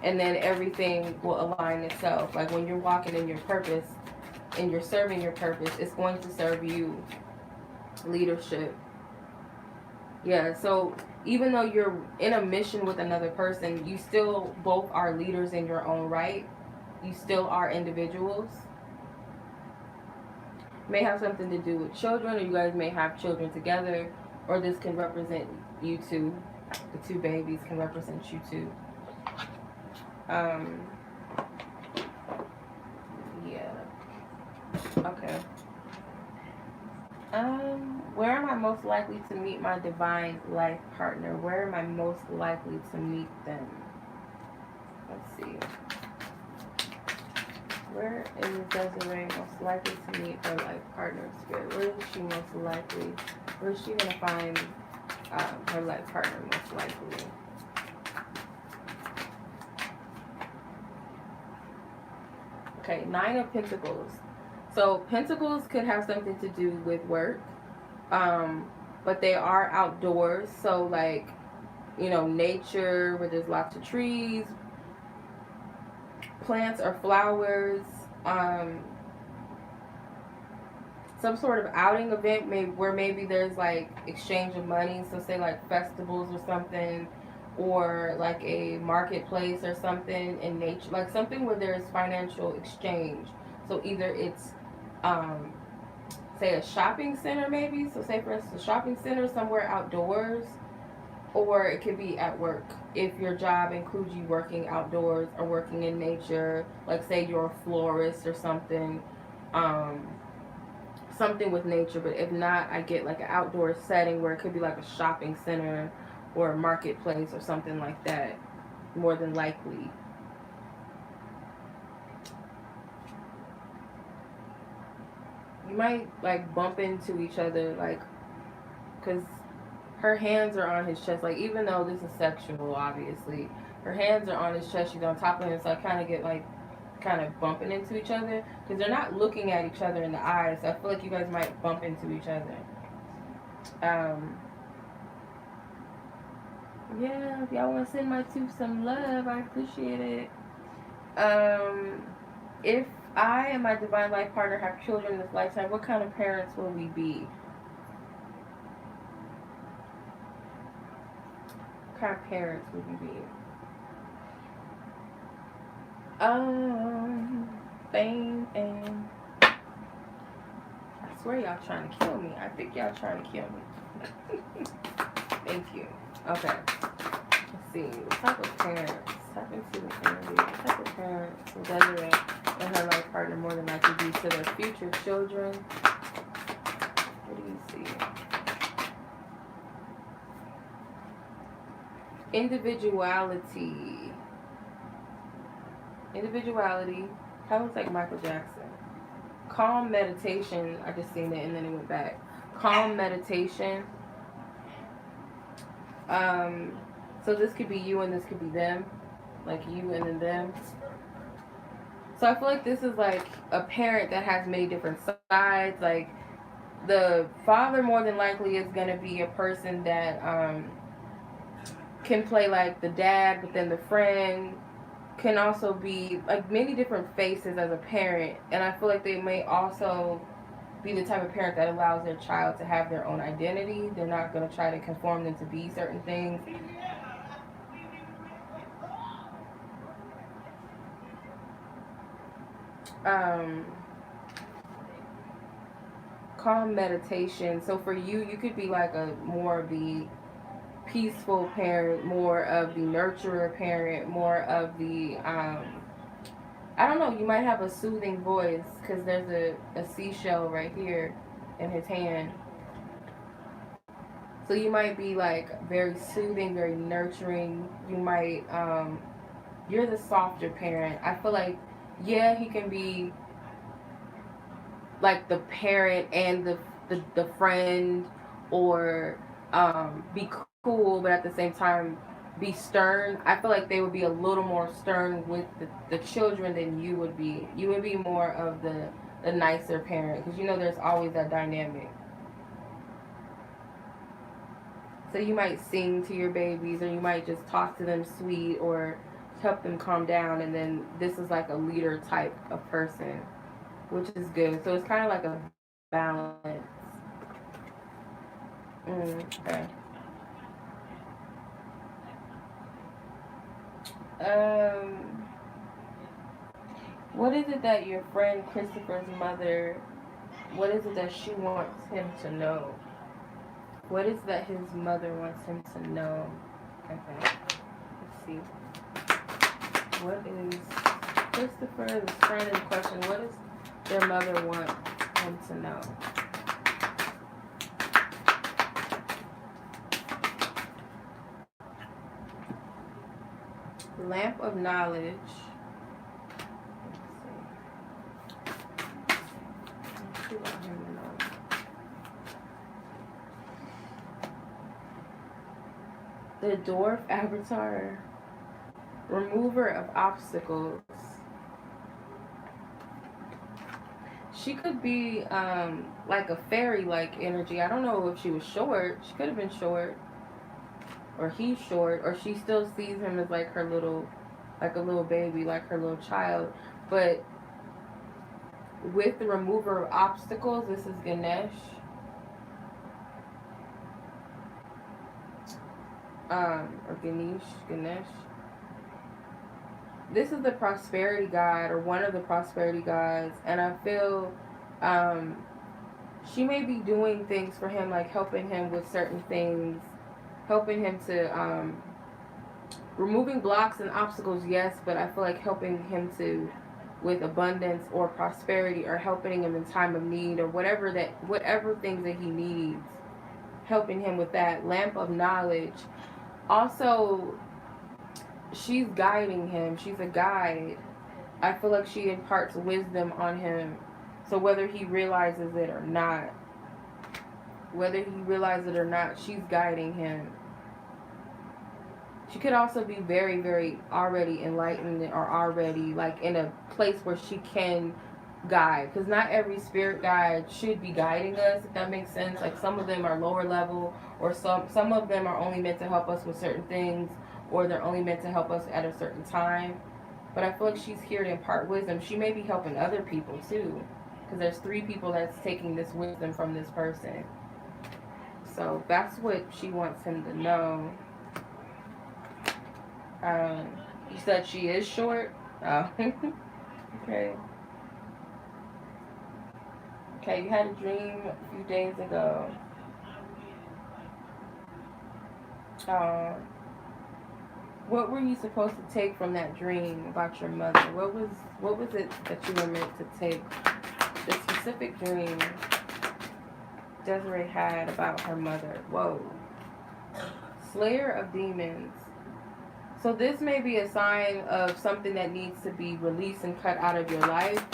And then everything will align itself. Like, when you're walking in your purpose and you're serving your purpose, it's going to serve you. Leadership. Yeah, so even though you're in a mission with another person, you still both are leaders in your own right. You still are individuals. May have something to do with children, or you guys may have children together, or this can represent you two. The 2 babies can represent you two. Yeah. Okay. Where am I most likely to meet my divine life partner? Where am I most likely to meet them? Let's see. Where is Desiree most likely to meet her life partner? Spirit, where is she most likely? Where is she going to find her life partner most likely? Okay, 9 of Pentacles. So Pentacles could have something to do with work, but they are outdoors. So, like, you know, nature where there's lots of trees, plants or flowers, some sort of outing event where maybe there's like exchange of money. So say like festivals or something, or like a marketplace or something in nature, like something where there's financial exchange. So either it's say a shopping center maybe, so say for instance a shopping center somewhere outdoors, or it could be at work if your job includes you working outdoors or working in nature, like say you're a florist or something, something with nature. But if not, I get like an outdoor setting where it could be like a shopping center or a marketplace or something like that, more than likely. You might like bump into each other, like, because her hands are on his chest, like, even though this is sexual, obviously, her hands are on his chest, she's on top of him, so I kind of get like kind of bumping into each other, because they're not looking at each other in the eyes, so I feel like you guys might bump into each other. Yeah, if y'all want to send my tooth some love, I appreciate it. If I and my divine life partner have children in this lifetime, what kind of parents will we be? What kind of parents would we be? And I swear y'all trying to kill me. I think y'all trying to kill me. Thank you. Okay. Let's see. What type of parents? Tap into the energy. What type of parents will Desiree and her life partner more than likely be to their future children? What do you see? Individuality. Individuality. Kind of looks like Michael Jackson. Calm meditation. I just seen it and then it went back. Calm meditation. So this could be you and this could be them. Like you and then them. So I feel like this is like a parent that has many different sides. Like the father more than likely is going to be a person that can play like the dad, but then the friend can also be like many different faces as a parent. And I feel like they may also be the type of parent that allows their child to have their own identity. They're not going to try to conform them to be certain things. Calm meditation. So for you, you could be like a more of the peaceful parent, more of the nurturer parent, more of the I don't know, you might have a soothing voice because there's a seashell right here in his hand. So you might be like very soothing, very nurturing. You might you're the softer parent. I feel like yeah, he can be like the parent and the friend, or be cool but at the same time be stern. I feel like they would be a little more stern with the children than you would be. You would be more of the nicer parent because you know there's always that dynamic. So you might sing to your babies, or you might just talk to them sweet or help them calm down, and then this is like a leader type of person, which is good. So it's kind of like a balance. Okay. What is it that your friend Christopher's mother, what is it that she wants him to know? What is that his mother wants him to know? Okay. Let's see. What is Christopher, this friend in question, what does their mother want him to know? Lamp of knowledge. Let's see what him to know. The dwarf avatar. Remover of obstacles. She could be like a fairy-like energy. I don't know if she was short. She could have been short. Or he's short. Or she still sees him as like her little, like a little baby, like her little child. But with the remover of obstacles, this is Ganesh. Or Ganesh. This is the prosperity god, or one of the prosperity gods, and I feel she may be doing things for him, like helping him with certain things, helping him to removing blocks and obstacles, yes, but I feel like helping him to with abundance or prosperity, or helping him in time of need, or whatever things that he needs, helping him with that. Lamp of knowledge. Also, she's guiding him. She's a guide. I feel like she imparts wisdom on him. So whether he realizes it or not, she's guiding him. She could also be very, very already enlightened, or already like in a place where she can guide. Because not every spirit guide should be guiding us, if that makes sense. Like some of them are lower level, or some of them are only meant to help us with certain things, or they're only meant to help us at a certain time. But I feel like she's here to impart wisdom. She may be helping other people too, because there's 3 people that's taking this wisdom from this person. So that's what she wants him to know. You said she is short? Oh. Okay. Okay, you had a dream a few days ago. What were you supposed to take from that dream about your mother? What was it that you were meant to take? The specific dream Desiree had about her mother. Whoa. Slayer of demons. So this may be a sign of something that needs to be released and cut out of your life.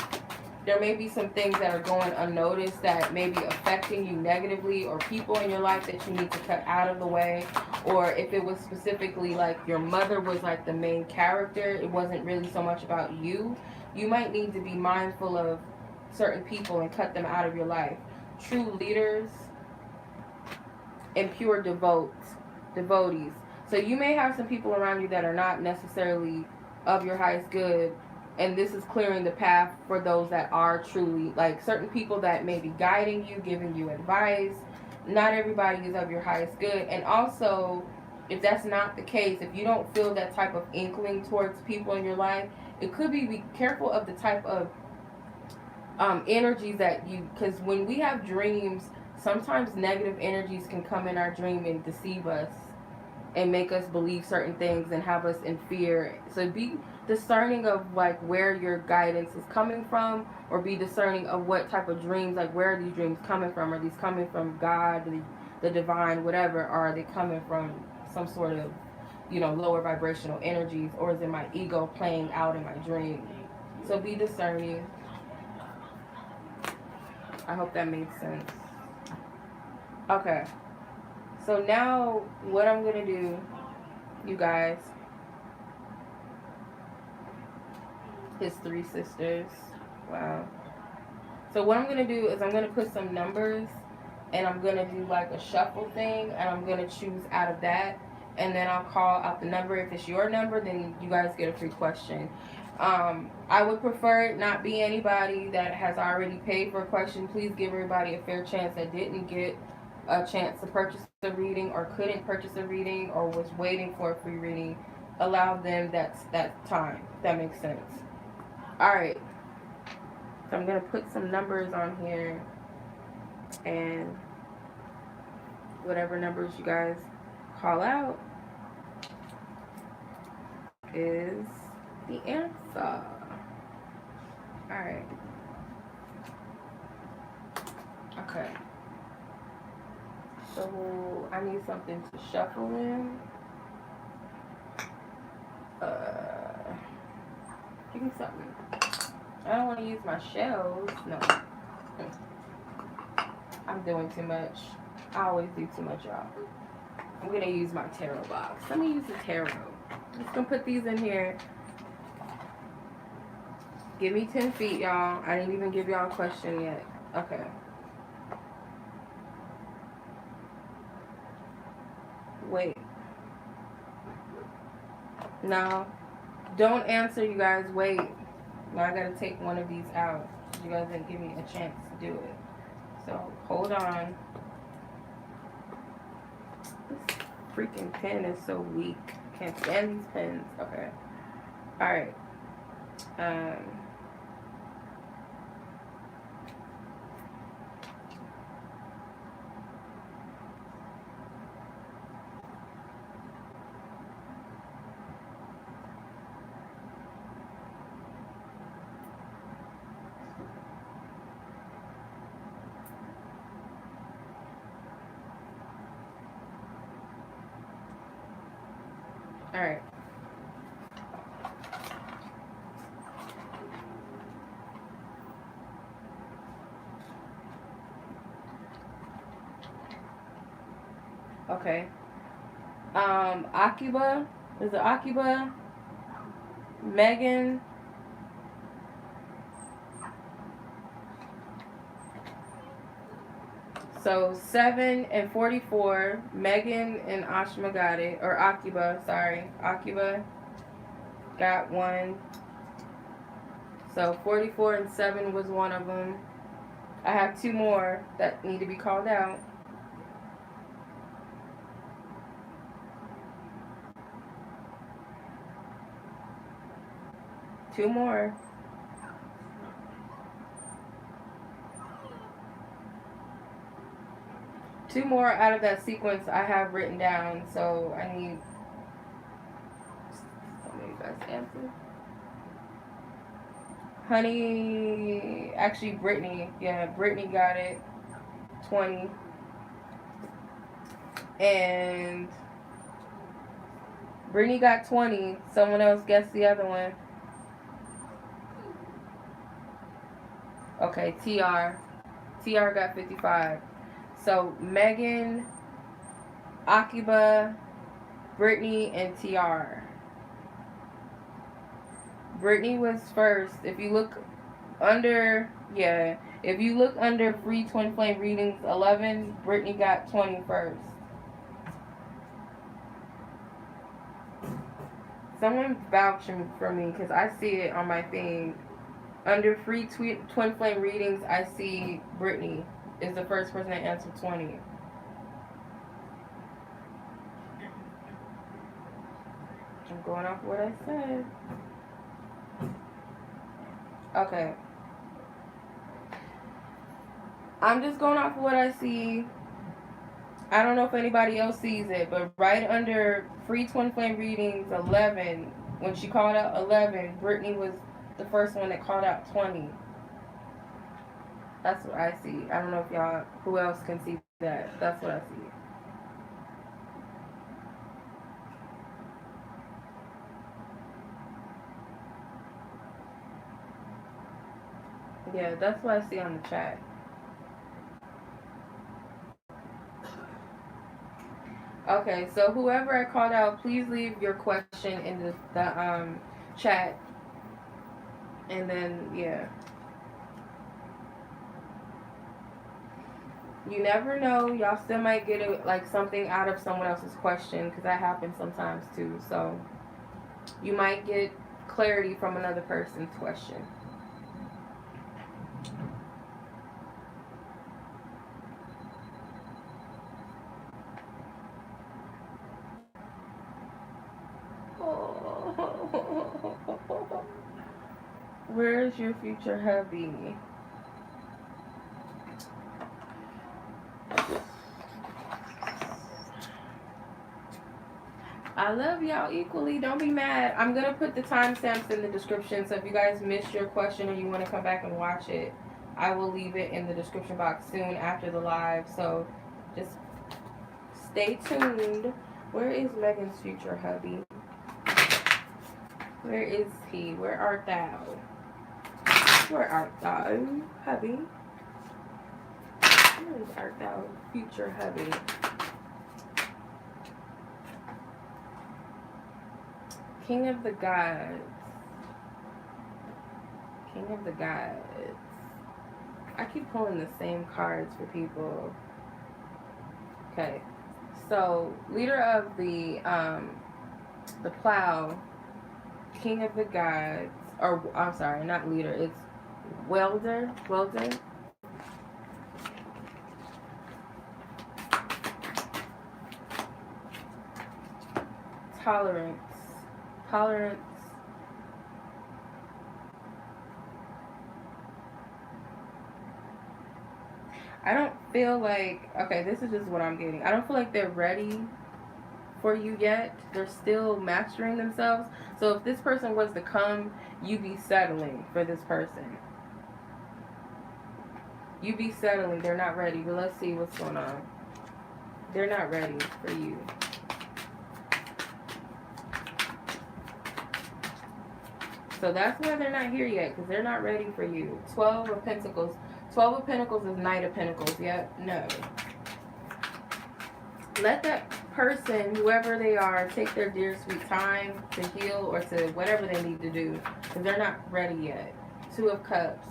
There may be some things that are going unnoticed that may be affecting you negatively, or people in your life that you need to cut out of the way. Or if it was specifically like your mother was like the main character, it wasn't really so much about you. You might need to be mindful of certain people and cut them out of your life. True leaders and pure devotees. So you may have some people around you that are not necessarily of your highest good, and this is clearing the path for those that are truly, like, certain people that may be guiding you, giving you advice. Not everybody is of your highest good. And also, if that's not the case, if you don't feel that type of inkling towards people in your life, it could be careful of the type of energies that you, because when we have dreams, sometimes negative energies can come in our dream and deceive us and make us believe certain things and have us in fear. So be discerning of like where your guidance is coming from, or be discerning of what type of dreams, like where are these dreams coming from? Are these coming from God, the divine, whatever, or are they coming from some sort of, you know, lower vibrational energies, or is it my ego playing out in my dream? So be discerning. I hope that made sense. Okay. So now what I'm going to do, you guys, his 3 sisters. Wow. So what I'm going to do is I'm going to put some numbers, and I'm going to do like a shuffle thing, and I'm going to choose out of that, and then I'll call out the number. If it's your number, then you guys get a free question. I would prefer it not be anybody that has already paid for a question. Please give everybody a fair chance that didn't get a chance to purchase a reading, or couldn't purchase a reading, or was waiting for a free reading. Allow them that time, if that makes sense. Alright, so I'm going to put some numbers on here, and whatever numbers you guys call out is the answer. Alright. Okay. So I need something to shuffle in. Give me something. I don't want to use my shells. No. I'm doing too much. I always do too much, y'all. I'm going to use my tarot box. Let me use the tarot. I'm just going to put these in here. Give me 10 feet, y'all. I didn't even give y'all a question yet. Okay. Wait. No. Don't answer, you guys. Wait. Now I gotta take one of these out. You guys didn't give me a chance to do it. So, hold on. This freaking pen is so weak. Can't stand these pens. Okay. Alright. Alright. Okay. Akiba. Is it Akiba? Megan. So 7 and 44, Megan and Ashma got it, or Akiba, sorry. Akiba got one. So 44 and 7 was one of them. I have 2 more that need to be called out. Two more. Two more out of that sequence I have written down, so I need some of you guys to answer. Honey, actually Brittany, yeah, Brittany got it, 20. And Brittany got 20. Someone else guess the other one. Okay, TR. TR got 55. So Megan, Akiba, Brittany, and TR. Brittany was first. If you look under, yeah, if you look under free twin flame readings 11, Brittany got 20 first. Someone vouching for me because I see it on my thing. Under free twin flame readings, I see Brittany is the first person to answer 20. I'm going off what I said. Okay. I'm just going off of what I see. I don't know if anybody else sees it, but right under free twin flame readings 11, when she called out 11, Brittany was the first one that called out 20. That's what I see. I don't know if y'all, who else can see that. That's what I see. Yeah, that's what I see on the chat. Okay, so whoever I called out, please leave your question in the chat. And then, yeah. You never know. Y'all still might get like something out of someone else's question, because that happens sometimes too. So you might get clarity from another person's question. Where's your future hubby? I love y'all equally. Don't be mad. I'm going to put the timestamps in the description. So if you guys missed your question or you want to come back and watch it, I will leave it in the description box soon after the live. So just stay tuned. Where is Megan's future hubby? Where is he? Where art thou? Where art thou, hubby? Where art thou, future hubby? King of the Gods. King of the Gods. I keep pulling the same cards for people. Okay. So, leader of the plow, King of the Gods, or I'm sorry, not leader, it's welder. Tolerance. I don't feel like, okay, this is just what I'm getting. I don't feel like they're ready for you yet. They're still mastering themselves. So if this person was to come, you be settling for this person. You be settling. They're not ready. But let's see what's going on. They're not ready for you. So that's why they're not here yet, because they're not ready for you. 12 of Pentacles. 12 of Pentacles is Knight of Pentacles. Yep, no. Let that person, whoever they are, take their dear sweet time to heal or to whatever they need to do, because they're not ready yet. 2 of Cups.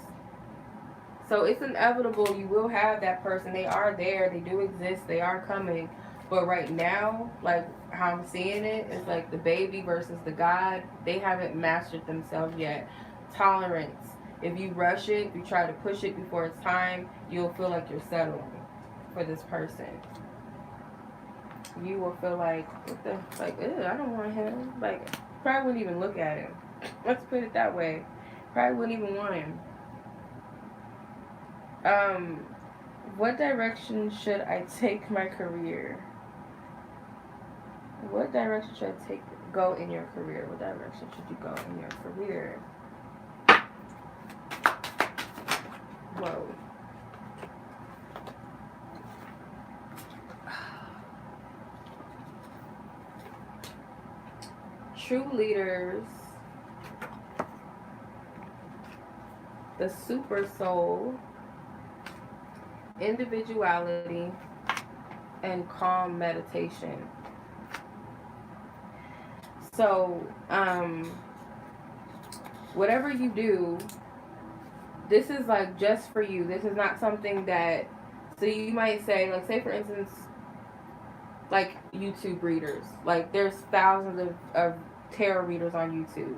So it's inevitable you will have that person. They are there. They do exist. They are coming. But right now, like how I'm seeing it, it's like the baby versus the God. They haven't mastered themselves yet. Tolerance. If you rush it, if you try to push it before it's time, you'll feel like you're settling for this person. You will feel like, what the, like, ew, I don't want him. Like, probably wouldn't even look at him. Let's put it that way. Probably wouldn't even want him. What direction should I take my career? What direction should I go in your career? What direction should you go in your career? Whoa. true leaders, the super soul, individuality, and calm meditation. So, whatever you do, this is like just for you. This is not something that, so you might say, like, say for instance, like YouTube readers. Like, there's thousands of tarot readers on YouTube.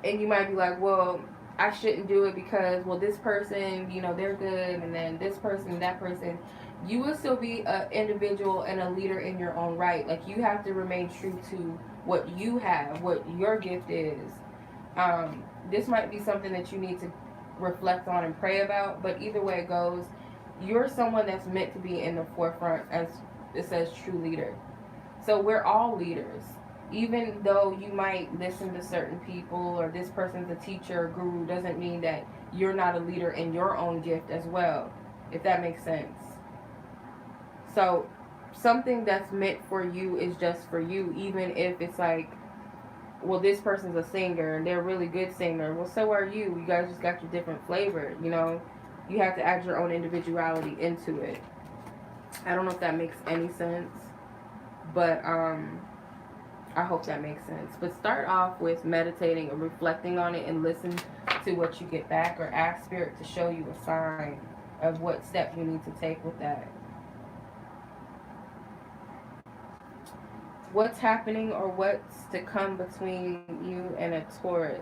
And you might be like, well, I shouldn't do it because, well, this person, you know, they're good, and then this person, that person. You will still be an individual and a leader in your own right. Like, you have to remain true to what you have, what your gift is. This might be something that you need to reflect on and pray about, but either way it goes, you're someone that's meant to be in the forefront, as it says, true leader. So we're all leaders. Even though you might listen to certain people, or this person's a teacher or guru, doesn't mean that you're not a leader in your own gift as well, if that makes sense. So something that's meant for you is just for you, even if it's like, well, this person's a singer and they're a really good singer. Well, so are you. You guys just got your different flavor, you know. You have to add your own individuality into it. I don't know if that makes any sense, but I hope that makes sense. But start off with meditating or reflecting on it and listen to what you get back, or ask Spirit to show you a sign of what step you need to take with that. What's happening or what's to come between you and a Taurus?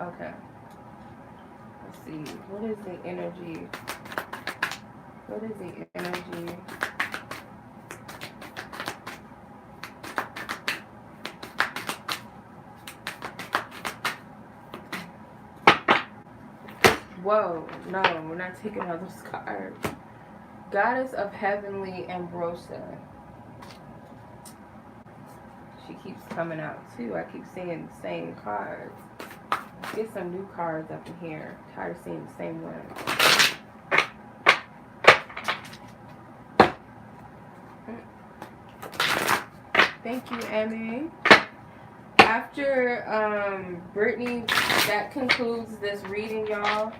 Okay. Let's see. What is the energy? What is the energy? Whoa. No, we're not taking all those cards. Goddess of Heavenly Ambrosia. She keeps coming out too. I keep seeing the same cards. Let's get some new cards up in here. I'm tired of seeing the same one. Thank you, Emmy. After Brittany, that concludes this reading, y'all.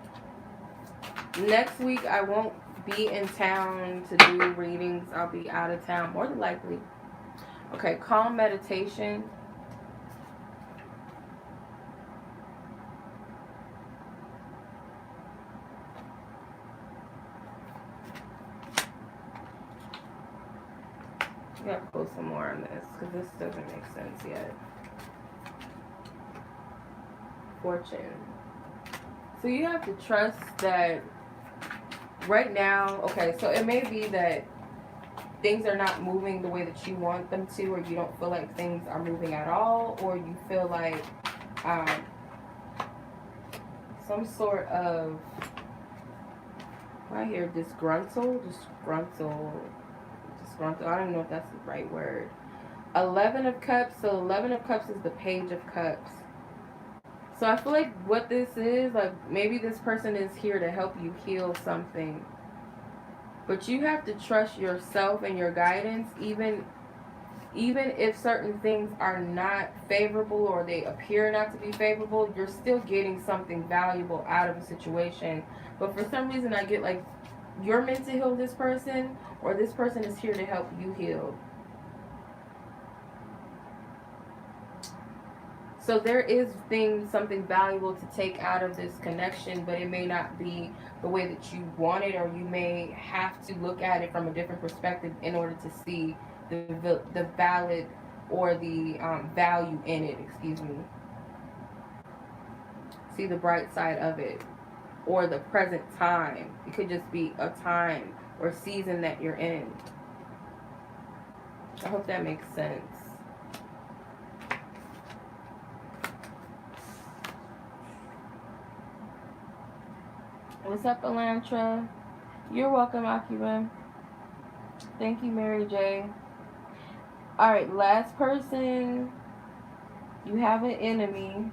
Next week I won't be in town to do readings. I'll be out of town, more than likely. Okay, calm meditation. We have to pull some more on this because this doesn't make sense yet. Fortune. So you have to trust that right now, okay, so it may be that things are not moving the way that you want them to, or you don't feel like things are moving at all, or you feel like some sort of, I hear disgruntled. I don't know if that's the right word. 11 of Cups. So 11 of Cups is the Page of Cups. So I feel like what this is, like, maybe this person is here to help you heal something. But you have to trust yourself and your guidance, even if certain things are not favorable or they appear not to be favorable, you're still getting something valuable out of a situation. But for some reason I get like you're meant to heal this person, or this person is here to help you heal. So there is something valuable to take out of this connection, but it may not be the way that you want it, or you may have to look at it from a different perspective in order to see the valid or the value in it, excuse me. See the bright side of it, or the present time. It could just be a time or season that you're in. I hope that makes sense. What's up, Elantra? You're welcome, Akiba. Thank you, Mary J. Alright, last person. You have an enemy.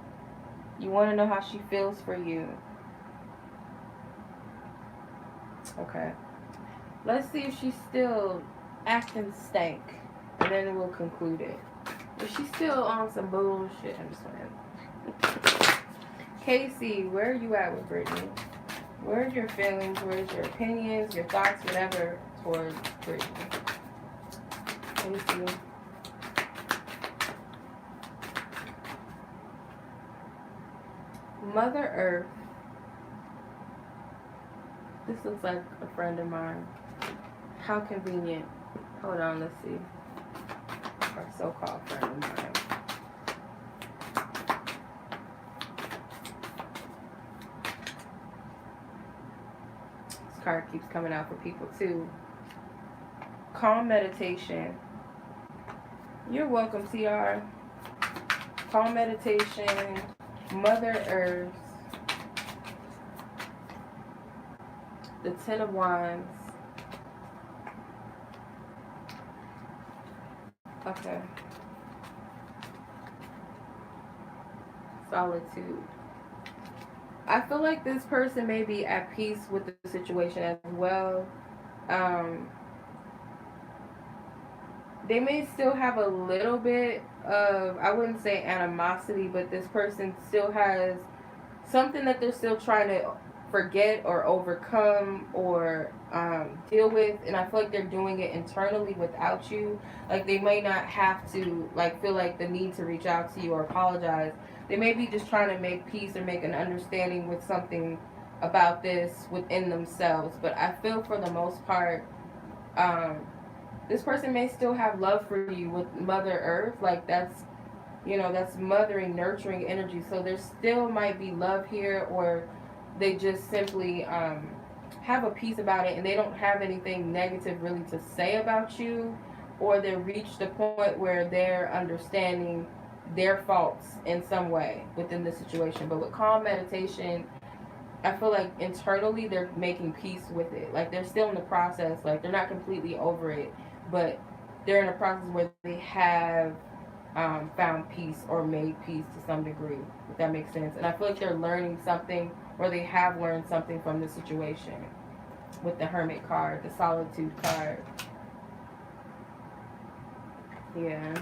You want to know how she feels for you. Okay. Let's see if she's still acting stank. And then we'll conclude it. But she's still on some bullshit. I'm just playing. Casey, where are you at with Brittany? Where's your feelings? Where's your opinions, your thoughts, whatever, towards Brittany? Casey. Mother Earth. This looks like a friend of mine. How convenient. Hold on, let's see. Our so-called friend of mine. This card keeps coming out for people too. Calm meditation. You're welcome, TR. Calm meditation. Mother Earth. The Ten of Wands. Okay. Solitude. I feel like this person may be at peace with the situation as well. They may still have a little bit of, I wouldn't say animosity, but this person still has something that they're still trying to forget or overcome or deal with, and I feel like they're doing it internally without you. Like they may not have to like feel like the need to reach out to you or apologize. They may be just trying to make peace or make an understanding with something about this within themselves. But I feel for the most part, this person may still have love for you with Mother Earth. Like that's, you know, that's mothering, nurturing energy. So there still might be love here, or they just simply have a peace about it and they don't have anything negative really to say about you, or they reached the point where they're understanding their faults in some way within the situation. But with calm meditation, I feel like internally they're making peace with it. Like they're still in the process, like they're not completely over it, but they're in a process where they have found peace or made peace to some degree, if that makes sense. And I feel like they're learning something, or they have learned something from the situation with the Hermit card, the Solitude card. Yeah.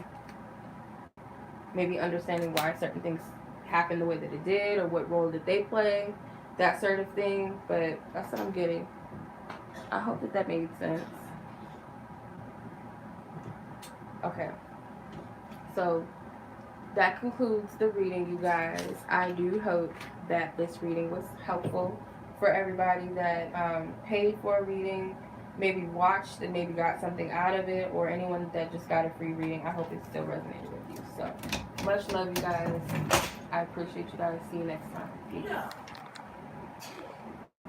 Maybe understanding why certain things happened the way that it did, or what role did they play, that sort of thing. But that's what I'm getting. I hope that made sense. Okay. So that concludes the reading, you guys. I do hope that this reading was helpful for everybody that paid for a reading, maybe watched and maybe got something out of it, or anyone that just got a free reading. I hope it still resonated with you. So much love, you guys. I appreciate you guys. See you next time. Peace.